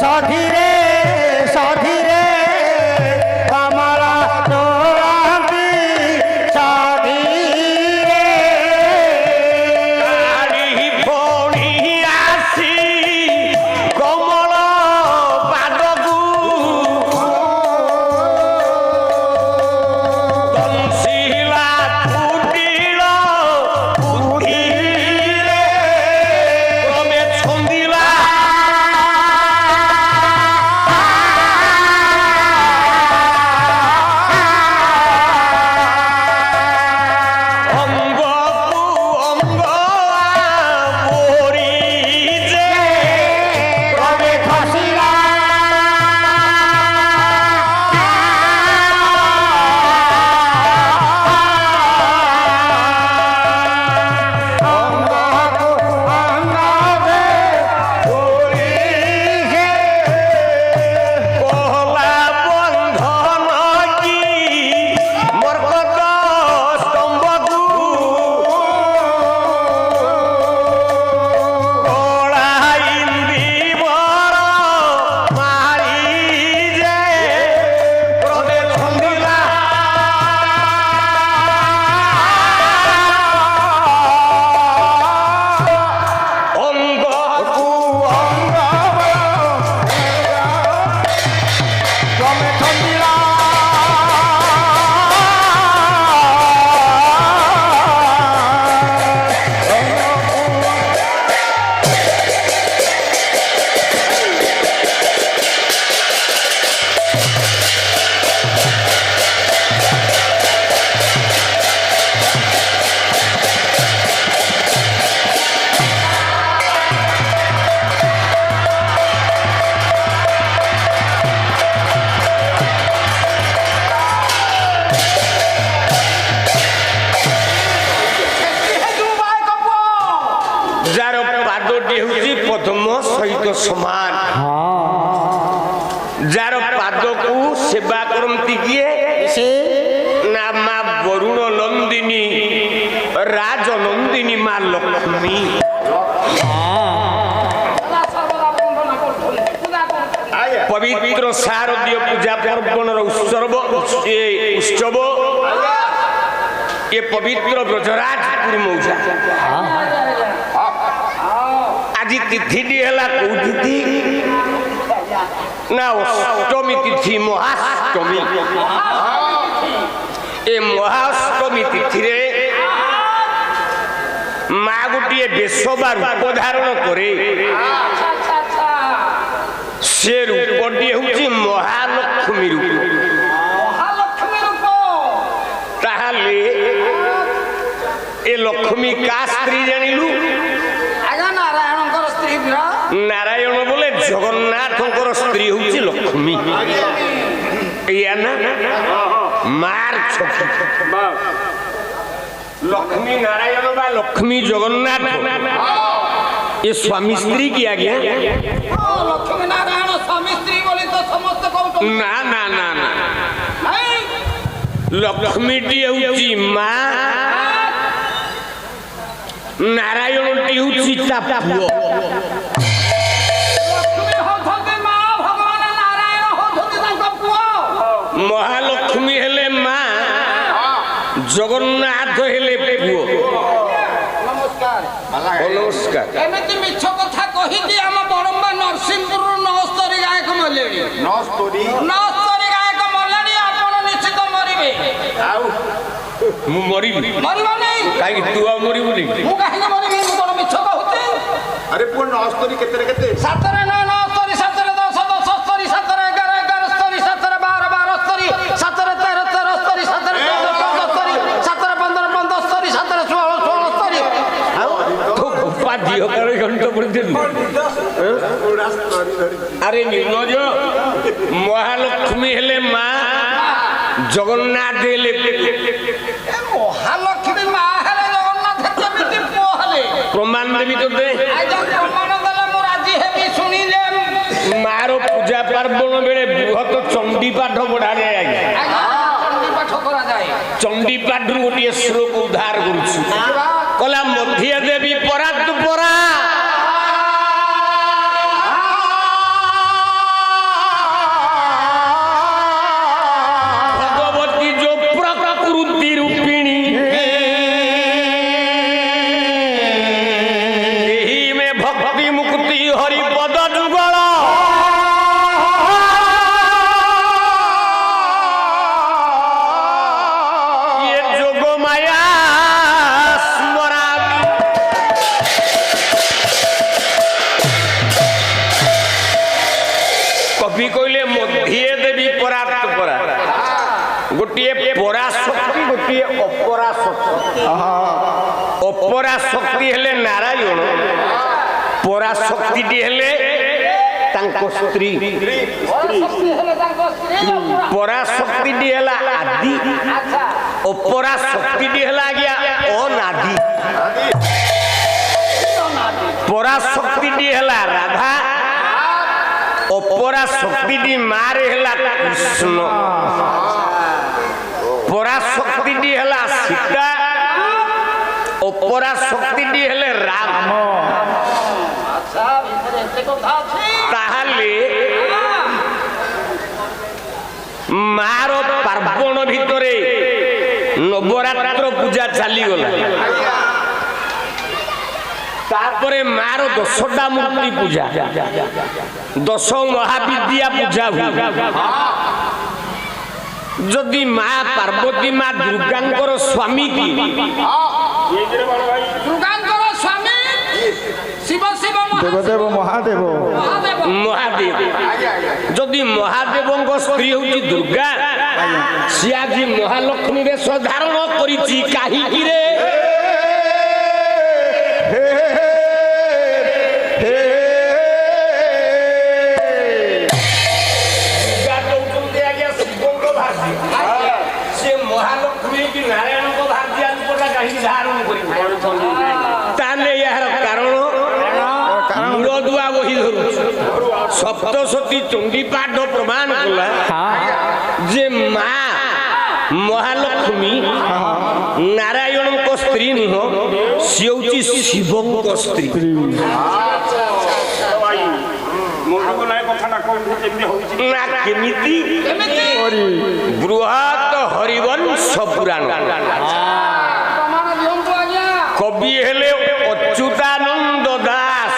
সধীরে সধীরে কমলা তোলন্তি সধীরে তারি ভৌণী আসি কমল পাদকু বংশীলা ফুটিল বুদ্ধিরে ক্রমে ছন্দিলা অঙ্গ অঙ্গ মরিছে কবে খসিলা অঙ্গবে পড়িছে কহলা বন্ধন কি মর্কট স্তম্ভকু কলা ইন্দিবর মারি যে ক্রমে ছন্দিলা অঙ্গ ক্রমে ছন্দিলা যার পাদটি ହେଉଛି ପଦ୍ମ ସହିତ ସମାନ ଯାର ପାଦକୁ ସେବା କରନ୍ତି କିଏ ନା ମା ବରୁଣ ନନ୍ଦିନୀ ରାଜ ନନ୍ଦିନୀ ମା ଲକ୍ଷ୍ମୀ ପବିତ୍ର ଶାରଦୀୟ ପୂଜା ପାର୍ବଣର ଉତ୍ସବ ଏ ପବିତ୍ର ବ୍ରଜରାଜପୁର ମୌଜା ଆଜି ତିଥିଟି ହେଲା କୋଉ ତିଥି ନା ଅଷ୍ଟମୀ ତିଥି ମହାଷ୍ଟମୀ ଏ ମହାଷ୍ଟମୀ ତିଥିରେ ମା ଗୋଟିଏ ବେଶ ବା ରୂପ ଧାରଣ କରେ ସେ ରୂପଟି ହେଉଛି ମହାଲକ୍ଷ୍ମୀ ରୂପ ତାହେଲେ ଏ ଲକ୍ଷ୍ମୀ କା ସ୍ତ୍ରୀ ଜାଣିଲୁ ନାରାୟଣଙ୍କର ସ୍ତ୍ରୀ ନାରାୟଣ ବୋଲେ ଜଗନ୍ନାଥଙ୍କର ସ୍ତ୍ରୀ ହେଉଛି ଲକ୍ଷ୍ମୀ ଏଇଆ ନା ମାର ଛକି ଲକ୍ଷ୍ମୀ ନାରାୟଣ ବା ଲକ୍ଷ୍ମୀ ଜଗନ୍ନାଥ ଏ ସ୍ୱାମୀ ସ୍ତ୍ରୀ କି ଆଜ୍ଞା ଲକ୍ଷ୍ମୀ ନାରାୟଣ ସ୍ୱାମୀ ସ୍ତ୍ରୀ ବୋଲି ତ ସମସ୍ତେ କହୁଛନ୍ତି ନା ନା ନା ନା ଲକ୍ଷ୍ମୀଟି ହେଉଛି ମା ନାରାୟଣଟି ହେଉଛି ତା ପୁଅ ଲକ୍ଷ୍ମୀ ହଉଛନ୍ତି ମା ଭଗବାନ ନାରାୟଣ ହଉଛନ୍ତି ତାଙ୍କ ପୁଅ ମହାଲକ୍ଷ୍ମୀ ହେଲେ ମା ଜଗନ୍ନାଥ ହେଲେ ପୁଅ ନମସ୍କାର ନମସ୍କାର ଏମିତି ମିଛ କଥା କହିକି ଆମ ବଡମ୍ବା ନରସିଂହପୁରରୁ 9 ଗାୟକ ମଲେଣି 9 ଗାୟକ ମଲେଣି ଆପଣ ନିଶ୍ଚିତ ମରିବେ ମୁଁ ମରିବି ମରିବ ନାହିଁ କାହିଁକି ତୁ ଆଉ ମରିବୁନି ମୁଁ କାହିଁକି ମରିବି ମୁଁ କଣ ମିଛ କହୁଛି ଆରେ ପୁଅ 9 ସ୍ତରୀ କେତେରେ କେତେ 7 ରେ 9 ସ୍ତରୀ 7 ରେ 10 10 ସ୍ତରୀ 7 ରେ 11 11 ସ୍ତରୀ 7 ରେ 12 12 ସ୍ତରୀ 7 ରେ 13 13 ସ୍ତରୀ 7 ରେ 14 14 ସ୍ତରୀ 7 ରେ 15 15 ସ୍ତରୀ 7 ରେ 16 16 ସ୍ତରୀ ଆଉ ଝିଅ କାଳେ ଘଣ୍ଟ ପଡ଼ିଥିଲୁ ଆରେ ନିର୍ମଜ ମହାଲକ୍ଷ୍ମୀ ହେଲେ ମା ଜଗନ୍ନାଥ ହେଲେ ମହାଲକ୍ଷ୍ମୀ ମା ହେଲେ ଜଗନ୍ନାଥ କେମିତି ପୁଅ ହେଲେ ପ୍ରମାଣ ଦେବି ତୋତେ ଆଜ୍ଞା ପ୍ରମାଣ ଦେଲେ ମୁଁ ରାଜି ହେବି ଶୁଣିଲେ ମାର ପୂଜା ପାର୍ବଣ ବେଳେ ବୃହତ ଚଣ୍ଡୀ ପାଠ ପଢାଯାଏ ଆଜ୍ଞା ଆଜ୍ଞା ଚଣ୍ଡୀ ପାଠ କରାଯାଏ ଚଣ୍ଡୀ ପାଠରୁ ଗୋଟିଏ ଶ୍ଲୋକ ଉଦ୍ଧାର କରୁଛି କଲା ମଧ୍ୟ ଦେବୀ ପରା ତୁ ପରା ଭଗବତୀ ଯୋ ପ୍ରକୃତି ରୂପିଣୀ ଏହି ମେ ଭକ୍ତି ମୁକ୍ତି ହରିପଦ ଯୁଗଳ ये जोग माया स्मरामि कवि कहले मध्य देवी परात परा गोटे परा शक्ति गोटे अपरा शक्ति अपरा शक्ति हेले नारायण परा शक्ति हेले तांको स्त्री ଶକ୍ତି ହେଲେ ତାଙ୍କ ସ୍ତ୍ରୀ परा शक्ति हेला आदि अपरा शक्ति हेला गया अनादि परा शक्ति हेला राधा अपरा शक्ति मारे हेला कृष्ण परा शक्ति हेला सीता अपरा शक्ति हेले राम ଆଚ୍ଛା ଭିତରେ ଏତେ କଥା ଅଛି ताहले मार पार्वण भितरे नवरात्र पूजा चली गला तापरे मार 10टा मूर्ति पूजा 10 महाविद्या पूजा हुई जदि माँ पार्वती माँ दुर्गांकर स्वामी की ଦୁର୍ଗାଙ୍କର ସ୍ୱାମୀ ଶିବ ଶିବ ଦେବଦେବ ମହାଦେବ ମହାଦେବ महादेव जदि महादेव स्त्री हूँ दुर्गा सी आज महालक्ष्मी वेश धारण करिछि काहिकी रे दुर्गा कहुଛନ୍ତି आज्ञा शिवଙ୍କ ଭାର୍ଯ୍ୟ ସେ ମହାଲକ୍ଷ୍ମୀ କି ନାରାୟଣଙ୍କ ଭାର୍ଯ୍ୟ ଆଜିପଟା କାହିଁକି ଧାରଣ କରିବ ତାହେଲେ ଏହାର କାରଣ ମୂଳଦୁଆ ବହି ଧରୁଛି सप्तशती चंडी पाठ प्रमाण कला जे माँ महालक्ष्मी नारायण को स्त्री नुह सी हूँ शिव को स्त्री ना केमिति बृहत हरिवंश पुराण ପ୍ରମାଣ ଦିଅନ୍ତୁ ଆଜ୍ଞା कवि हेले अच्युतानंद दास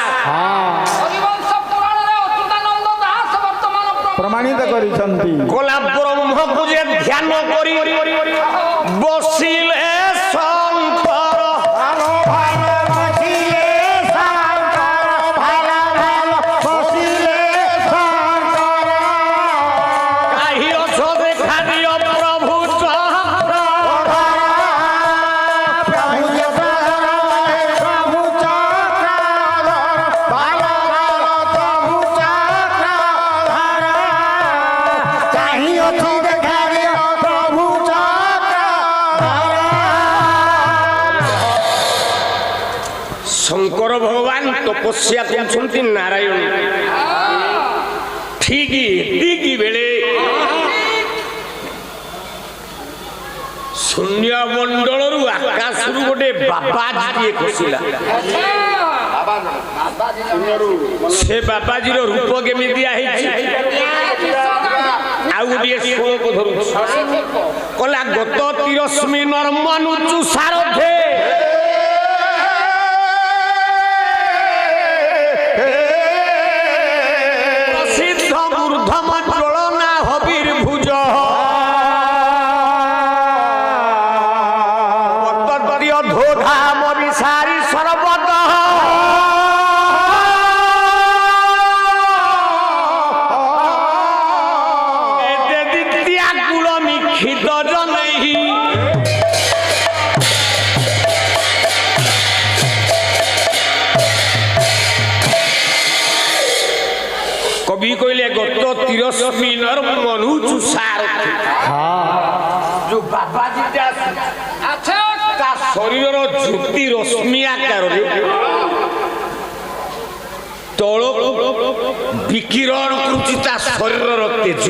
ହରିବଂଶ ପୁରାଣରେ ଅଚ୍ୟୁତାନନ୍ଦ ଦାସ ବର୍ତ୍ତମାନ ପ୍ରମାଣିତ କରିଛନ୍ତି कला ब्रह्म को जे ध्यान करी बसिले शंकर काहि अछ देखा दियो प्रभु चक्र शंकर भगवान तपस्या करछन्ति नारायण ठीक एतिकी बेले शून्य मंडलरू आकाशरू गोटे बाबाजी खसिला से बाबाजी रूप केमितिया आउ गोटे श्लोक धरू कला गत तिरस्मी नर्मनुचु सारथे प्रसिद्ध ऊर्ध्वम ज्वलना हबीर भुज पतद्य धोधाम विसारी सर्वत द्वितीया कुल निखित जनहि तो तिरस्मीनर मनु चुसार जो बाबाजी ଆଚ୍ଛା ତା ଶରୀରର ଜ୍ୟୋତି ରଶ୍ମି ଆକାରରେ ତଳକୁ ବିକିରଣ କରୁଛି ତା ଶରୀରର ତେଜ।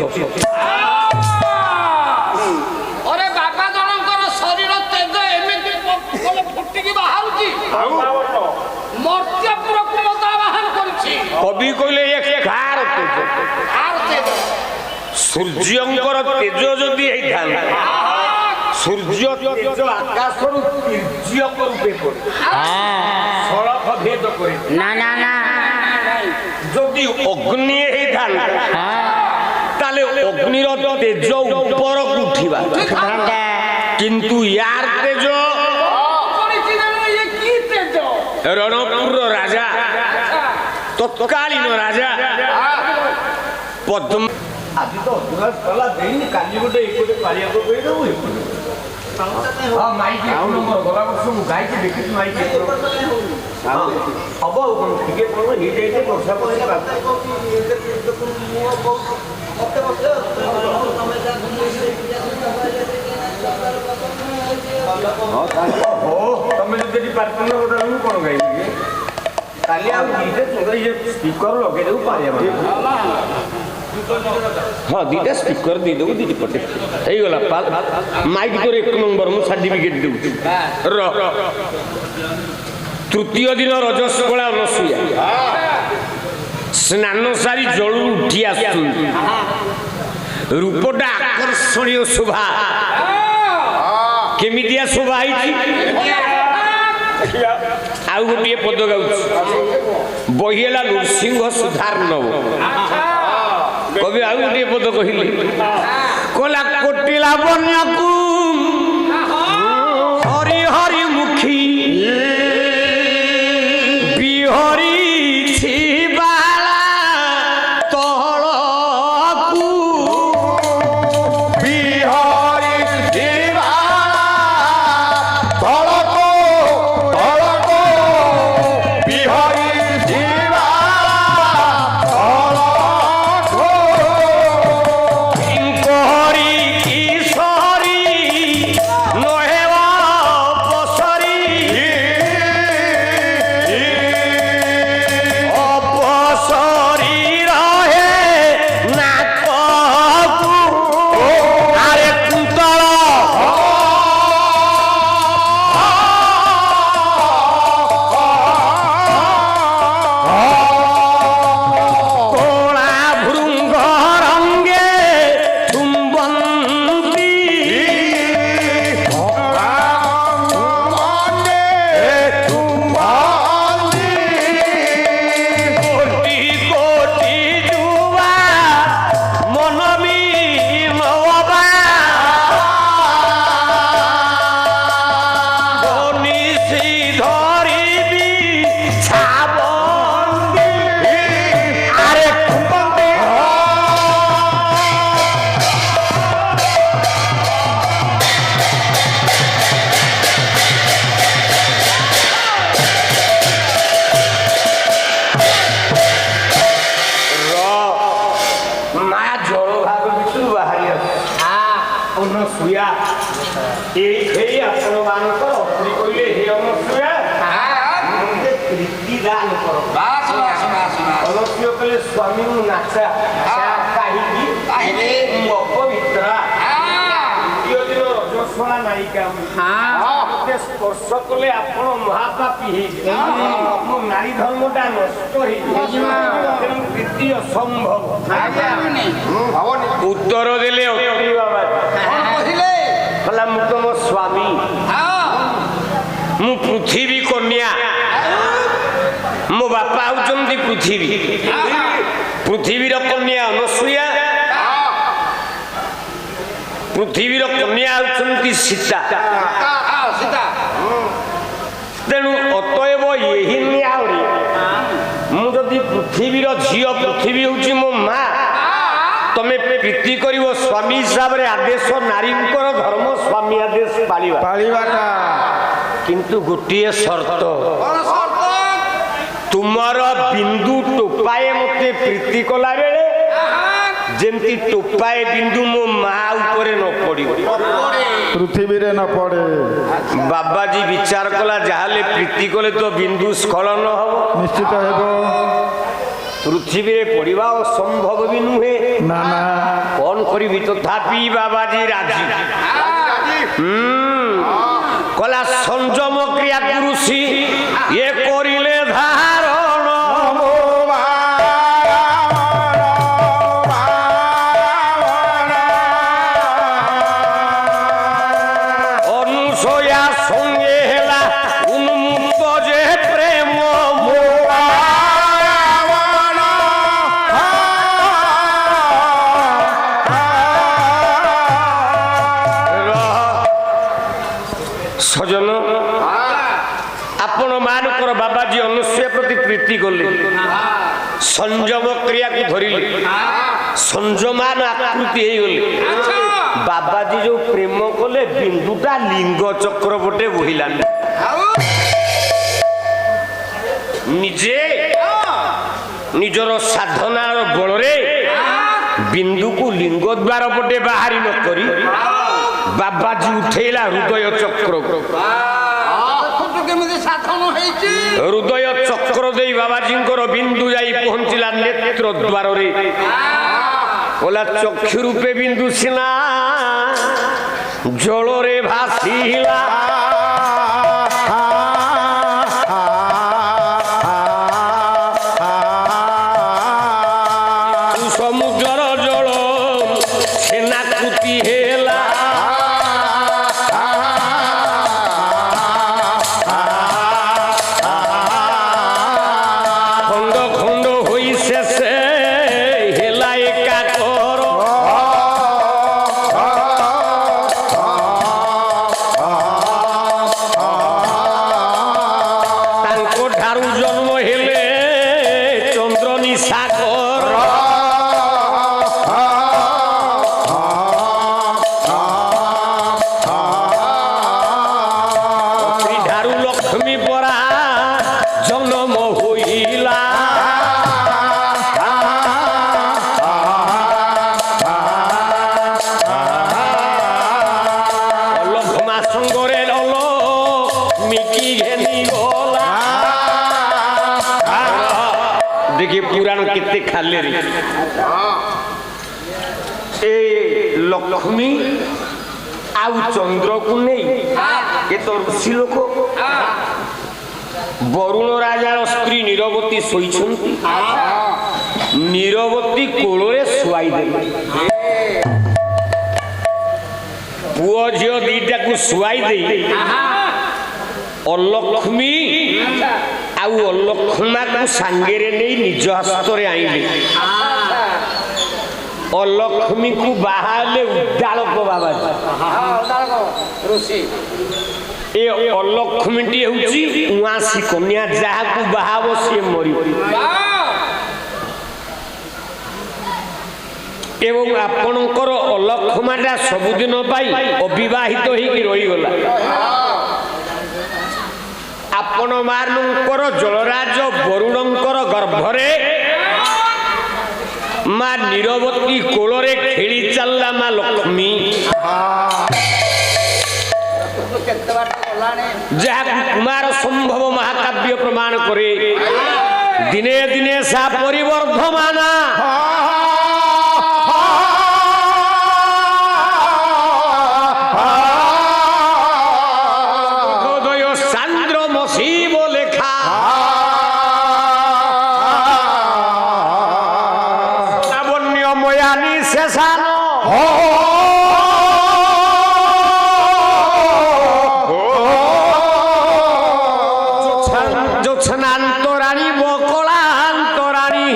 ଅରେ ବାବା ଜଣଙ୍କର ଶରୀର ତେଜ ଏମିତି ଫୁଟିକି ବାହାରୁଛି ମର୍ତ୍ତ୍ୟପୁରକୁ ମତା ବାହାର କରିଛି। କବି କହିଲେ ଏ କାହାର ତେଜ? ଆର ତେଜ ସୂର୍ଯ୍ୟଙ୍କର ତେଜ ଯଦି ହେଇଥାନ୍ତା ସୂର୍ଯ୍ୟ ତେଜ ଆକାଶରୁ ତୀର୍ଯ୍ୟକ ରୂପେ ପଡେ ସଳଖ ଭେଦ করে না না না যদি অগ্নি ହେଇଥାନ୍ତା তাহলে অগ্নির তেজ উপরକୁ উঠিবা কিন্তু ইয়ার তেজ କରିଛି ନା ଇଏ କି ତେଜ? রণপুর রাজা তৎকালীন রাজা পদ্ম আজ তো অধুরা সলা দেইনি কালি গোটে এপটে পালিয়াকে কই দেবো এপটে হ্যাঁ মাইকি নম্বর গলা বর্ষ মু গাইছি দেখিছি মাইকি হব কোন ঠিকে পড়ব হি যাইতে বর্ষা পড়ে ତମେ ଯଦି ପାର୍ଟନର ଗୋଟେ ମୁଁ କ'ଣ ଗାଇବି କାଲି ଆଉ ଦିଟା ସ୍ପିକର ଲଗେଇଦେବୁ ପାରିବା ହଁ ଦିଟା ସ୍ପିକର ଦେଇଦେବୁ ଦିଟି ପଟେ ହେଇଗଲା ମାଇକ୍ ତୋର 1 ନମ୍ବର ମୁଁ ସାର୍ଟିଫିକେଟ୍ ଦେଉଛି ର ତୃତୀୟ ଦିନ ରଜସ୍କଳା ଅନସୂୟା ସ୍ନାନ ସାରି ଜଳରୁ ଉଠି ଆସୁଛନ୍ତି ରୂପଟା ଆକର୍ଷଣୀୟ ଶୋଭା କେମିତିଆ ଶୋଭା ହେଇଛି ଆଉ ଗୋଟିଏ ପଦ ଗାଉଛି ବହିଲା ନୃସିଂହ ସୁଧାର ନବ କବି ଆଉ ଗୋଟିଏ ପଦ କହିଲେ କଲା କୋଟିଲା ବନ୍ୟାକୁ ହରି ହରି ମୁଖୀ ବିହରିଛି ବାଳା ତଳକୁ ବିହରିଛି ବାଳା ତଳକୁ ତଳକୁ ବିହରିଛି ବାଳା ତଳକୁ କିଙ୍କରି କିଶୋରୀ ନହେବା ଅପସରୀ ଅପସରୀ ରହେ ନାକକୁ ଆରେ କୁନ୍ତଳ କୋଳା ଭୃଙ୍ଗ ରଙ୍ଗେ ଚୁମ୍ବନ୍ତି କୋଟି କୋଟି ଯୁବା ମନମି ନବା ବନିଶି ଧରିବି ଛାବନ୍ତି ଆରେ କୁମ୍ବନ୍ତି মা জল ভাগ ভিতରୁ ବାହାରି ଅନସୂୟା ଏଇ ଆପଣମାନଙ୍କର ଅତ୍ରି କହିଲେ ହେ ଅନସୂୟା ମୋତେ ପ୍ରୀତି ଦାନ କର ବାସ୍ ବାସ୍ ବାସ୍ ବାସ୍ ଅନସୂୟା କହିଲେ ସ୍ୱାମୀ ମୁଁ ନାଚା କାହିଁକି ମୁଁ ଅପବିତ୍ରା ଦ୍ୱିତୀୟ ଦିନ ରଜସ୍ୱଳା ନାୟିକା ମୋତେ ସ୍ପର୍ଶ କଲେ ଆପଣ ମହାପାପୀ ହେଇଯିବେ ମୋ ନାରୀ ଧର୍ମଟା ନଷ୍ଟ ହେଇଯିବ ତେଣୁ ପ୍ରୀତି ଅସମ୍ଭବ ଉତ୍ତର ଦେଲେ ଅତ୍ରି ବାବା କ'ଣ କହିଲେ? କହିଲା ମୁଁ ତ ମୋ ସ୍ୱାମୀ ମୁଁ ପୃଥିବୀ କନ୍ୟା ମୋ ବାପା ହଉଛନ୍ତି ପୃଥିବୀ ପୃଥିବୀର କନ୍ୟା ଅନସୂୟା ପୃଥିବୀର କନ୍ୟା ହଉଛନ୍ତି ସୀତା ସୀତା ତେଣୁ ଅତଏବ ଏହି ନ୍ୟାୟରେ ମୁଁ ଯଦି ପୃଥିବୀର ଝିଅ ପୃଥିବୀ ହେଉଛି ମୋ ମା ତମେ ପ୍ରୀତି କରିବ ସ୍ୱାମୀ ହିସାବରେ ଆଦେଶ ନାରୀଙ୍କର ଧର୍ମ ସ୍ୱାମୀ ଆଦେଶ ପାଳିବା ପାଳିବାଟା କିନ୍ତୁ ଗୋଟିଏ ସର୍ତ୍ତ କ'ଣ ସର୍ତ୍ତ? ତୁମର ବିନ୍ଦୁ ଟୋପାଏ ମତେ ପ୍ରୀତି କଲା ବେଳେ ଯେମିତି ଟୋପାଏ ବିନ୍ଦୁ ମୋ ମା ଉପରେ ନ ପଡ଼ିବ, ପୃଥିବୀରେ ନ ପଡ଼େ। ବାବାଜୀ ବିଚାର କଲା ଯାହାହେଲେ ପ୍ରୀତି କଲେ ତ ବିନ୍ଦୁ ସ୍ଖଳନ ହବ, ନିଶ୍ଚିତ ହେବ। ପୃଥିବୀରେ ପଡ଼ିବା ଅସମ୍ଭବ ବି ନୁହେଁ। ନା ନା, କଣ କରିବି, ତଥାପି ବାବାଜୀ ରାଜି। କଲା ସଂଯମ କ୍ରିୟା ପୁରୁଷୀ ଇଏ କରିଲେ ଧାରଣ, অনুসয়া সঙ্গে হেলা উন্মুক্ত যে প্রেম ସଜନ। ଆପଣ ମାନଙ୍କର ବାବାଜୀ ଅନୁସୂୟା ପ୍ରତି ପ୍ରୀତି କଲେ, ସଂଯମ କ୍ରିୟାକୁ ଧରିଲେ, ସଂଯମାନ ଆକୃତି ହେଇଗଲେ। ବାବାଜୀ ଯୋଉ ପ୍ରେମ କଲେ ବିନ୍ଦୁଟା ଲିଙ୍ଗ ଚକ୍ର ପଟେ ବୋହିଲାନି, ନିଜେ ନିଜର ସାଧନାର ବଳରେ ବିନ୍ଦୁକୁ ଲିଙ୍ଗ ଦ୍ୱାର ପଟେ ବାହାରି ନ କରି ବାବାଜୀ ଉଠେଇଲା ହୃଦୟ ଚକ୍ରକୁ। କେମିତି ସାଧନ ହେଇଛି? ହୃଦୟ ଚକ୍ର ଦେଇ ବାବାଜୀଙ୍କର ବିନ୍ଦୁ ଯାଇ ପହଞ୍ଚିଲା ନେତ୍ର ଦ୍ୱାରରେ। ଓଲା ଚକ୍ଷୁ ରୂପେ ବିନ୍ଦୁ ସିନା ଜଳରେ ଭାସିଲା, ସମୁଦ୍ରର ଜଳ ସେନାକୃତି ହେଲା, ଖଣ୍ଡ ଖଣ୍ଡ ହୋଇ ଶେଷେ ହେଲା ଏକାକର। ତାଙ୍କ ଠାରୁ ଜନ୍ମ ହେଲେ ଚନ୍ଦ୍ର ନିଶାକର। ଠାରୁ ଲକ୍ଷ୍ମୀ ପରା ଜନ୍ମ ହୋଇଲା, ଅଲକ୍ଷ୍ମା ସଙ୍ଗରେ ମିକି ଘେନି ଗଲା। ଦେଖି ପୁରାଣ କେତେ ଖାଲିରେ। ଏ ଲକ୍ଷ୍ମୀ ଆଉ ଚନ୍ଦ୍ରକୁ ନେଇ ଏ ତ ଋଷି ଲୋକ ବରୁଣ ରାଜାର ସ୍ତ୍ରୀ ନୀରବତୀ ଶୋଇଛନ୍ତି, ନୀରବତୀ କୋଳରେ ଶୁଆଇ ଦେଲେ। ପୁଅ ଝିଅ ଦିଟାକୁ ଶୁଆଇ ଦେଇ ଅଲକ୍ଷ୍ମୀ ଆଉ ଅଲକ୍ଷ୍ମାକୁ ସାଙ୍ଗରେ ନେଇ ନିଜ ହସ୍ତରେ ଆଇଲେ। ଅଲକ୍ଷ୍ମୀକୁ ବାହା ହେଲେ ଉଦ୍ଦାଳକ ବାବାଜୀ। ଏ ଅଲକ୍ଷ୍ମୀଟି ହେଉଛି ଉଆଁସୀ କନ୍ୟା, ଯାହାକୁ ବାହା ହବ ସିଏ ମରିବ। ଏବଂ ଆପଣଙ୍କର ଅଲକ୍ଷ୍ମାଟା ସବୁଦିନ ପାଇଁ ଅବିବାହିତ ହେଇକି ରହିଗଲା। ଆପଣ ମାନଙ୍କର ଜଳରାଜ ବରୁଣଙ୍କର ଗର୍ଭରେ ମା ନୀରବତୀ କୋଳରେ ଖେଳି ଚାଲିଲା ମା ଲକ୍ଷ୍ମୀ, ଯାହାକୁ କୁମାର ସମ୍ଭବ ମହାକାବ୍ୟ ପ୍ରମାଣ କରେ। ଦିନେ ଦିନେ ସା ପରିବର୍ଦ୍ଧମାନ, ହୃଦୟ ସାନ୍ଦ୍ର ମସିବ ଲେଖା, ଲାବଣ୍ୟମୟାନୀ ଶେଷାନ, ଜ୍ୟୋତ୍ସ୍ନାନ୍ତରାଣୀ ବକଳାନ୍ତରାଣୀ,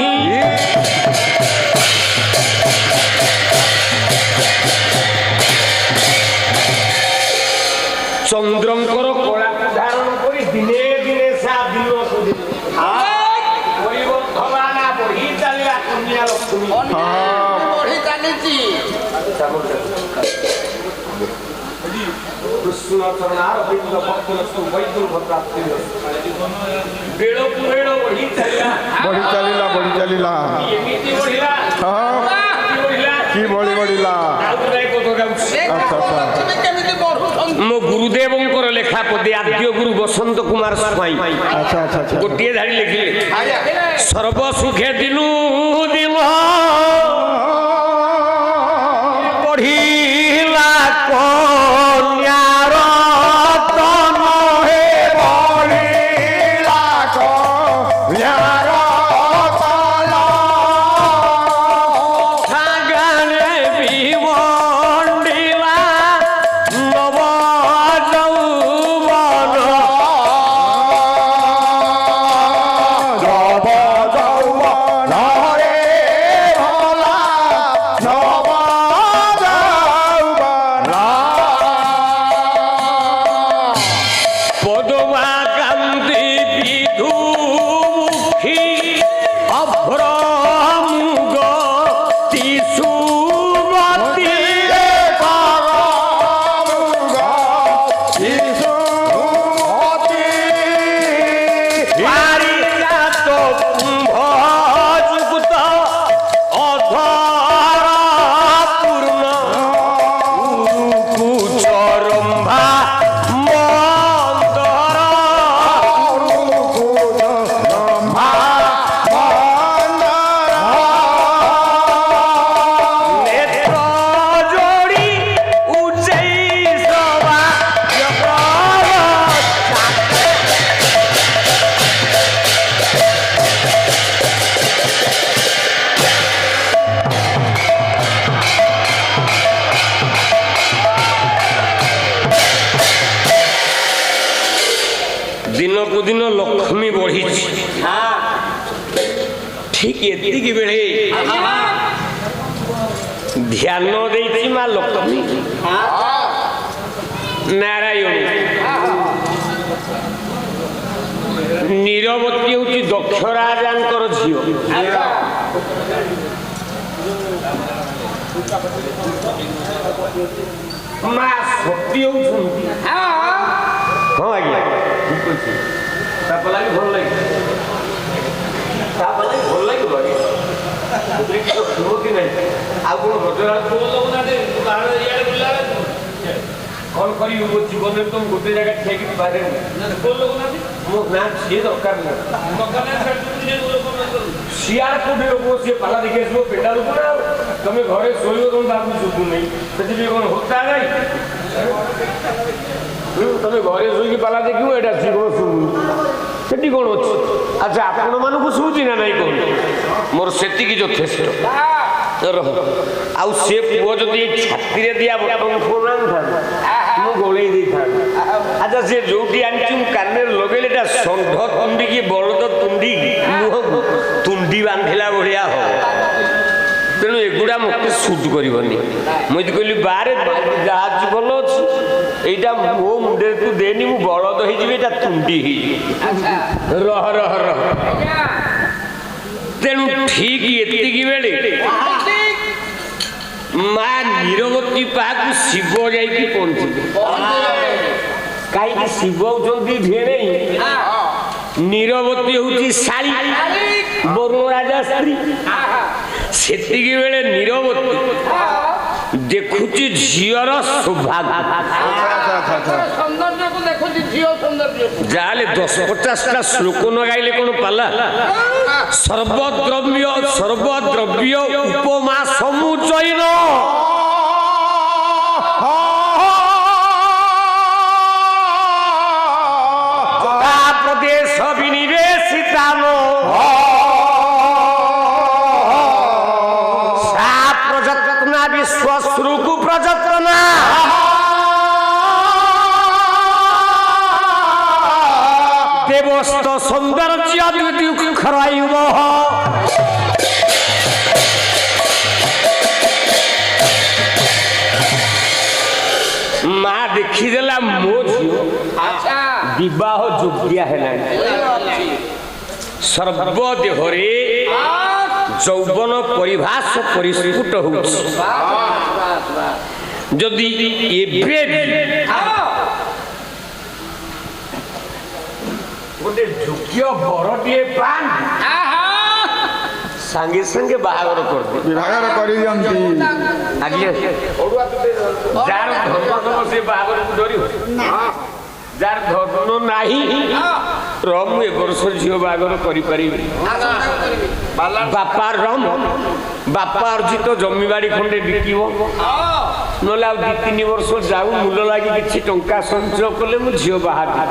ଚନ୍ଦ୍ରଙ୍କର କଳାକୁ ଧାରଣ କରି ଦିନେ ଦିନେ ସା ଦିନ ପରିବର୍ତ୍ତମାନ ବଢି ଚାଲିଲା କନ୍ୟା ଲକ୍ଷ୍ମୀ। ବଢି ଚାଲିଛି। କୃଷ୍ଣ ଚରଣାର ବିନ୍ଦ ଭକ୍ତରସ୍ତୁ ବୈକୁଣ୍ଠ ପ୍ରାପ୍ତି ବେଳକୁ ବେଳ ବଢି ଚାଲିଲା, ବଢି ଚାଲିଲା, ବଢି ଚାଲିଲା। ଏମିତି ବଢିଲା କି ବଳି ବଢିଲା କେମିତି ବଢୁଛନ୍ତି ମୋ ଗୁରୁଦେବଙ୍କର ଲେଖା ପଦେ ଆଦ୍ୟ ଗୁରୁ ବସନ୍ତ କୁମାର ସ୍ୱାଇଁ ଆଚ୍ଛା ଆଚ୍ଛା ଆଚ୍ଛା ଗୋଟିଏ ଧାଡ଼ି ଲେଖିଲେ ସର୍ବ ସୁଖେ ଦିନୁ ଦିନ ପଢିଲା କନ୍ୟାର ତନ ହେ ବଢିଲା କନ୍ୟାର ସାଙ୍ଗରେ ବିମଣ୍ଡିଲା ନବ ଯୌବନ ନବ ଯୌବନରେ ଭଲା ନବ ଯୌବନ পদমা কান্তি বিধুমুখী অভ্রমুগ তিসুমতী পারিজাত কুম্ভ যুক্ত অধর পূর্ণ কুচরম্ভা মন্দর নেত্র জোড়ি উচ্চৈ সবা ଦିନକୁ ଦିନ ଲକ୍ଷ୍ମୀ ବଢିଛି ଠିକ ଏତିକି ବେଳେ ଧ୍ୟାନ ଦେଇଛି ମା ଲକ୍ଷ୍ମୀ ନାରାୟଣ ନୀରବତୀ ହେଉଛି ଦକ୍ଷ ରାଜାଙ୍କର ଝିଅ ମା ସତୀ ହଉଛନ୍ତି ହଁ ଆଜ୍ଞା ଠିକ ଅଛି ତାପରେ ଲାଗି ଭଲ ଲାଗିବ ତାପରେ ଲାଗି ଭଲ ଲାଗିବ ଆଜ୍ଞା ଶୁଭ କି ନାହିଁ ଆଉ କ'ଣ କ'ଣ କରିବି ମୋ ଜୀବନରେ ତ ମୁଁ ଗୋଟେ ଜାଗା ଠିଆକି ବାହାରେ ମୋ ନା ସିଏ ଦରକାର ନାହିଁ ସିଆଡ଼େ କୋଉଠି ଲୋକ ସିଏ ପାଲା ଦେଖି ଆସିବ ପେଣ୍ଡା ଲୋକ ନା ତମେ ଘରେ ଶୋଇବ ତମେ ତାକୁ ଶୁଭୁ ନାହିଁ ସେଥିପାଇଁ କ'ଣ ହୋତା ନାହିଁ ତମେ ଘରେ ଶୋଇକି ପାଲା ଦେଖିବ ଏଇଟା ଶିବ ଶୁଭୁନି ସେଠି କ'ଣ ଅଛି ଆଚ୍ଛା ଆପଣମାନଙ୍କୁ ଶୁଭୁଛି ନା ନାଇଁ କ'ଣ ମୋର ସେତିକି ଯଥେଷ୍ଟ ଆଉ ସେ ପୁଅ ଯଦି ଛାତିରେ ଦିଆ ବଟନ ଫୋନ୍ ଆଣିଥାନ୍ତି ମୁଁ ଗୋଳେଇ ଦେଇଥାନ୍ତି ଆଚ୍ଛା ସେ ଯୋଉଠି ଆଣିଛି ମୁଁ କାନରେ ଲଗେଇଲେ ଏଟା ଷଣ୍ଢ ତୁଣ୍ଡି କି ବଳଦ ତୁଣ୍ଡି ମୁହଁକୁ ତୁଣ୍ଡି ବାନ୍ଧିଲା ଭଳିଆ ହବ ତେଣୁ ଏଗୁଡ଼ା ମୋତେ ସୁଟ୍ କରିବନି ମୁଁ ଯଦି କହିଲି ବାହାରେ ଯାହା ଅଛି ଭଲ ଅଛି এইটা ମୋ ମୁଣ୍ଡରେ ତୁ ଦେନି ମୁଁ ବଳଦ ହେଇଯିବି ଏଇଟା ତୁଣ୍ଡି ହେଇଯିବି ରହ ରହ ରହ ତେଣୁ ଠିକ ଏତିକି ବେଳେ ମା ନୀରବତୀ ପାଖକୁ ଶିବ ଯାଇକି ପହଞ୍ଚିଲେ କାହିଁକି ଶିବ ହଉଛନ୍ତି ଭେଣେଇ ନୀରବତୀ ହଉଛି ଶାଳୀ ବରୁଣ ରାଜା ସ୍ତ୍ରୀ ସେତିକି ବେଳେ ନୀରବତୀ ଦେଖୁଛି ଝିଅର ସୌଭାଗ୍ୟ ଯାହେଲେ 10-50ଟା ଶ୍ଲୋକ ନ ଗାଇଲେ କ'ଣ ପାଲା ସର୍ବଦ୍ରବ୍ୟ ଉପମା ସମୁଚୟନ ପ୍ରଦେଶ ବିନିବେଶିତାମ ସା ପ୍ରଯତ୍ନା ବିଶ୍ୱଶ୍ରୁକୁ ପ୍ରଯତ୍ନା দেবস্ত সৌন্দর্য দুঃখরাইব মা দেখিদেলা মো ঝিও বিবাহ যোগ্যা হেলানি সর্বদেহরে যৌবন পরিভাষ পরিস্ফুট হচ্ছে যদি এবে গোটে যোগ্য বরটিয়ে পান ସାଙ୍ଗେ ସାଙ୍ଗେ ବାହାଘର କରିଦେବେ। ବିଭାଘର କରିଦିଅନ୍ତି। ଆଜ୍ଞା ଯାହାର ଧର୍ମ ଧର୍ମ ସେ ବାହାଘରକୁ ଡରିବ। ଯାହାର ଧର୍ମ ନାହିଁ ମୁଁ ଏ ବର୍ଷ ଝିଅ ବାହାଘର କରିପାରିବି। ବାପା ରମ ବାପା ଅର୍ଜିତ ଜମିବାଡ଼ି ଖଣ୍ଡେ ବିକିବ, ନହେଲେ ଆଉ 2-3 ବର୍ଷ ଯାଉ ମୂଲ ଲାଗି କିଛି ଟଙ୍କା ସଞ୍ଚୟ କଲେ ମୁଁ ଝିଅ ବାହାରିବି।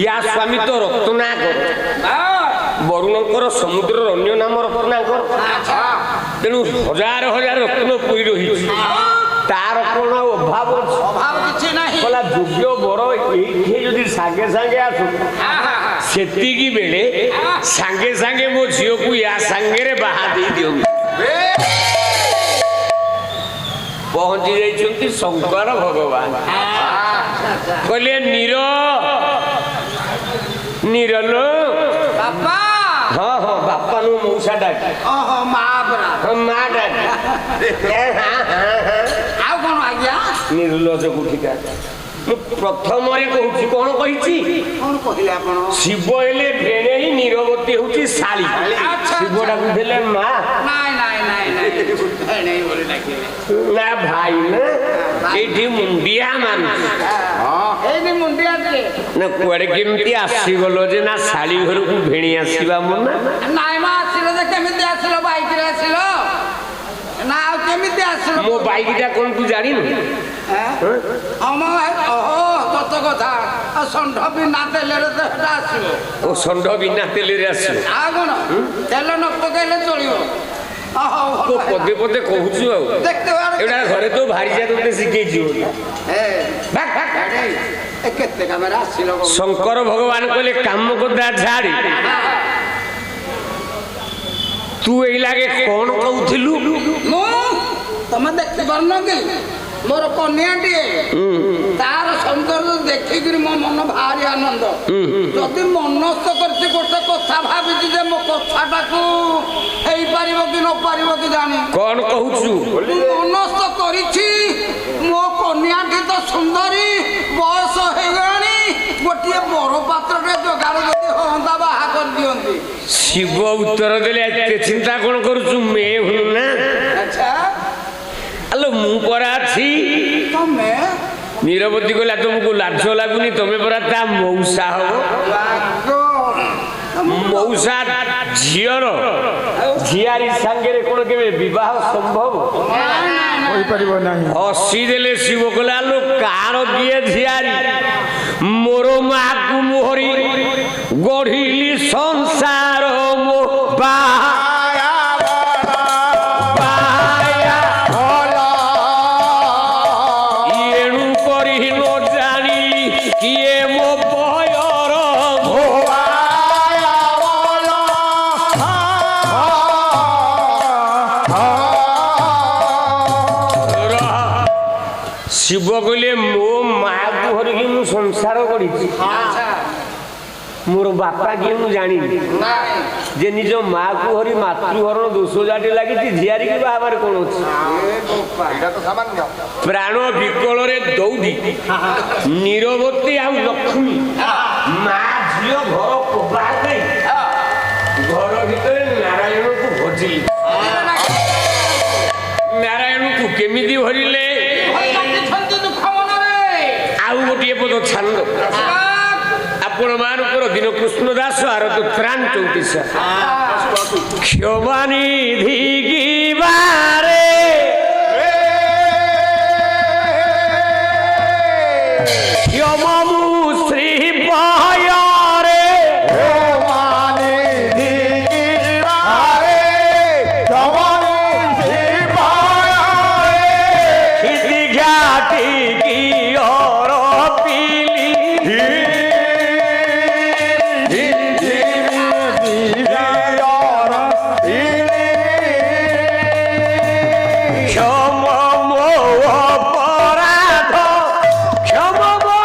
ୟା ସ୍ୱାମୀ ତ ରତ୍ନାକର, ବରୁଣଙ୍କର ସମୁଦ୍ରର ଅନ୍ୟ ନାମ ରତ୍ନାକର, ତେଣୁ ହଜାର ହଜାର ରତ୍ନ ପୁଇ ରହିଛି, ତାର କଣ ଅଭାବ କିଛି ନାହିଁ। କହିଲା ଯୋଗ୍ୟ ବର ଏଇଠି ଯଦି ସାଙ୍ଗେ ସାଙ୍ଗେ ଆସୁ ସେତିକି ବେଳେ ସାଙ୍ଗେ ସାଙ୍ଗେ ମୋ ଝିଅକୁ ୟା ସାଙ୍ଗରେ ବାହା ଦେଇ ଦିଅନ୍ତୁ। ପହଞ୍ଚି ଯାଇଛନ୍ତି ଶଙ୍କର ଭଗବାନ। କହିଲେ ନିରଲ ବାପା ହଁ ହଁ ବାପା ନୁ ମଉସା ଡାକି ମା ପରା ମା ଡାକି ଆଉ କଣ ଆଜ୍ଞା ନିର୍ଲଜ କୋଠିକା। ମୁଁ ପ୍ରଥମରେ କହୁଛି କଣ କହିଛି? କଣ କହିଲେ ଆପଣ? ଶିବ ହେଲେ ଭେଣେଇ, ନିରବତୀ ହଉଛି ଶାଳୀ। ଶିବ ଡାକୁଥିଲେ ମା। ନାଇଁ ନାଇଁ ନାଇଁ ନାଇଁ ଭେଣେଇ ବୋଲି ଡାକିଲେ ନା ଭାଇ ନା ଏଇଠି ମୁଣ୍ଡିଆ ମାନୁଛି। ଏଇଠି ମୁଣ୍ଡିଆ ଦିଏ ନା କୁଆଡେ କେମିତି ଆସିଗଲ ଯେ ନା ଶାଳୀ ଘରକୁ ଭେଣୀ ଆସିବା ମନା? ନାଇଁ ମା ଆସିଲ ଯେ କେମିତି ଆସିଲ? ବାଇକରେ ଆସିଲ ନା ଆଉ କେମିତି ଆସିଲ? ମୋ ବାଇକଟା କଣ ତୁ ଜାଣିନୁ? ସତ କଥା ଷଣ୍ଢ ବିନା ତେଲରେ ତ ସେଟା ଆସିବ। ଓ ଷଣ୍ଢ ବିନା ତେଲରେ ଆସିବ? ଆଉ କଣ ତେଲ ନ ପକେଇଲେ ଚଳିବ। ତୁ ପଦେ ପଦେ କହୁଛୁ ଆଉ ଏଇଟା ଘରେ ତ ଭାରିଜା ତୋତେ ଶିଖେଇଛି। କେତେ କାମରେ ଆସିଲ? ଶଙ୍କର ଭଗବାନ କହିଲେ କାମ କଥା ଛାଡି ତୁ ଏଇ ଲାଗେ କଣ କହୁଥିଲୁ? ମୁଁ ତମେ ଦେଖିପାରୁନ କି ମୋର କନ୍ୟାଟିଏ, ତାର ସୌନ୍ଦର୍ଯ୍ୟ ଦେଖିକିରି ମୋ ମନ ଭାରି ଆନନ୍ଦ। ଯଦି ମନସ୍ଥ କରିଛି ଗୋଟେ କଥା ଭାବିଛି ଯେ ମୋ କଥାଟାକୁ ହେଇପାରିବ କି ନ ପାରିବ କି ଜାଣି। କଣ କହୁଛୁ? ମନସ୍ଥ କରିଛି ମୋ କନ୍ୟାଟି ତ ସୁନ୍ଦରୀ, ବୟସ ହେଇଗଲାଣି, ଗୋଟିଏ ବର ପାତ୍ରଟେ ଯୋଗାଡ଼ ଯଦି ହଅନ୍ତା ବାହା କରିଦିଅନ୍ତି। ଶିବ ଉତ୍ତର ଦେଲେ ଏତେ ଚିନ୍ତା କଣ କରୁଛୁ? ମେ ହୁଁ ନା ଆଚ୍ଛା ଆଲୋ ମୁଁ ପରା ଅଛି। ତମେ ନିରବତୀ କହିଲା ତମକୁ ଲାଜ ଲାଗୁନି? ତମେ ପରା ତା ମଉସା ହବ। ମଉସା ଝିଅର ଝିଆରୀ ସାଙ୍ଗରେ କଣ କେବେ ବିବାହ ସମ୍ଭବ? ହୋଇପାରିବ ନାହିଁ। ହସି ଦେଲେ ଶିବ କହିଲା ଆଲୋ କାର କିଏ ଝିଆରୀ? ମୋର ମାକୁ ମୋହରି ଗଢିଲି ସଂସାର ମୋ ଏଣୁ କରି ନ ଜାଣି କିଏ ମୋ ଭୟର ଶିବ କହିଲେ ମୋ ମାକୁ ଧରିକି ମୁଁ ସଂସାର କରିଛି, ମୋର ବାପା କିଏ ମୁଁ ଜାଣିନି। ଯେ ନିଜ ମାକୁ ହରି ମାତୃହରଣ ଦୋଷ ଜାଟି ଲାଗିଛି, ଝିଆରୀ କି ବାହାରେ କଣ ଅଛି? ପ୍ରାଣ ବିକଳରେ ଦୌଡ଼ି ନିରବତୀ ଆଉ ଲକ୍ଷ୍ମୀ ମା ଝିଅ ଘର କବାଟ ଦେଇ ଘର ଭିତରେ ନାରାୟଣକୁ ଭଜିଲେ। ନାରାୟଣକୁ କେମିତି ଭରିଲେ? ଆଉ ଗୋଟିଏ ପଦ ଛାନ୍ଦ ଆପଣ ମାନଙ୍କର ଦିନ କୃଷ୍ଣ ଦାସ ଆରତ ତ୍ରାଣ 34 କ୍ଷମାନିଧି ଗିବାରେ କ୍ଷମମୁ ଶ୍ରୀ ପାୟରେ କ୍ଷମ ମୋ ଅପରାଧ କ୍ଷମ ମୋ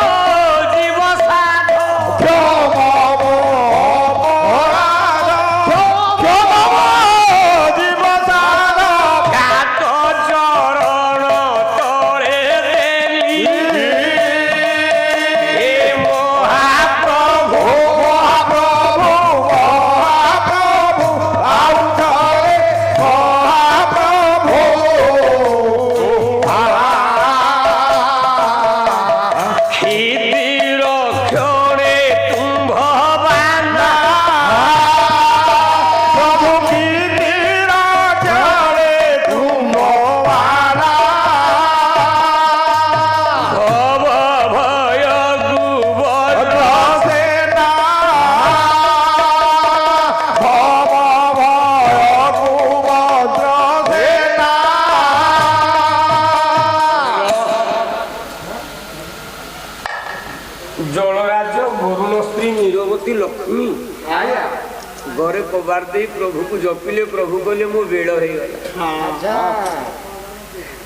ଘରେ କବାଟ ଦେଇ ପ୍ରଭୁକୁ ଜପିଲେ ପ୍ରଭୁ କହିଲେ ମୋ ବେଳ ହେଇଗଲା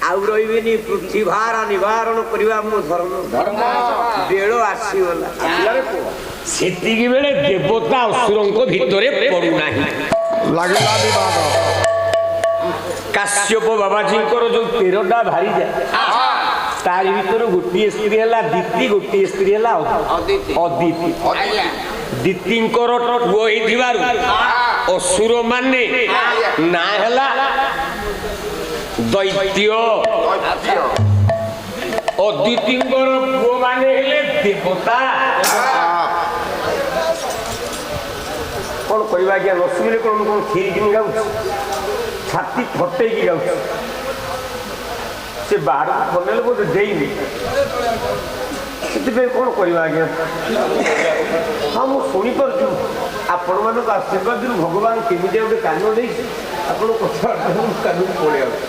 ଆଉ ରହିବେନି ପୃଥିଭାର ନିବାରଣ କରିବା ମୋ ଧର୍ମ ବେଳ ଆସିଗଲା ସେତିକି ବେଳେ ଦେବତା ଅସୁରଙ୍କ ଭିତରେ ପଡୁନାହିଁ ଲାଗିଲା ବିବାଦ କାଶ୍ୟପ ବାବାଜୀଙ୍କର ଯୋଉ 13ଟା ଭାରିଯାଏ ତାରି ଭିତରୁ ଗୋଟିଏ ସ୍ତ୍ରୀ ହେଲା ଦିତି ଗୋଟିଏ ସ୍ତ୍ରୀ ହେଲା ଅଦିତି ଦିତିଙ୍କର ପୁଅ ହେଇଥିବାରୁ ଅସୁର ମାନେ ନାଁ ହେଲା ଦୈତ୍ୟ ଅଦିତିଙ୍କର ପୁଅ ମାନେ ହେଲେ ଦେବତା କଣ କରିବା ଆଜ୍ଞା ନ ଶୁଣିଲେ କଣ କଣ କ୍ଷୀରି କିଣି ଗାଉଛି ଛାତି ଫଟେଇକି ଗାଉଛି ସେ ବାହାରକୁ ବନେଇଲେ ବୋଧେ ଦେଇନି ସେଥିପାଇଁ କଣ କରିବା ଆଜ୍ଞା ହଁ ମୁଁ ଶୁଣିପାରୁଛୁ ଆପଣମାନଙ୍କ ଆଶୀର୍ବାଦରୁ ଭଗବାନ କେମିତି ଗୋଟେ କାନ ଦେଇଛି ଆପଣ କଥାବାର୍ତ୍ତା କାନକୁ ପଳେଇ ଆଉଛି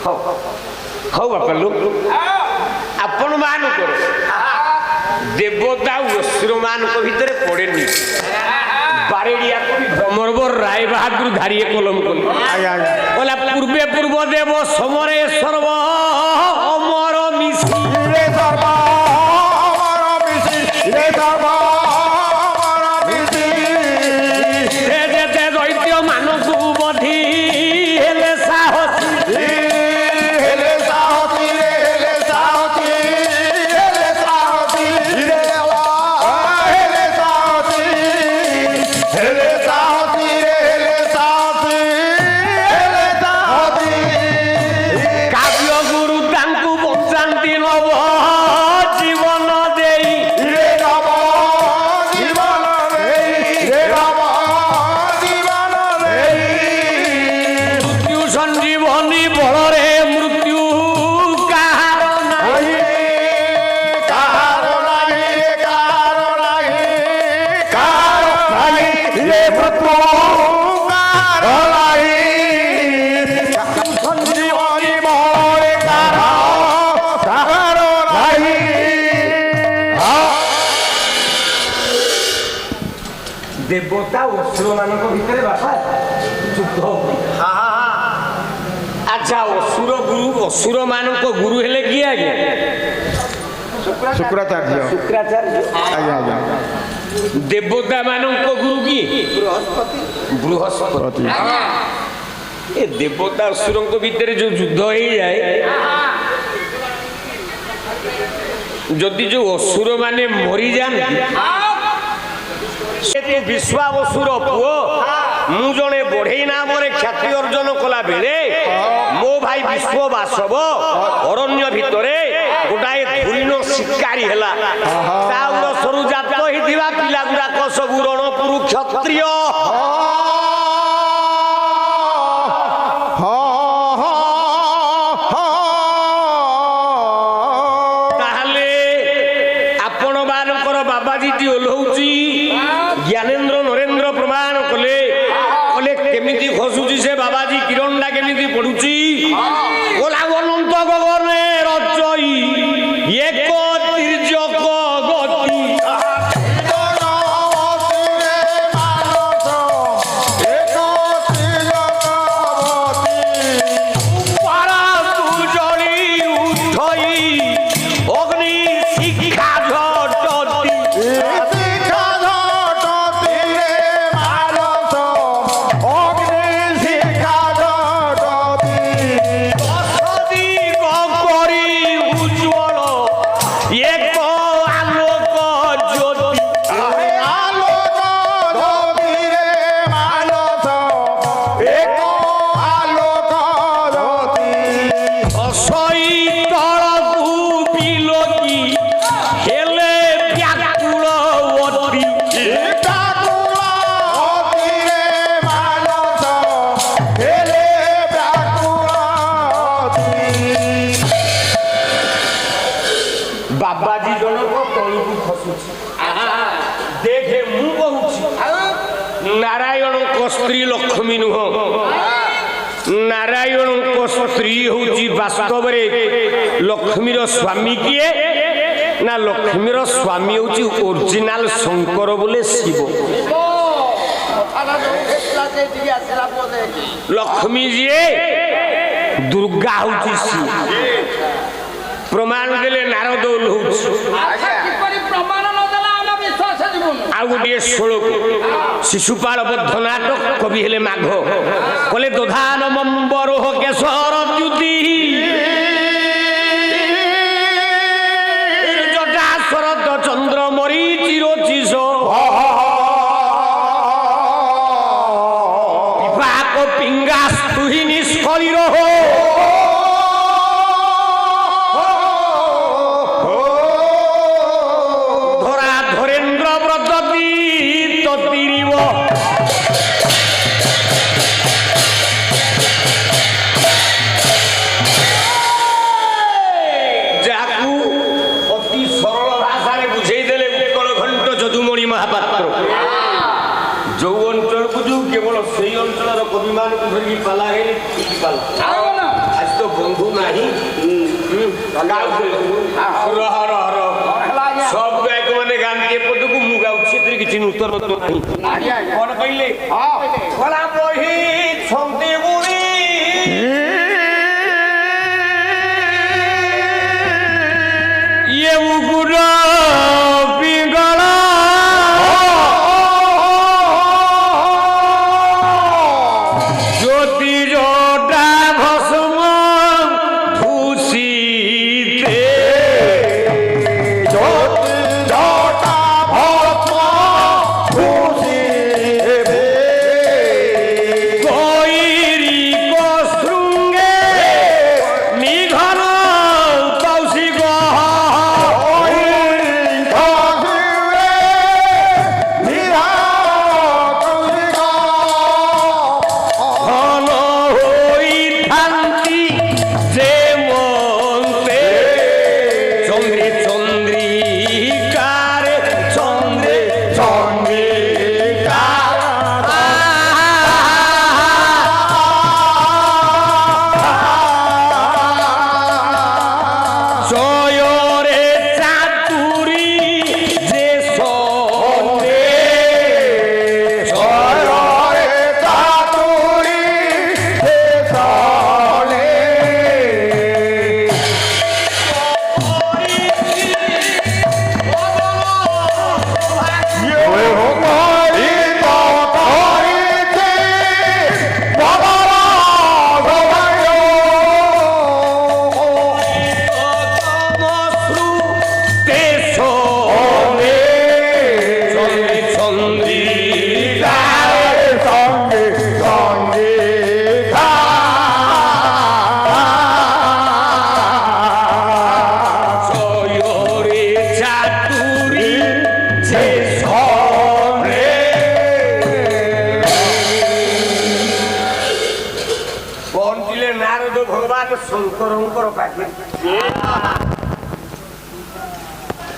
ହଉ ହଉ ବାପା ଲୋକ ଆପଣ ମାନଙ୍କର ଦେବତା ଅସୁର ମାନଙ୍କ ଭିତରେ ପଡେନି বারেডিয়া কবি ভ্রমরবর রায় বাহাদুর ধারিয়ে কলম কলি বলে পূর্বে পূর্ব দেব সমরে সর্ব অমর মিশি রে সর্ব অমর মিশি রে সর্ব অমর মিশি সে যেতে দৈত্য মানুষ বধি হেলে সাহসী হেলে সাহসী রে হেলে সাহসী হেলে সাহসী রে হেলে সাহসী হেলে সাহসী রে হেলে সাহসী হেলে সাহসী কাব্য গুরু তাঙ্কু বঞ্চান্তি নব জীবন দেই রে নব জীবন রে রে নব জীবন রে মৃত্যু সঞ্জীবনী বলরে মৃত্যু কাহার নাই কাহার লাগি রে কাহার লাগি কাহার লাগি রে মৃত্যু কাহার লাগি সঞ্জীবনী মোরে কাহার লাগি দেবতা অসুর ମାନଙ୍କ ভিତରେ ବାପା ଯୁଦ୍ଧ ଆଚ୍ଛା ଅସୁର ମାନଙ୍କ ଗୁରୁ ହେଲେ କିଏ ଆଜ୍ଞା ଶୁକ୍ରାଚାର୍ଯ୍ୟ ଶୁକ୍ରାଚାର୍ଯ୍ୟ ଆଜ୍ଞା ଆଜ୍ଞା ଦେବତା ମାନଙ୍କ ଗୁରୁ କିଏ ବୃହସ୍ପତି ଏ ଦେବତା ଅସୁରଙ୍କ ଭିତରେ ଯୋଉ ଯୁଦ୍ଧ ହେଇଯାଏ ଯଦି ଯୋଉ ଅସୁର ମାନେ ମରିଯାଆନ୍ତି ବିଶ୍ୱାବସୁର ପୁଅ ମୁଁ ଜଣେ ବଢେଇ ନାମରେ ଖ୍ୟାତି ଅର୍ଜନ କଲା ବେଳେ ମୋ ଭାଇ ବିଶ୍ୱବାସବ ଅରଣ୍ୟ ଭିତରେ ଗୋଟାଏ ଧୁରିଣ ଶିକାରୀ ହେଲା ତା ଉରସରୁ ଜାତ ହେଇଥିବା ପିଲା ଗୁଡାକ ସବୁ ରଣପୁରୁ କ୍ଷତ୍ରିୟ ତାହେଲେ ଆପଣ ମାନଙ୍କର ବାବାଜୀଟି ଓହ୍ଲଉଛି ଜ୍ଞାନେନ୍ଦ୍ର ନରେନ୍ଦ୍ର ପ୍ରମାଣ କଲେ କେମିତି ଖସୁଛି ସେ ବାବାଜୀ କିରଣଟା କେମିତି ପଡୁଛି ଅନନ୍ତ ଗଗନେ ରଚଇ ଏକ ତୀର୍ଯ୍ୟକ ଗତି ବାବାଜୀ ଜଣକ ତଳକୁ ଖସୁଛି ଦେଖେ ମୁଁ କହୁଛି ନାରାୟଣଙ୍କ ସ୍ତ୍ରୀ ଲକ୍ଷ୍ମୀ ନୁହଁ ନାରାୟଣଙ୍କ ସ୍ତ୍ରୀ ହଉଛି ବାସ୍ତବରେ ଲକ୍ଷ୍ମୀର ସ୍ୱାମୀ କିଏ ନା ଲକ୍ଷ୍ମୀର ସ୍ୱାମୀ ହଉଛି ଓରିଜିନାଲ ଶଙ୍କର ବୋଲେ ଶିବ। ଲକ୍ଷ୍ମୀ ଯିଏ ଦୁର୍ଗା ହଉଛି ଶିବ। ପ୍ରମାଣ ଦେଲେ ନାରଦ ଓହ୍ଲଉଛି। ଆଉ ଗୋଟିଏ ଷୋଳକ ଶିଶୁପାଳ ବଦ୍ଧ ନାଟକ କବି ହେଲେ ମାଘ କଲେ ଦଧାନ ମମ୍ବରୋହ କେଶର ଦ୍ୟୁତି ଜଟା ଶରଦ ଚନ୍ଦ୍ର ମରିଚିର ଚିଶ ବିପାକ ପିଙ୍ଗାସ୍ତୁହି ନିଷ୍କଳିର ହୋ जो अंचल को जो केवल से अंचल कवि मान धरिकी पाला आज तो बंधु नहीं सब गायक मैंने गान के पद को मु गाउछि किछि नूतन नहीं कौन कहले कला बही छंदे बुरी ये उगुरा पिंगला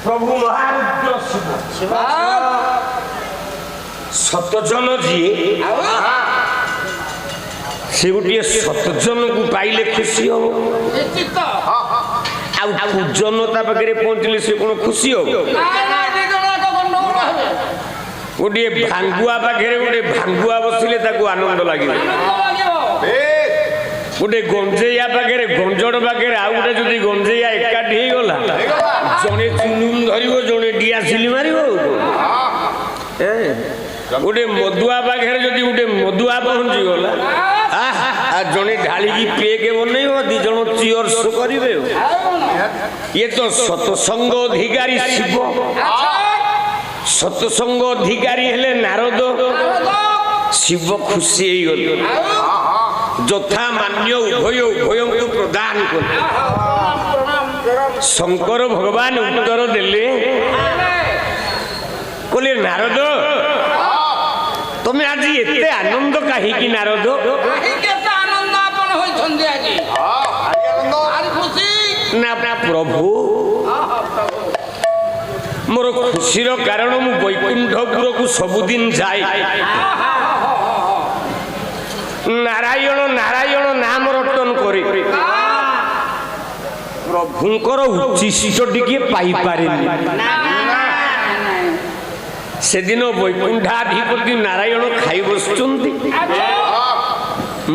प्रभु महारुद्र शिव सतजन जी से गोटे सतजन को पाइले खुशी हो जनता पाखे पहुंचले से कौन खुशी हो गोटे भांगुआ पाखे गोटे भांगुआ बसिले आनंद लगे गोटे गंजेया पाखे गंजड़ पाखे आउ गोटे जदि गंजेया एकाठी हो गला जड़े चुनुम धर जड़े डिआसिली मार गोटे मदुआ पाखे जदि गोटे मदुआ पहुंची गला जड़े ढाली पेक बन दी जन चियर्स करेंगे ये तो सतसंग अधिकारी शिव सतसंग अधिकारी हेले नारद शिव खुशी यथा मान्य उभय उभय को प्रदान कर शंकर भगवान उत्तर देले कहले नारद तुम्हें आज एते आनंद कहीं नारद ना प्रभु मोर खुशीर कारण मु वैकुंठपुर को सबुदिन जाए नारायण नारायण नाम रटन करे ପ୍ରଭୁଙ୍କର ଉଚ୍ଚିଷ୍ଟ ଟିକେ ପାଇପାରେନି। ସେଦିନ ବୈକୁଣ୍ଠାଧିପତି ନାରାୟଣ ଖାଇ ବସୁଛନ୍ତି,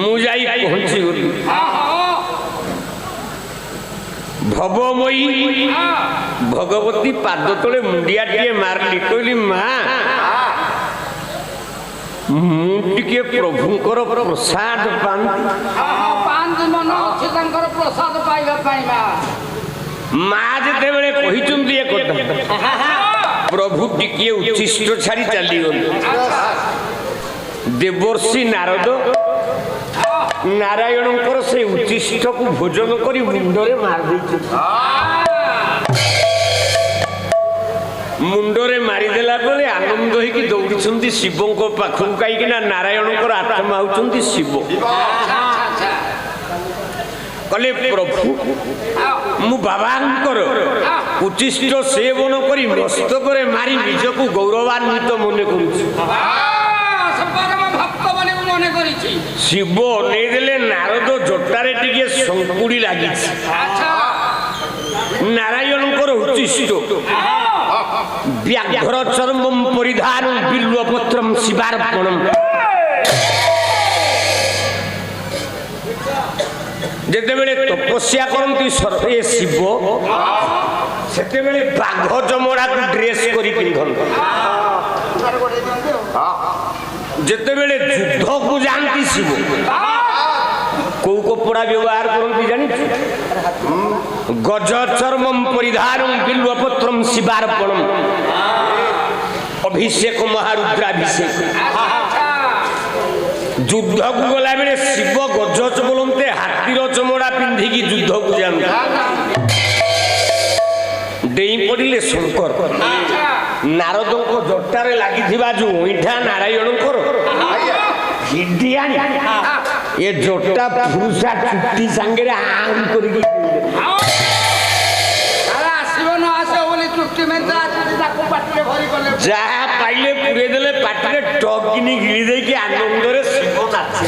ମୁଁ ଯାଇ ପହଞ୍ଚିଗଲି। ଭବମୟୀ ଭଗବତୀ ପାଦ ତଳେ ମୁଣ୍ଡିଆଟିଏ ମାରିଲି, କହିଲି ମା ମୁଁ ଟିକେ ପ୍ରଭୁଙ୍କର ପ୍ରସାଦ ପାନ୍ତି ମନ ଅଛି ତାଙ୍କର ପ୍ରସାଦ ପାଇବା ପାଇଁ। ମା ଯେତେବେଳେ କହିଛନ୍ତି ଏ କଥା, ପ୍ରଭୁ ଟିକିଏ ଉଚ୍ଚିଷ୍ଟ ଛାଡ଼ି ଚାଲିଗଲେ। ଦେବର୍ଷି ନାରଦ ନାରାୟଣଙ୍କର ସେ ଉଚ୍ଚିଷ୍ଟକୁ ଭୋଜନ କରି ମୁଣ୍ଡରେ ମାରିଦେଇଛନ୍ତି। ମୁଣ୍ଡରେ ମାରିଦେଲା ପରେ ଆନନ୍ଦ ହେଇକି ଦୌଡ଼ିଛନ୍ତି ଶିବଙ୍କ ପାଖକୁ, କାହିଁକିନା ନାରାୟଣଙ୍କର ଆତ୍ମା ହଉଛନ୍ତି ଶିବ। କହିଲେ ପ୍ରଭୁ ମୁଁ ବାବାଙ୍କର ଉଚ୍ଚିଷ୍ଟ ସେବନ କରି ମସ୍ତକରେ ମାରି ନିଜକୁ ଗୌରବାନ୍ୱିତ ମନେ କରୁଛି। ଶିବ ଅନେଇଦେଲେ, ନାରଦ ଜଟାରେ ଟିକେ ଶଙ୍କୁଡ଼ି ଲାଗିଛି। ନାରାୟଣଙ୍କର ଉଚ୍ଚିଷ୍ଟ ବ୍ୟାଘ୍ର ଚର୍ମଂ ପରିଧାନ ବିଲ୍ୱପତ୍ରଂ ଶିବାର୍ପଣମ୍। ଯେତେବେଳେ ତପସ୍ୟା କରନ୍ତି ଏ ଶିବ, ସେତେବେଳେ ବାଘ ଚମଡ଼ାକୁ ଡ୍ରେସ୍ କରି ପିନ୍ଧନ୍ତି। ଯେତେବେଳେ ଯୁଦ୍ଧକୁ ଯାଆନ୍ତି ଶିବ କୋଉ କପଡ଼ା ବ୍ୟବହାର କରନ୍ତି ଜାଣିଛୁ? ଗଜ ଚର୍ମଂ ପରିଧାନଂ ବିଲ୍ୱପତ୍ରଂ ଶିବାର୍ପଣମ୍। ଅଭିଷେକ ମହାରୁଦ୍ରାଭିଷେକ। ଯୁଦ୍ଧକୁ ଗଲାବେଳେ ଶିବ ଗଜ ବୋଲନ୍ତେ ହାତୀର ଚମଡ଼ା ପିନ୍ଧିକି ଯୁଦ୍ଧକୁ ଯାଆନ୍ତି। ଡେଇଁ ପଡ଼ିଲେ ଶଙ୍କର। ନାରଦଙ୍କ ଜଟାରେ ଲାଗିଥିବା ଯୋଉ ଅଇଁଠା ନାରାୟଣଙ୍କର ହିଡି ଆଣି ଏ ଜଟା ପୁରୁଷା ଚୁଟି ସାଙ୍ଗରେ ଆହୁରି କରିକି ଯାହା ପାଇଲେ ପୁରେଇ ଦେଲେ ପାଟିରେ, ଟକିନି ଗିଳି ଦେଇକି ଆନନ୍ଦରେ ଶିବ ନାଚେ।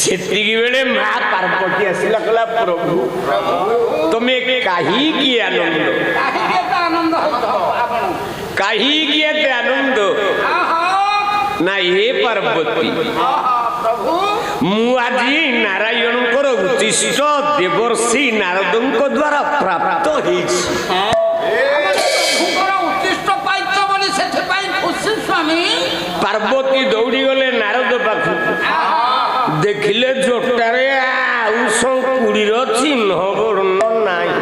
ସେତିକି ବେଳେ ମା ପାର୍ବତୀ ଆସିଲା, କହିଲା ପ୍ରଭୁ ତମେ କାହିଁକି ଆନନ୍ଦ, କାହିଁକି ଏତେ ଆନନ୍ଦ? ନା ଏ ପାର୍ବତୀ, ମୁଁ ଆଜି ନାରାୟଣଙ୍କର ଉଚ୍ଚିଷ୍ଟ ଦେବର୍ଷି ନାରଦଙ୍କ ଦ୍ୱାରା ପ୍ରାପ୍ତ ହେଇଛି। ପାର୍ବତୀ ଦୌଡ଼ି ଗଲେ ନାରଦ ପାଖକୁ, ଦେଖିଲେ ଜଟାରେ ଆଉ ଶଙ୍କୁଡ଼ିର ଚିହ୍ନ ବର୍ଣ୍ଣ ନାହିଁ।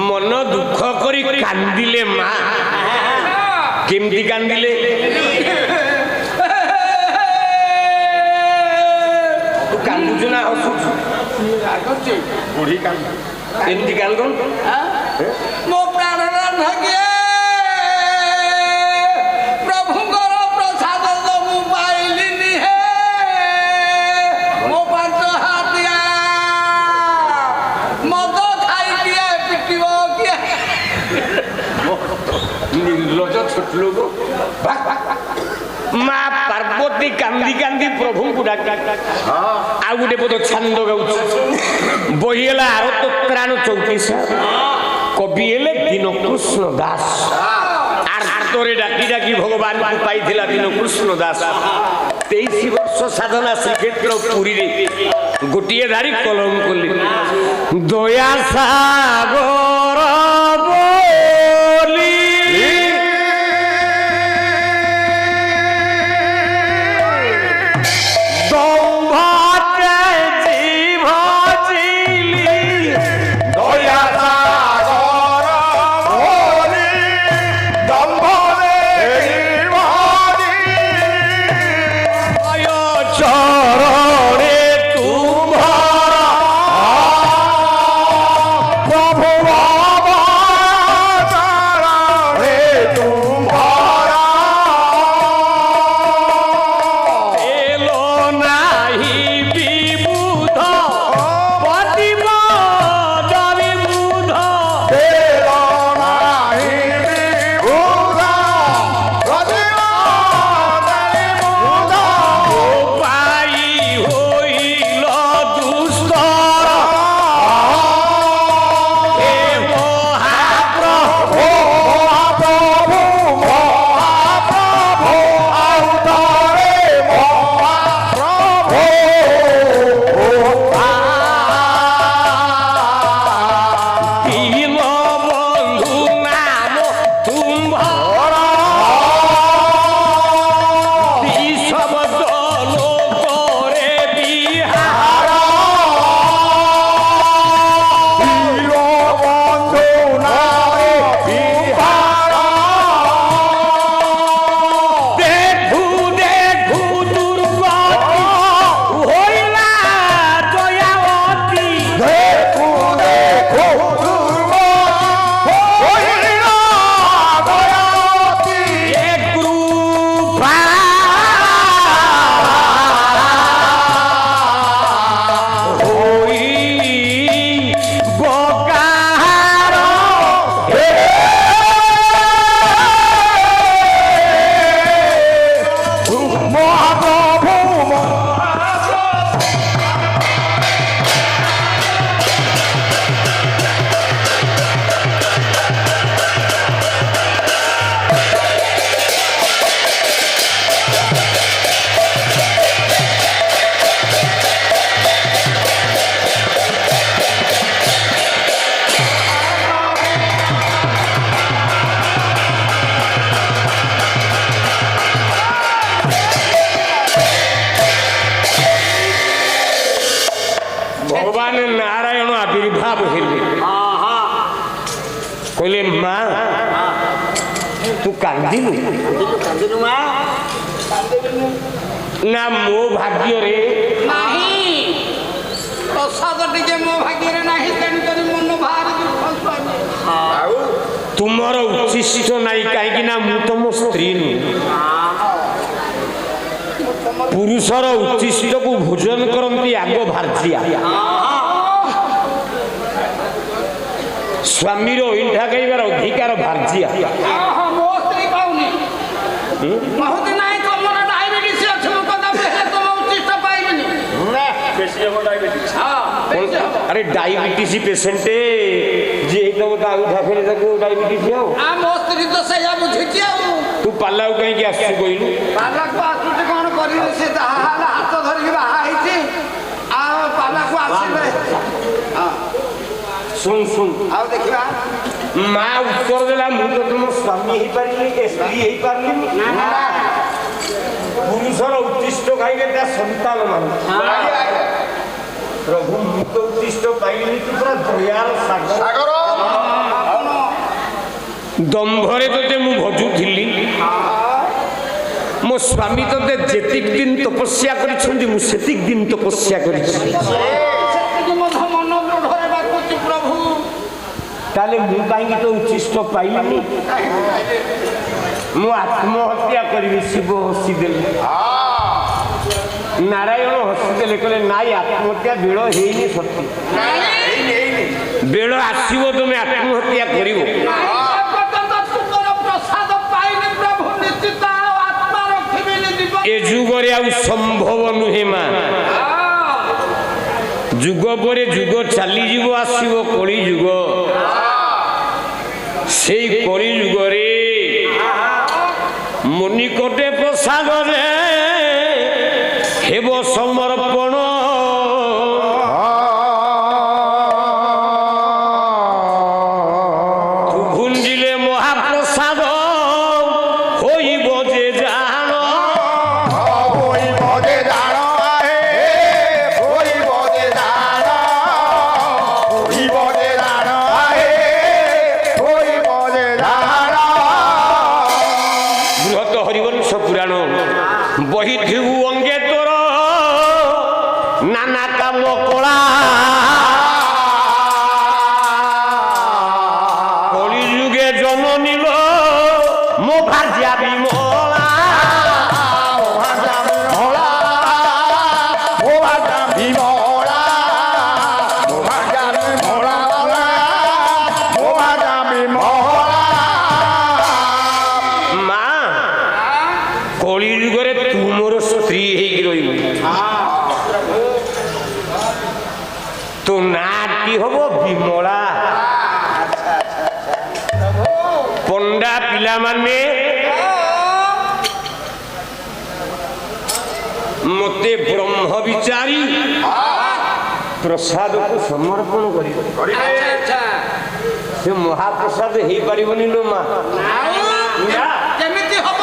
ମନ ଦୁଃଖ କରି କାନ୍ଦିଲେ ମା। କେମିତି କାନ୍ଦିଲେ? ତୁ କାନ୍ଦୁଛୁ ନା ହସୁଛୁ? ଏମିତି କାନ୍ଦ। ମୋ ପ୍ରାଣର ଭାଗ୍ୟ ପ୍ରଭୁଙ୍କର ପ୍ରସାଦ ତ ମୁଁ ପାଇଲିନି ହେ। ମୋ ପାଞ୍ଚ ହାତିଆ ମଦ ଖାଇଦିଏ, ପିଟିବ କିଏ? ନିର୍ଲଜ ଛୋଟ ଲୋକ। ମା ପାର୍ବତୀ କାନ୍ଦି କାନ୍ଦି ପ୍ରଭୁଙ୍କୁ ଡାକ। ଆଉ ଗୋଟେ ପଦ ଛାନ୍ଦ ଗାଉଛି। ବହି ହେଲା ଆରତତ୍ରାଣ 34। କବି ହେଲେ ଦୀନକୃଷ୍ଣ ଦାସ। ଆର୍ତରେ ଡାକି ଡାକି ଭଗବାନଙ୍କୁ ପାଇଥିଲା ଦୀନକୃଷ୍ଣ ଦାସ। 23 ବର୍ଷ ସାଧନା ଶ୍ରୀକ୍ଷେତ୍ର ପୁରୀରେ ଗୋଟିଏ ଧାରି କଲମ କଲେ, ଦୟା ସାଗର ବୋଲି প্রভু বাবা ତୁ କାନ୍ଦିଲୁ ନା ମୋ ଭାଗ୍ୟରେ ନାହିଁ ପ୍ରସାଦ ଟିକେ ମୋ ଭାଗ୍ୟରେ ନାହିଁ ତେଣୁକରି ମନ ଭାରି ଦୁଃଖ ସ୍ୱାମୀ। ତୁମର ଉଚ୍ଛିଷ୍ଟ ନାହିଁ କାହିଁକି ନା ମୁଁ ତମ ସ୍ତ୍ରୀ ନୁହେଁ। ପୁରୁଷର ଉଚ୍ଛିଷ୍ଟକୁ ଭୋଜନ କରନ୍ତି ଆଗ ଭାର୍ଯ୍ୟା। ସ୍ୱାମୀର ଅଇଁଠା ଖାଇବାର ଅଧିକାର ଭାର୍ଯ୍ୟା। ମୋ ସ୍ତ୍ରୀ ପାଉନି ବହୁତ ନାହିଁ ତମର ଡାଇବେଟିସ୍ ଅଛି ମୁଁ କଦାପି ହେଲେ ତମ ଉଚ୍ଚିଷ୍ଟ ପାଇବିନି। ଆରେ ଡାଇବେଟିସ୍ ପେସେଣ୍ଟ ଯିଏ ହେଇଥିବ ତା ଅଇଁଠା ଖାଇଲେ ତାକୁ ଡାଇବେଟିସ୍ ହବ। ମୋ ସ୍ତ୍ରୀ ତ ସେଇଆ ବୁଝିଛି ଆଉ। ତୁ ପାଲାକୁ କାହିଁକି ଆସୁଛୁ କହିଲୁ? ପାଲାକୁ ଆସୁଛି କଣ କରିବି ସେ ଯାହା ହେଲେ ହାତ ଧରିକି ବାହା ହେଇଛି ଆଉ ପାଲାକୁ ଆସିଲେ ଶୁଣ ଶୁଣ ଆଉ ଦେଖିବା। ମା ଉତ୍ତର ଦେଲା ମୁଁ ତ ତୁମ ସ୍ୱାମୀ ହେଇପାରିଲି ସ୍ତ୍ରୀ ହେଇପାରିଲିନି। ପୁରୁଷର ଉଚ୍ଛିଷ୍ଟ ଖାଇଲେ ତା ସନ୍ତାନ ମାନେ ପ୍ରଭୁ ମୁଁ ତ ଉଚ୍ଛିଷ୍ଟ ପାଇଲିନି ତୁ ପୁରା ଦୟାର ସାଗର। ଦମ୍ଭରେ ତତେ ମୁଁ ଭଜୁଥିଲି ମୋ ସ୍ୱାମୀ ତତେ ଯେତିକି ଦିନ ତପସ୍ୟା କରିଛନ୍ତି ମୁଁ ସେତିକି ଦିନ ତପସ୍ୟା କରିଛି। ସେତିକି ମଧ୍ୟ ମନ ଦୃଢ଼ରେ ବାକୁଛି ପ୍ରଭୁ। ତାହେଲେ ମୁଁ କାହିଁକି ତ ଉଚ୍ଛିଷ୍ଟ ପାଇଲିନି? ମୁଁ ଆତ୍ମହତ୍ୟା କରିବି। ଶିବ ହସିଦେଲେ, ନାରାୟଣ ହସିଦେଲେ, କହିଲେ ନାଇଁ ଆତ୍ମହତ୍ୟା ବେଳ ହେଇନି ସତ୍ୟ। ବେଳ ଆସିବ ତମେ ଆତ୍ମହତ୍ୟା କରିବ। ଏ ଯୁଗରେ ଆଉ ସମ୍ଭବ ନୁହେଁ ମା। ଯୁଗ ପରେ ଯୁଗ ଚାଲିଯିବ ଆସିବ କଳି ଯୁଗ। ସେଇ କଳି ଯୁଗରେ ମୋ ନିକଟେ ପ୍ରସାଦରେ ହେବ ସମର୍ପଣ। ତୁ ଭୁଞ୍ଜିଲେ ମହାପ୍ରସାଦ ହୋଇବ ଯେ ଜାଣ। ବୃହତ ହରିବଂଶ ପୁରାଣ ବହିଥିବୁ ଅଙ୍ଗେ ତୋର ନାନା କାମ କଳା। କଳି ଯୁগে ଜନନୀ ଲୋ ମୋ ଭାର୍ଯ୍ୟା ବିମଳା। ମା କଳି ଯୁଗରେ ତୁ ମୋର ସ୍ତ୍ରୀ ହେଇକି ରହିବୁ। ତୋ ନାଁଟି ହବ ବିମଳା। ପଣ୍ଡା ପିଲାମାନେ ମତେ ବ୍ରହ୍ମ ବିଚାରି ପ୍ରସାଦକୁ ସମର୍ପଣ କରିବେ। ସେ ମହାପ୍ରସାଦ ହେଇପାରିବନି ଲୋ ମା। କେମିତି ହବ?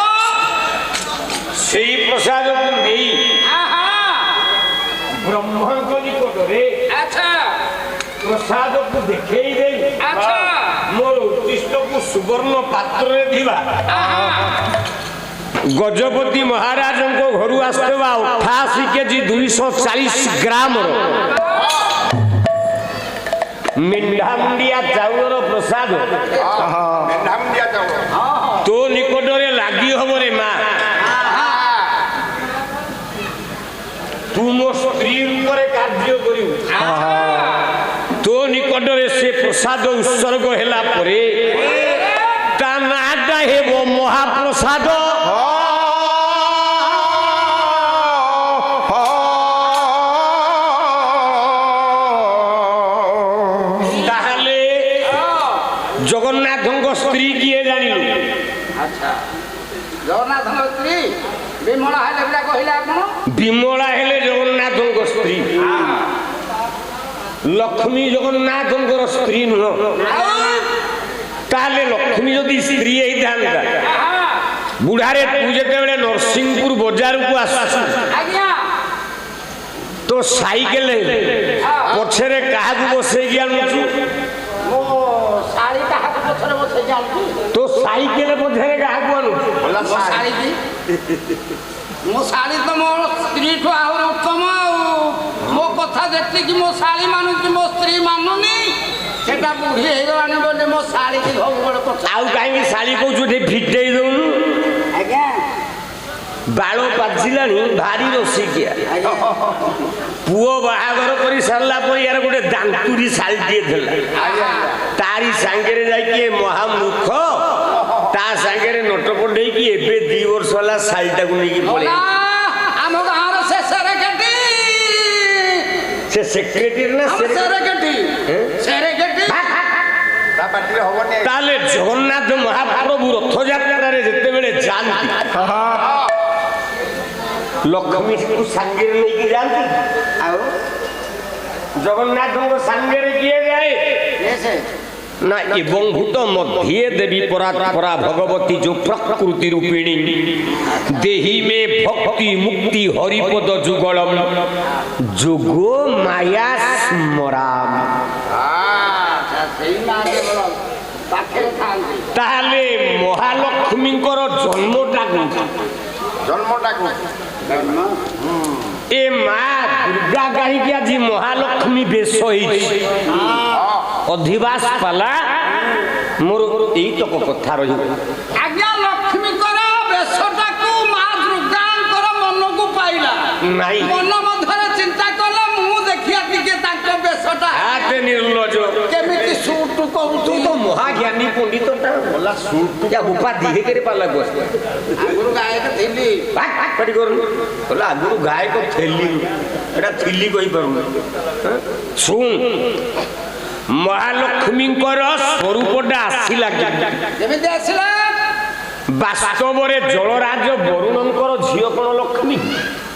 ସେଇ ପ୍ରସାଦକୁ ନେଇ ବ୍ରହ୍ମଙ୍କ ନିକଟରେ ପ୍ରସାଦକୁ ଦେଖେଇ ଦେଇ ମୋର ଉଦ୍ଦିଷ୍ଟକୁ ସୁବର୍ଣ୍ଣ ପାତ୍ରରେ ଥିବା ଗଜପତି ମହାରାଜଙ୍କ ଘରୁ ଆସିଥିବା 88 କେଜି 240 ଗ୍ରାମର ମେଣ୍ଢାମୁଣ୍ଡିଆ ଚାଉଳର ପ୍ରସାଦ ତୋ ନିକଟରେ ଲାଗି ହବ ରେ ମା। ତୁ ମୋ ସ୍ତ୍ରୀ ରୂପରେ କାର୍ଯ୍ୟ କରିବୁ। ତୋ ନିକଟରେ ସେ ପ୍ରସାଦ ଉତ୍ସର୍ଗ ହେଲା ପରେ ତା ନାଁଟା ହେବ ମହାପ୍ରସାଦ। ତାହେଲେ ଜଗନ୍ନାଥଙ୍କ ସ୍ତ୍ରୀ କିଏ ଜାଣିଲୁ? ଜଗନ୍ନାଥଙ୍କ ସ୍ତ୍ରୀ ବିମଳା ହେଲେ ପିଲା କହିଲେ ଆପଣ। ବିମଳା ହେଲେ ଜଗନ୍ନାଥଙ୍କ ସ୍ତ୍ରୀ। ଲକ୍ଷ୍ମୀ ଜଗନ୍ନାଥଙ୍କର ସ୍ତ୍ରୀ ନୁହଁ। ତାହେଲେ ଲକ୍ଷ୍ମୀ ଯଦି ସ୍ତ୍ରୀ ହେଇଥାନ୍ତା ବୁଢ଼ାରେ ତୁ ଯେତେବେଳେ ନରସିଂହପୁର ବଜାରକୁ ଆସୁଛୁ ତୋ ସାଇକେଲ ପଛରେ କାହାକୁ ବସେଇକି ଆଣୁଛୁ? ମୋ ଶାଢ଼ୀ କାହାକୁ ପଛରେ ବସେଇକି ଆଣୁଛି? ତୋ ସାଇକେଲ ପଛରେ କାହାକୁ ମୋ ଶାଢ଼ୀ କି ମୋ ଶାଢ଼ୀ ତ ମୋ ସ୍ତ୍ରୀଠୁ ଆହୁରି ଉତ୍ତମ ଆଉ ମୋ କଥା ଯେତିକି ମୋ ଶାଢ଼ୀ ମାନୁଛି ମୋ ସ୍ତ୍ରୀ ମାନୁନି ସେଟା ବୁଢୀ ହେଇଗଲାଣି ବୋଲି ମୋ ଶାଢ଼ୀ କି ସବୁବେଳେ କଥା ଆଉ କାହିଁକି ଶାଢ଼ୀ କହୁଛୁ ଟିକେ ଫିଟେଇ ଦଉନୁ ଆଜ୍ଞା ବାଳ ପାଚିଲାଣି ଭାରି ରସିକିଆ ପୁଅ ବାହାଘର କରି ସାରିଲା ପରେ ୟାର ଗୋଟେ ଦାନ୍ତୁରୀ ଶାଢ଼ୀଟିଏ ଥିଲା ତାରି ସାଙ୍ଗରେ ଯାଇକି ଏ ମହାମୂର୍ଖ ତା ସାଙ୍ଗରେ ନଟ କଢେଇକି ଏବେ 2 ବର୍ଷ ହେଲା ଶାଢ଼ୀଟାକୁ ନେଇକି ପଳେଇ ଆମ ଗାଁର ଶେଷରେ କେଟି ସେ ସେକ୍ରେଟାରୀ ନା ତାହେଲେ ଜଗନ୍ନାଥ ମହାପ୍ରଭୁ ରଥଯାତ୍ରାରେ ଯେତେବେଳେ ଯାଆନ୍ତି ଲକ୍ଷ୍ମୀକୁ ସାଙ୍ଗରେ ନେଇକି ଯାଆନ୍ତି ଆଉ ଜଗନ୍ନାଥଙ୍କ ସାଙ୍ଗରେ କିଏ ଯାଏ ନା ଏବଂ ଭୂତ ମଧ୍ୟେ ଦେବୀ ପରାତ୍ପରା ଭଗବତୀ ଯୋ ପ୍ରକୃତି ରୂପିଣୀ ଦେହି ମେ ଭକ୍ତି ମୁକ୍ତି ହରିପଦ ଯୁଗଳମ୍ ଯୋଗୋ ମାୟା ସ୍ମରାମ। ତାହେଲେ ମହାଲକ୍ଷ୍ମୀଙ୍କର ଜନ୍ମଟାକୁ ଏ ମା ଦୁର୍ଗା କାହିଁକି ଆଜି ମହାଲକ୍ଷ୍ମୀ ବେଶ ହେଇଛି ଅଧିବାସ ପାଲା ମୋର ଏଇତକ କଥା ରହିବ। ଆଜ୍ଞା ଲକ୍ଷ୍ମୀଙ୍କର ବେଶଟାକୁ ମା ଦୁର୍ଗାଙ୍କର ମନକୁ ପାଇଲା ନାଇଁ ମନ ମଧ୍ୟରେ ଚିନ୍ତା କଲେ ମୁଁ ଦେଖିବା ଟିକେ ତାଙ୍କ ବେଶଟା ହାତେ ନିର୍ଲଜ କେମିତି ସୁଟ ତୁ କରୁଛୁ ତ ମହାଜ୍ଞାନୀ ପଣ୍ଡିତଟା ଗଲା ସୁଟ ବୁପା ଦିହେ କେରେ ପାଲା ବସ ଆଗରୁ ଗାୟକ ଥିଲି ପାଟି କରୁନୁ କହିଲା ଆଗରୁ ଗାୟକ ଥିଲି ଏଟା ଥିଲି କହିପାରୁନି ଶୁଣ ମହାଲକ୍ଷ୍ମୀଙ୍କର ସ୍ୱରୂପଟା ଆସିଲା ଯେମିତି ଆସିଲା ବାସ୍ତବରେ ଜଳରାଜ ବରୁଣଙ୍କର ଝିଅ କଣ ଲକ୍ଷ୍ମୀ?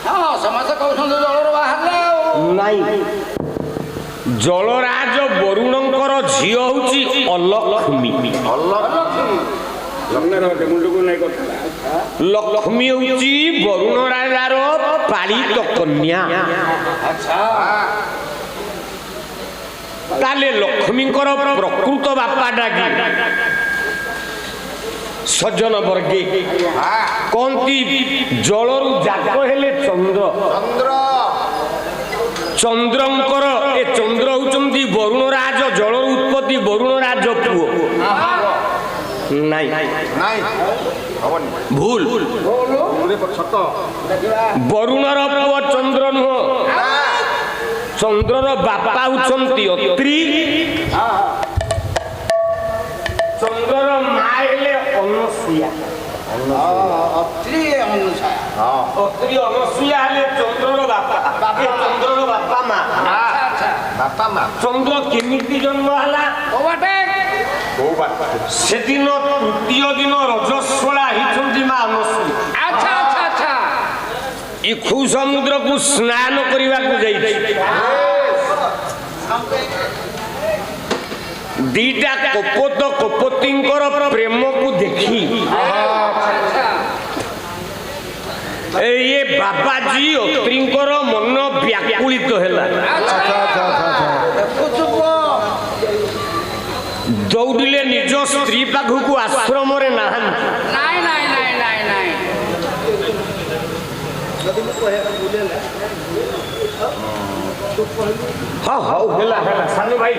ହଁ ସମସ୍ତେ କହୁଛନ୍ତି ଜଳରୁ ବାହାରିଲେ ଆଉ ନାଇଁ ଜଳରାଜ ବରୁଣଙ୍କର ଝିଅ ହଉଛି ଅଲକ୍ଷ୍ମୀ। ଲକ୍ଷ୍ମୀ ହଉଛି ବରୁଣ ରାଜାର ପାଳିତ କନ୍ୟା। ତାହେଲେ ଲକ୍ଷ୍ମୀଙ୍କର ପ୍ରକୃତ ବାପାଟା କି ସଜ୍ଜନ ବର୍ଗେ କହନ୍ତି ଜଳରୁ ଜାତ ହେଲେ ଚନ୍ଦ୍ର ଚନ୍ଦ୍ରଙ୍କର ଏ ଚନ୍ଦ୍ର ହଉଛନ୍ତି ବରୁଣ ରାଜ ଜଳର ଉତ୍ପତ୍ତି ବରୁଣ ରାଜ ପୁଅ ନାଇଁ ଭୁଲ ବରୁଣର ପୁଅ ଚନ୍ଦ୍ର ନୁହଁ ଚନ୍ଦ୍ରର ବାପା ହଉଛନ୍ତି ଅତ୍ରି ଚନ୍ଦ୍ରର ମା ହେଲେ ଅନସୂୟା ଅତ୍ରି ଅନସୂୟା ହେଲେ ଚନ୍ଦ୍ରର ବାପା ଚନ୍ଦ୍ରର ବାପା ମା ଚନ୍ଦ୍ର କେମିତି ଜନ୍ମ ହେଲା ସେଦିନ ତୃତୀୟ ଦିନ ରଜସ୍ୱଳା ହେଇଛନ୍ତି ମା ଅନସୂୟା ଇକ୍ଷୁ ସମୁଦ୍ରକୁ ସ୍ନାନ କରିବାକୁ ଯାଇଛି ଦିଟା କପୋତ କପୋତୀଙ୍କର ପ୍ରେମକୁ ଦେଖି ଏ ବାବାଜୀ ଅତ୍ରିଙ୍କର ମନ ବ୍ୟାକୁଳିତ ହେଲା ଦୌଡ଼ିଲେ ନିଜ ସ୍ତ୍ରୀ ପାଖକୁ ଆଶ୍ରମରେ ନାହାନ୍ତି ହଉ ହେଲା ସାନୁ ଭାଇ